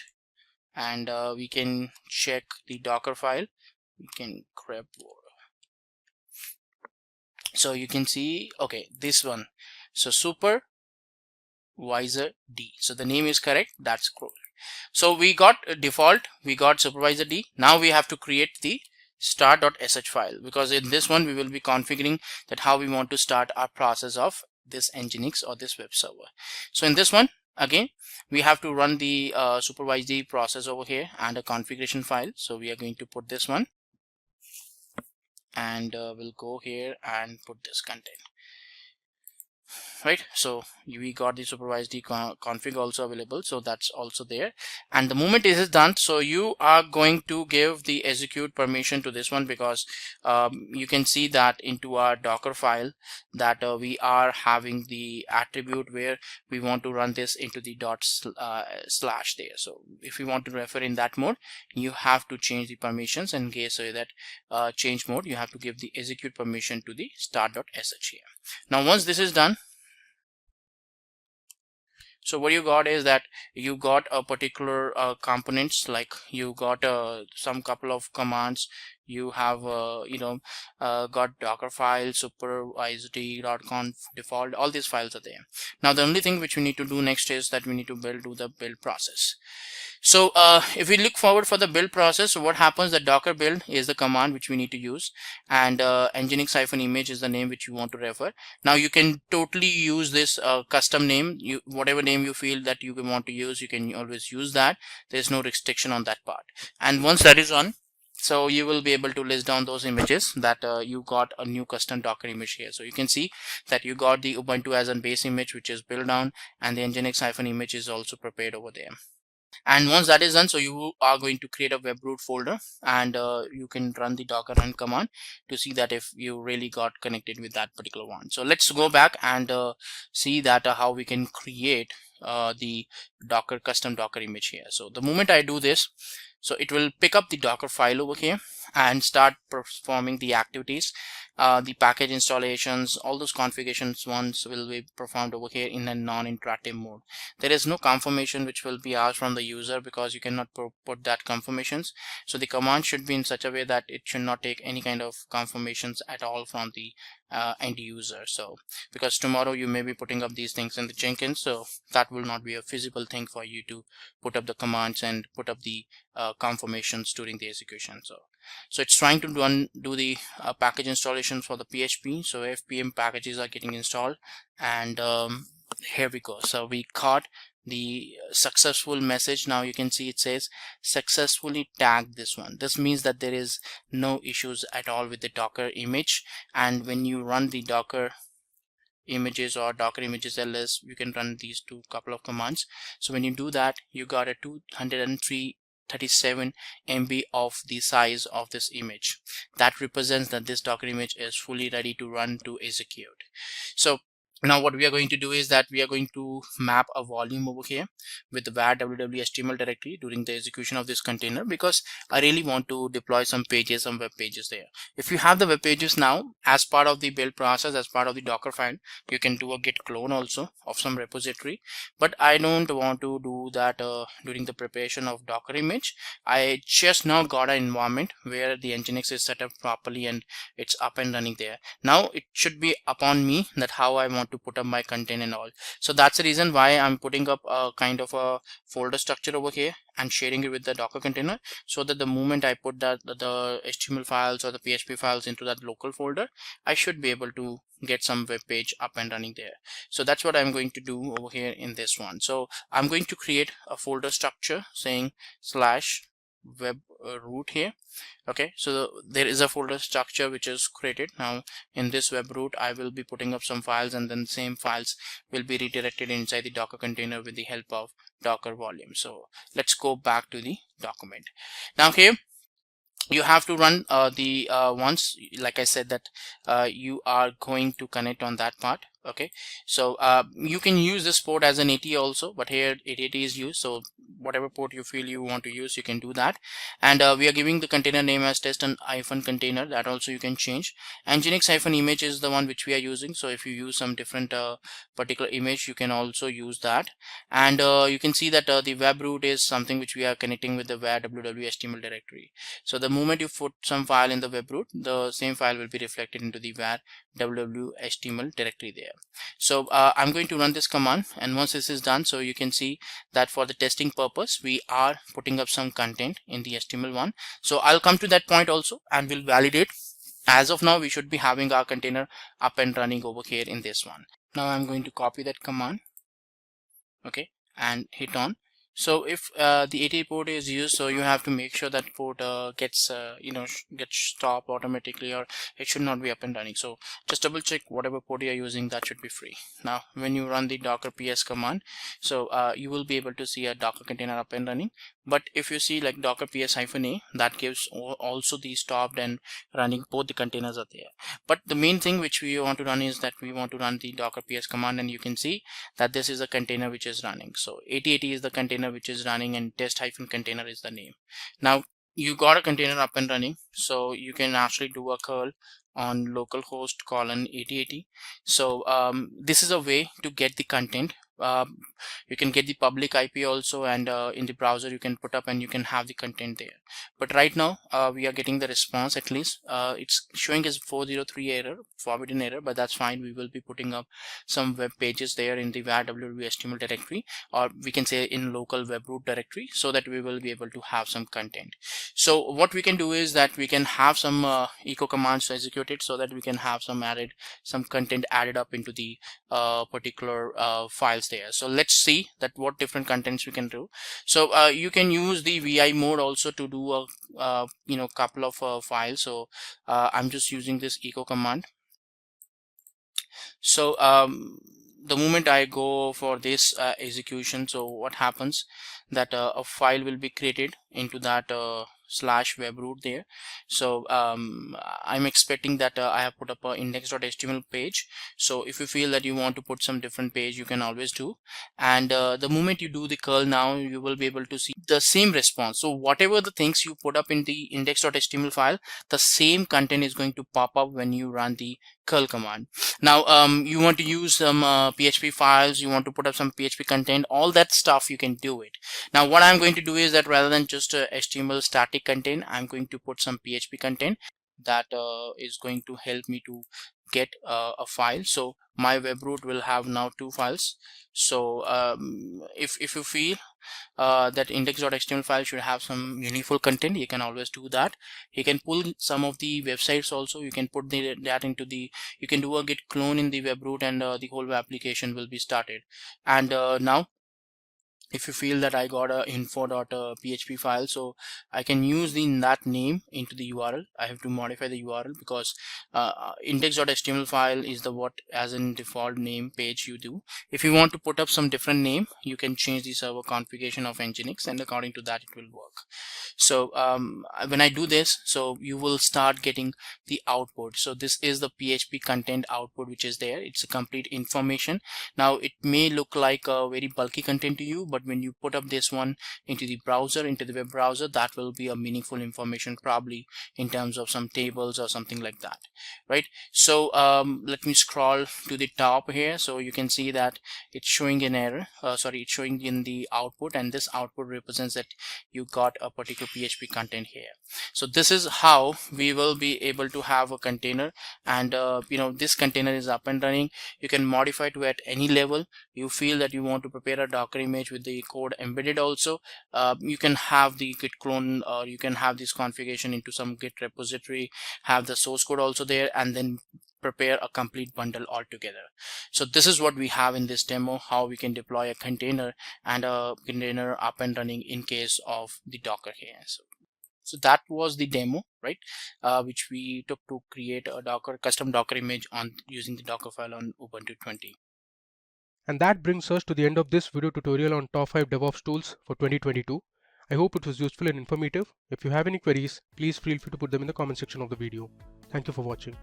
and we can check the Docker file. We can grab more. So you can see, okay, this one. So supervisor D. So the name is correct. That's cool. So we got a default, we got supervisor D. Now we have to create the star.sh file, because in this one we will be configuring that how we want to start our process of this Nginx or this web server. So in this one, again, we have to run the supervisor D process over here and a configuration file. So we are going to put this one, and we'll go here and put this content. Right, so we got the supervised config also available, so that's also there. And the moment it is done, so you are going to give the execute permission to this one, because you can see that into our Docker file that we are having the attribute where we want to run this into the slash there. So if you want to refer in that mode, you have to change the permissions. In case so that change mode, you have to give the execute permission to the start.sh here. Now once this is done, So what you got is that you got a particular components, like you got some couple of commands. You have got Docker file, supervised.conf, default, all these files are there. Now the only thing which we need to do next is that we need to do the build process. So if we look forward for the build process, so what happens, the docker build is the command which we need to use, and nginx-image is the name which you want to refer. Now you can totally use this custom name, whatever name you feel that you want to use, you can always use that. There's no restriction on that part. And once that is on, so you will be able to list down those images that you got a new custom Docker image here. So you can see that you got the Ubuntu as a base image which is built down, and the nginx-image is also prepared over there. And once that is done, so you are going to create a web root folder, and you can run the docker run command to see that if you really got connected with that particular one. So let's go back and see that how we can create the Docker custom Docker image here. So the moment I do this, so it will pick up the Docker file over here and start performing the activities, the package installations, all those configurations ones will be performed over here in a non-interactive mode. There is no confirmation which will be asked from the user because you cannot put that confirmations. So the command should be in such a way that it should not take any kind of confirmations at all from the end user. So because tomorrow you may be putting up these things in the Jenkins, so that will not be a feasible thing for you to put up the commands and put up the confirmations during the execution. So it's trying to do the package installations for the PHP. So FPM packages are getting installed, and here we go. So we got the successful message. Now you can see it says successfully tagged this one. This means that there is no issues at all with the Docker image, and when you run the Docker images or Docker images ls, you can run these couple of commands. So when you do that, you got a 237 MB of the size of this image. That represents that this Docker image is fully ready to run to execute. So now what we are going to do is that we are going to map a volume over here with the var www.html directory during the execution of this container, because I really want to deploy some pages, some web pages there. If you have the web pages now as part of the build process, as part of the Docker file, you can do a git clone also of some repository, but I don't want to do that during the preparation of Docker image. I just now got an environment where the Nginx is set up properly and it's up and running there. Now it should be upon me that how I want to put up my content and all. So that's the reason why I'm putting up a kind of a folder structure over here and sharing it with the Docker container, so that the moment I put that the HTML files or the PHP files into that local folder, I should be able to get some web page up and running there. So that's what I'm going to do over here in this one. So I'm going to create a folder structure saying /web root here. Okay, so there is a folder structure which is created. Now in this web root, I will be putting up some files, and then same files will be redirected inside the Docker container with the help of Docker volume. So let's go back to the document. Now here you have to run the once, like I said, that you are going to connect on that part. Okay, so you can use this port as an AT also, but here 880 is used, so whatever port you feel you want to use, you can do that. And we are giving the container name as test and -container, that also you can change. Nginx-image is the one which we are using, so if you use some different particular image, you can also use that. And you can see that the web root is something which we are connecting with the var www.html directory. So the moment you put some file in the web root, the same file will be reflected into the var www.html directory there. So I'm going to run this command, and once this is done, so you can see that for the testing purpose, we are putting up some content in the HTML one. So I'll come to that point also and we'll validate. As of now, we should be having our container up and running over here in this one. Now I'm going to copy that command, okay, and hit on. So if the 80 port is used, so you have to make sure that port gets gets stopped automatically, or it should not be up and running. So just double check whatever port you are using, that should be free. Now when you run the docker ps command, so you will be able to see a Docker container up and running. But if you see like docker ps-a, that gives also the stopped and running, both the containers are there. But the main thing which we want to run is that we want to run the docker ps command, and you can see that this is a container which is running. So 8080 is the container which is running, and test-container is the name. Now you got a container up and running, so you can actually do a curl on localhost :8080. So this is a way to get the content You can get the public IP also, and in the browser you can put up and you can have the content there. But right now we are getting the response. At least it's showing as 403 error, forbidden error, but that's fine. We will be putting up some web pages there in the var www.html directory, or we can say in local web root directory, so that we will be able to have some content. So what we can do is that we can have some echo commands executed, so that we can have some content added up into the particular files there. So let's see that what different contents we can do. So you can use the vi mode also to do a couple of files. So I'm just using this echo command. So the moment I go for this execution, so what happens that a file will be created into that /webroot there. So I'm expecting that I have put up a index.html page. So if you feel that you want to put some different page, you can always do. And the moment you do the curl, now you will be able to see the same response. So whatever the things you put up in the index.html file, the same content is going to pop up when you run the curl command. Now you want to use some PHP files, you want to put up some PHP content, all that stuff you can do it. Now what I'm going to do is that rather than just HTML static content, I'm going to put some PHP content that is going to help me to get a file. So my webroot will have now 2 files. So if you feel that index.html file should have some meaningful content, you can always do that. You can pull some of the websites also. You can put that into the, you can do a git clone in the webroot, and the whole application will be started. And now if you feel that I got a info.php file, so I can use that name into the URL. I have to modify the URL because index.html file is the what as in default name page you do. If you want to put up some different name, you can change the server configuration of Nginx, and according to that it will work. So when I do this, so you will start getting the output. So this is the PHP content output which is there. It's a complete information. Now it may look like a very bulky content to you, but when you put up this one into the browser, into the web browser, that will be a meaningful information, probably in terms of some tables or something like that, right? So let me scroll to the top here. So you can see that it's showing an error, it's showing in the output, and this output represents that you got a particular PHP content here. So this is how we will be able to have a container, and this container is up and running. You can modify to at any level. You feel that you want to prepare a Docker image with the code embedded also, you can have the git clone, or you can have this configuration into some git repository, have the source code also there, and then prepare a complete bundle altogether. So this is what we have in this demo, how we can deploy a container and a container up and running in case of the Docker here. So that was the demo, right, which we took to create a custom Docker image on using the Docker file on Ubuntu 20. And that brings us to the end of this video tutorial on top 5 DevOps tools for 2022. I hope it was useful and informative. If you have any queries, please feel free to put them in the comment section of the video. Thank you for watching.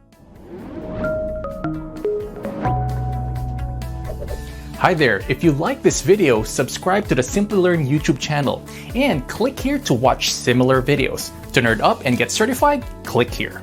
Hi there, if you like this video, subscribe to the Simplilearn YouTube channel and click here to watch similar videos. To nerd up and get certified, click here.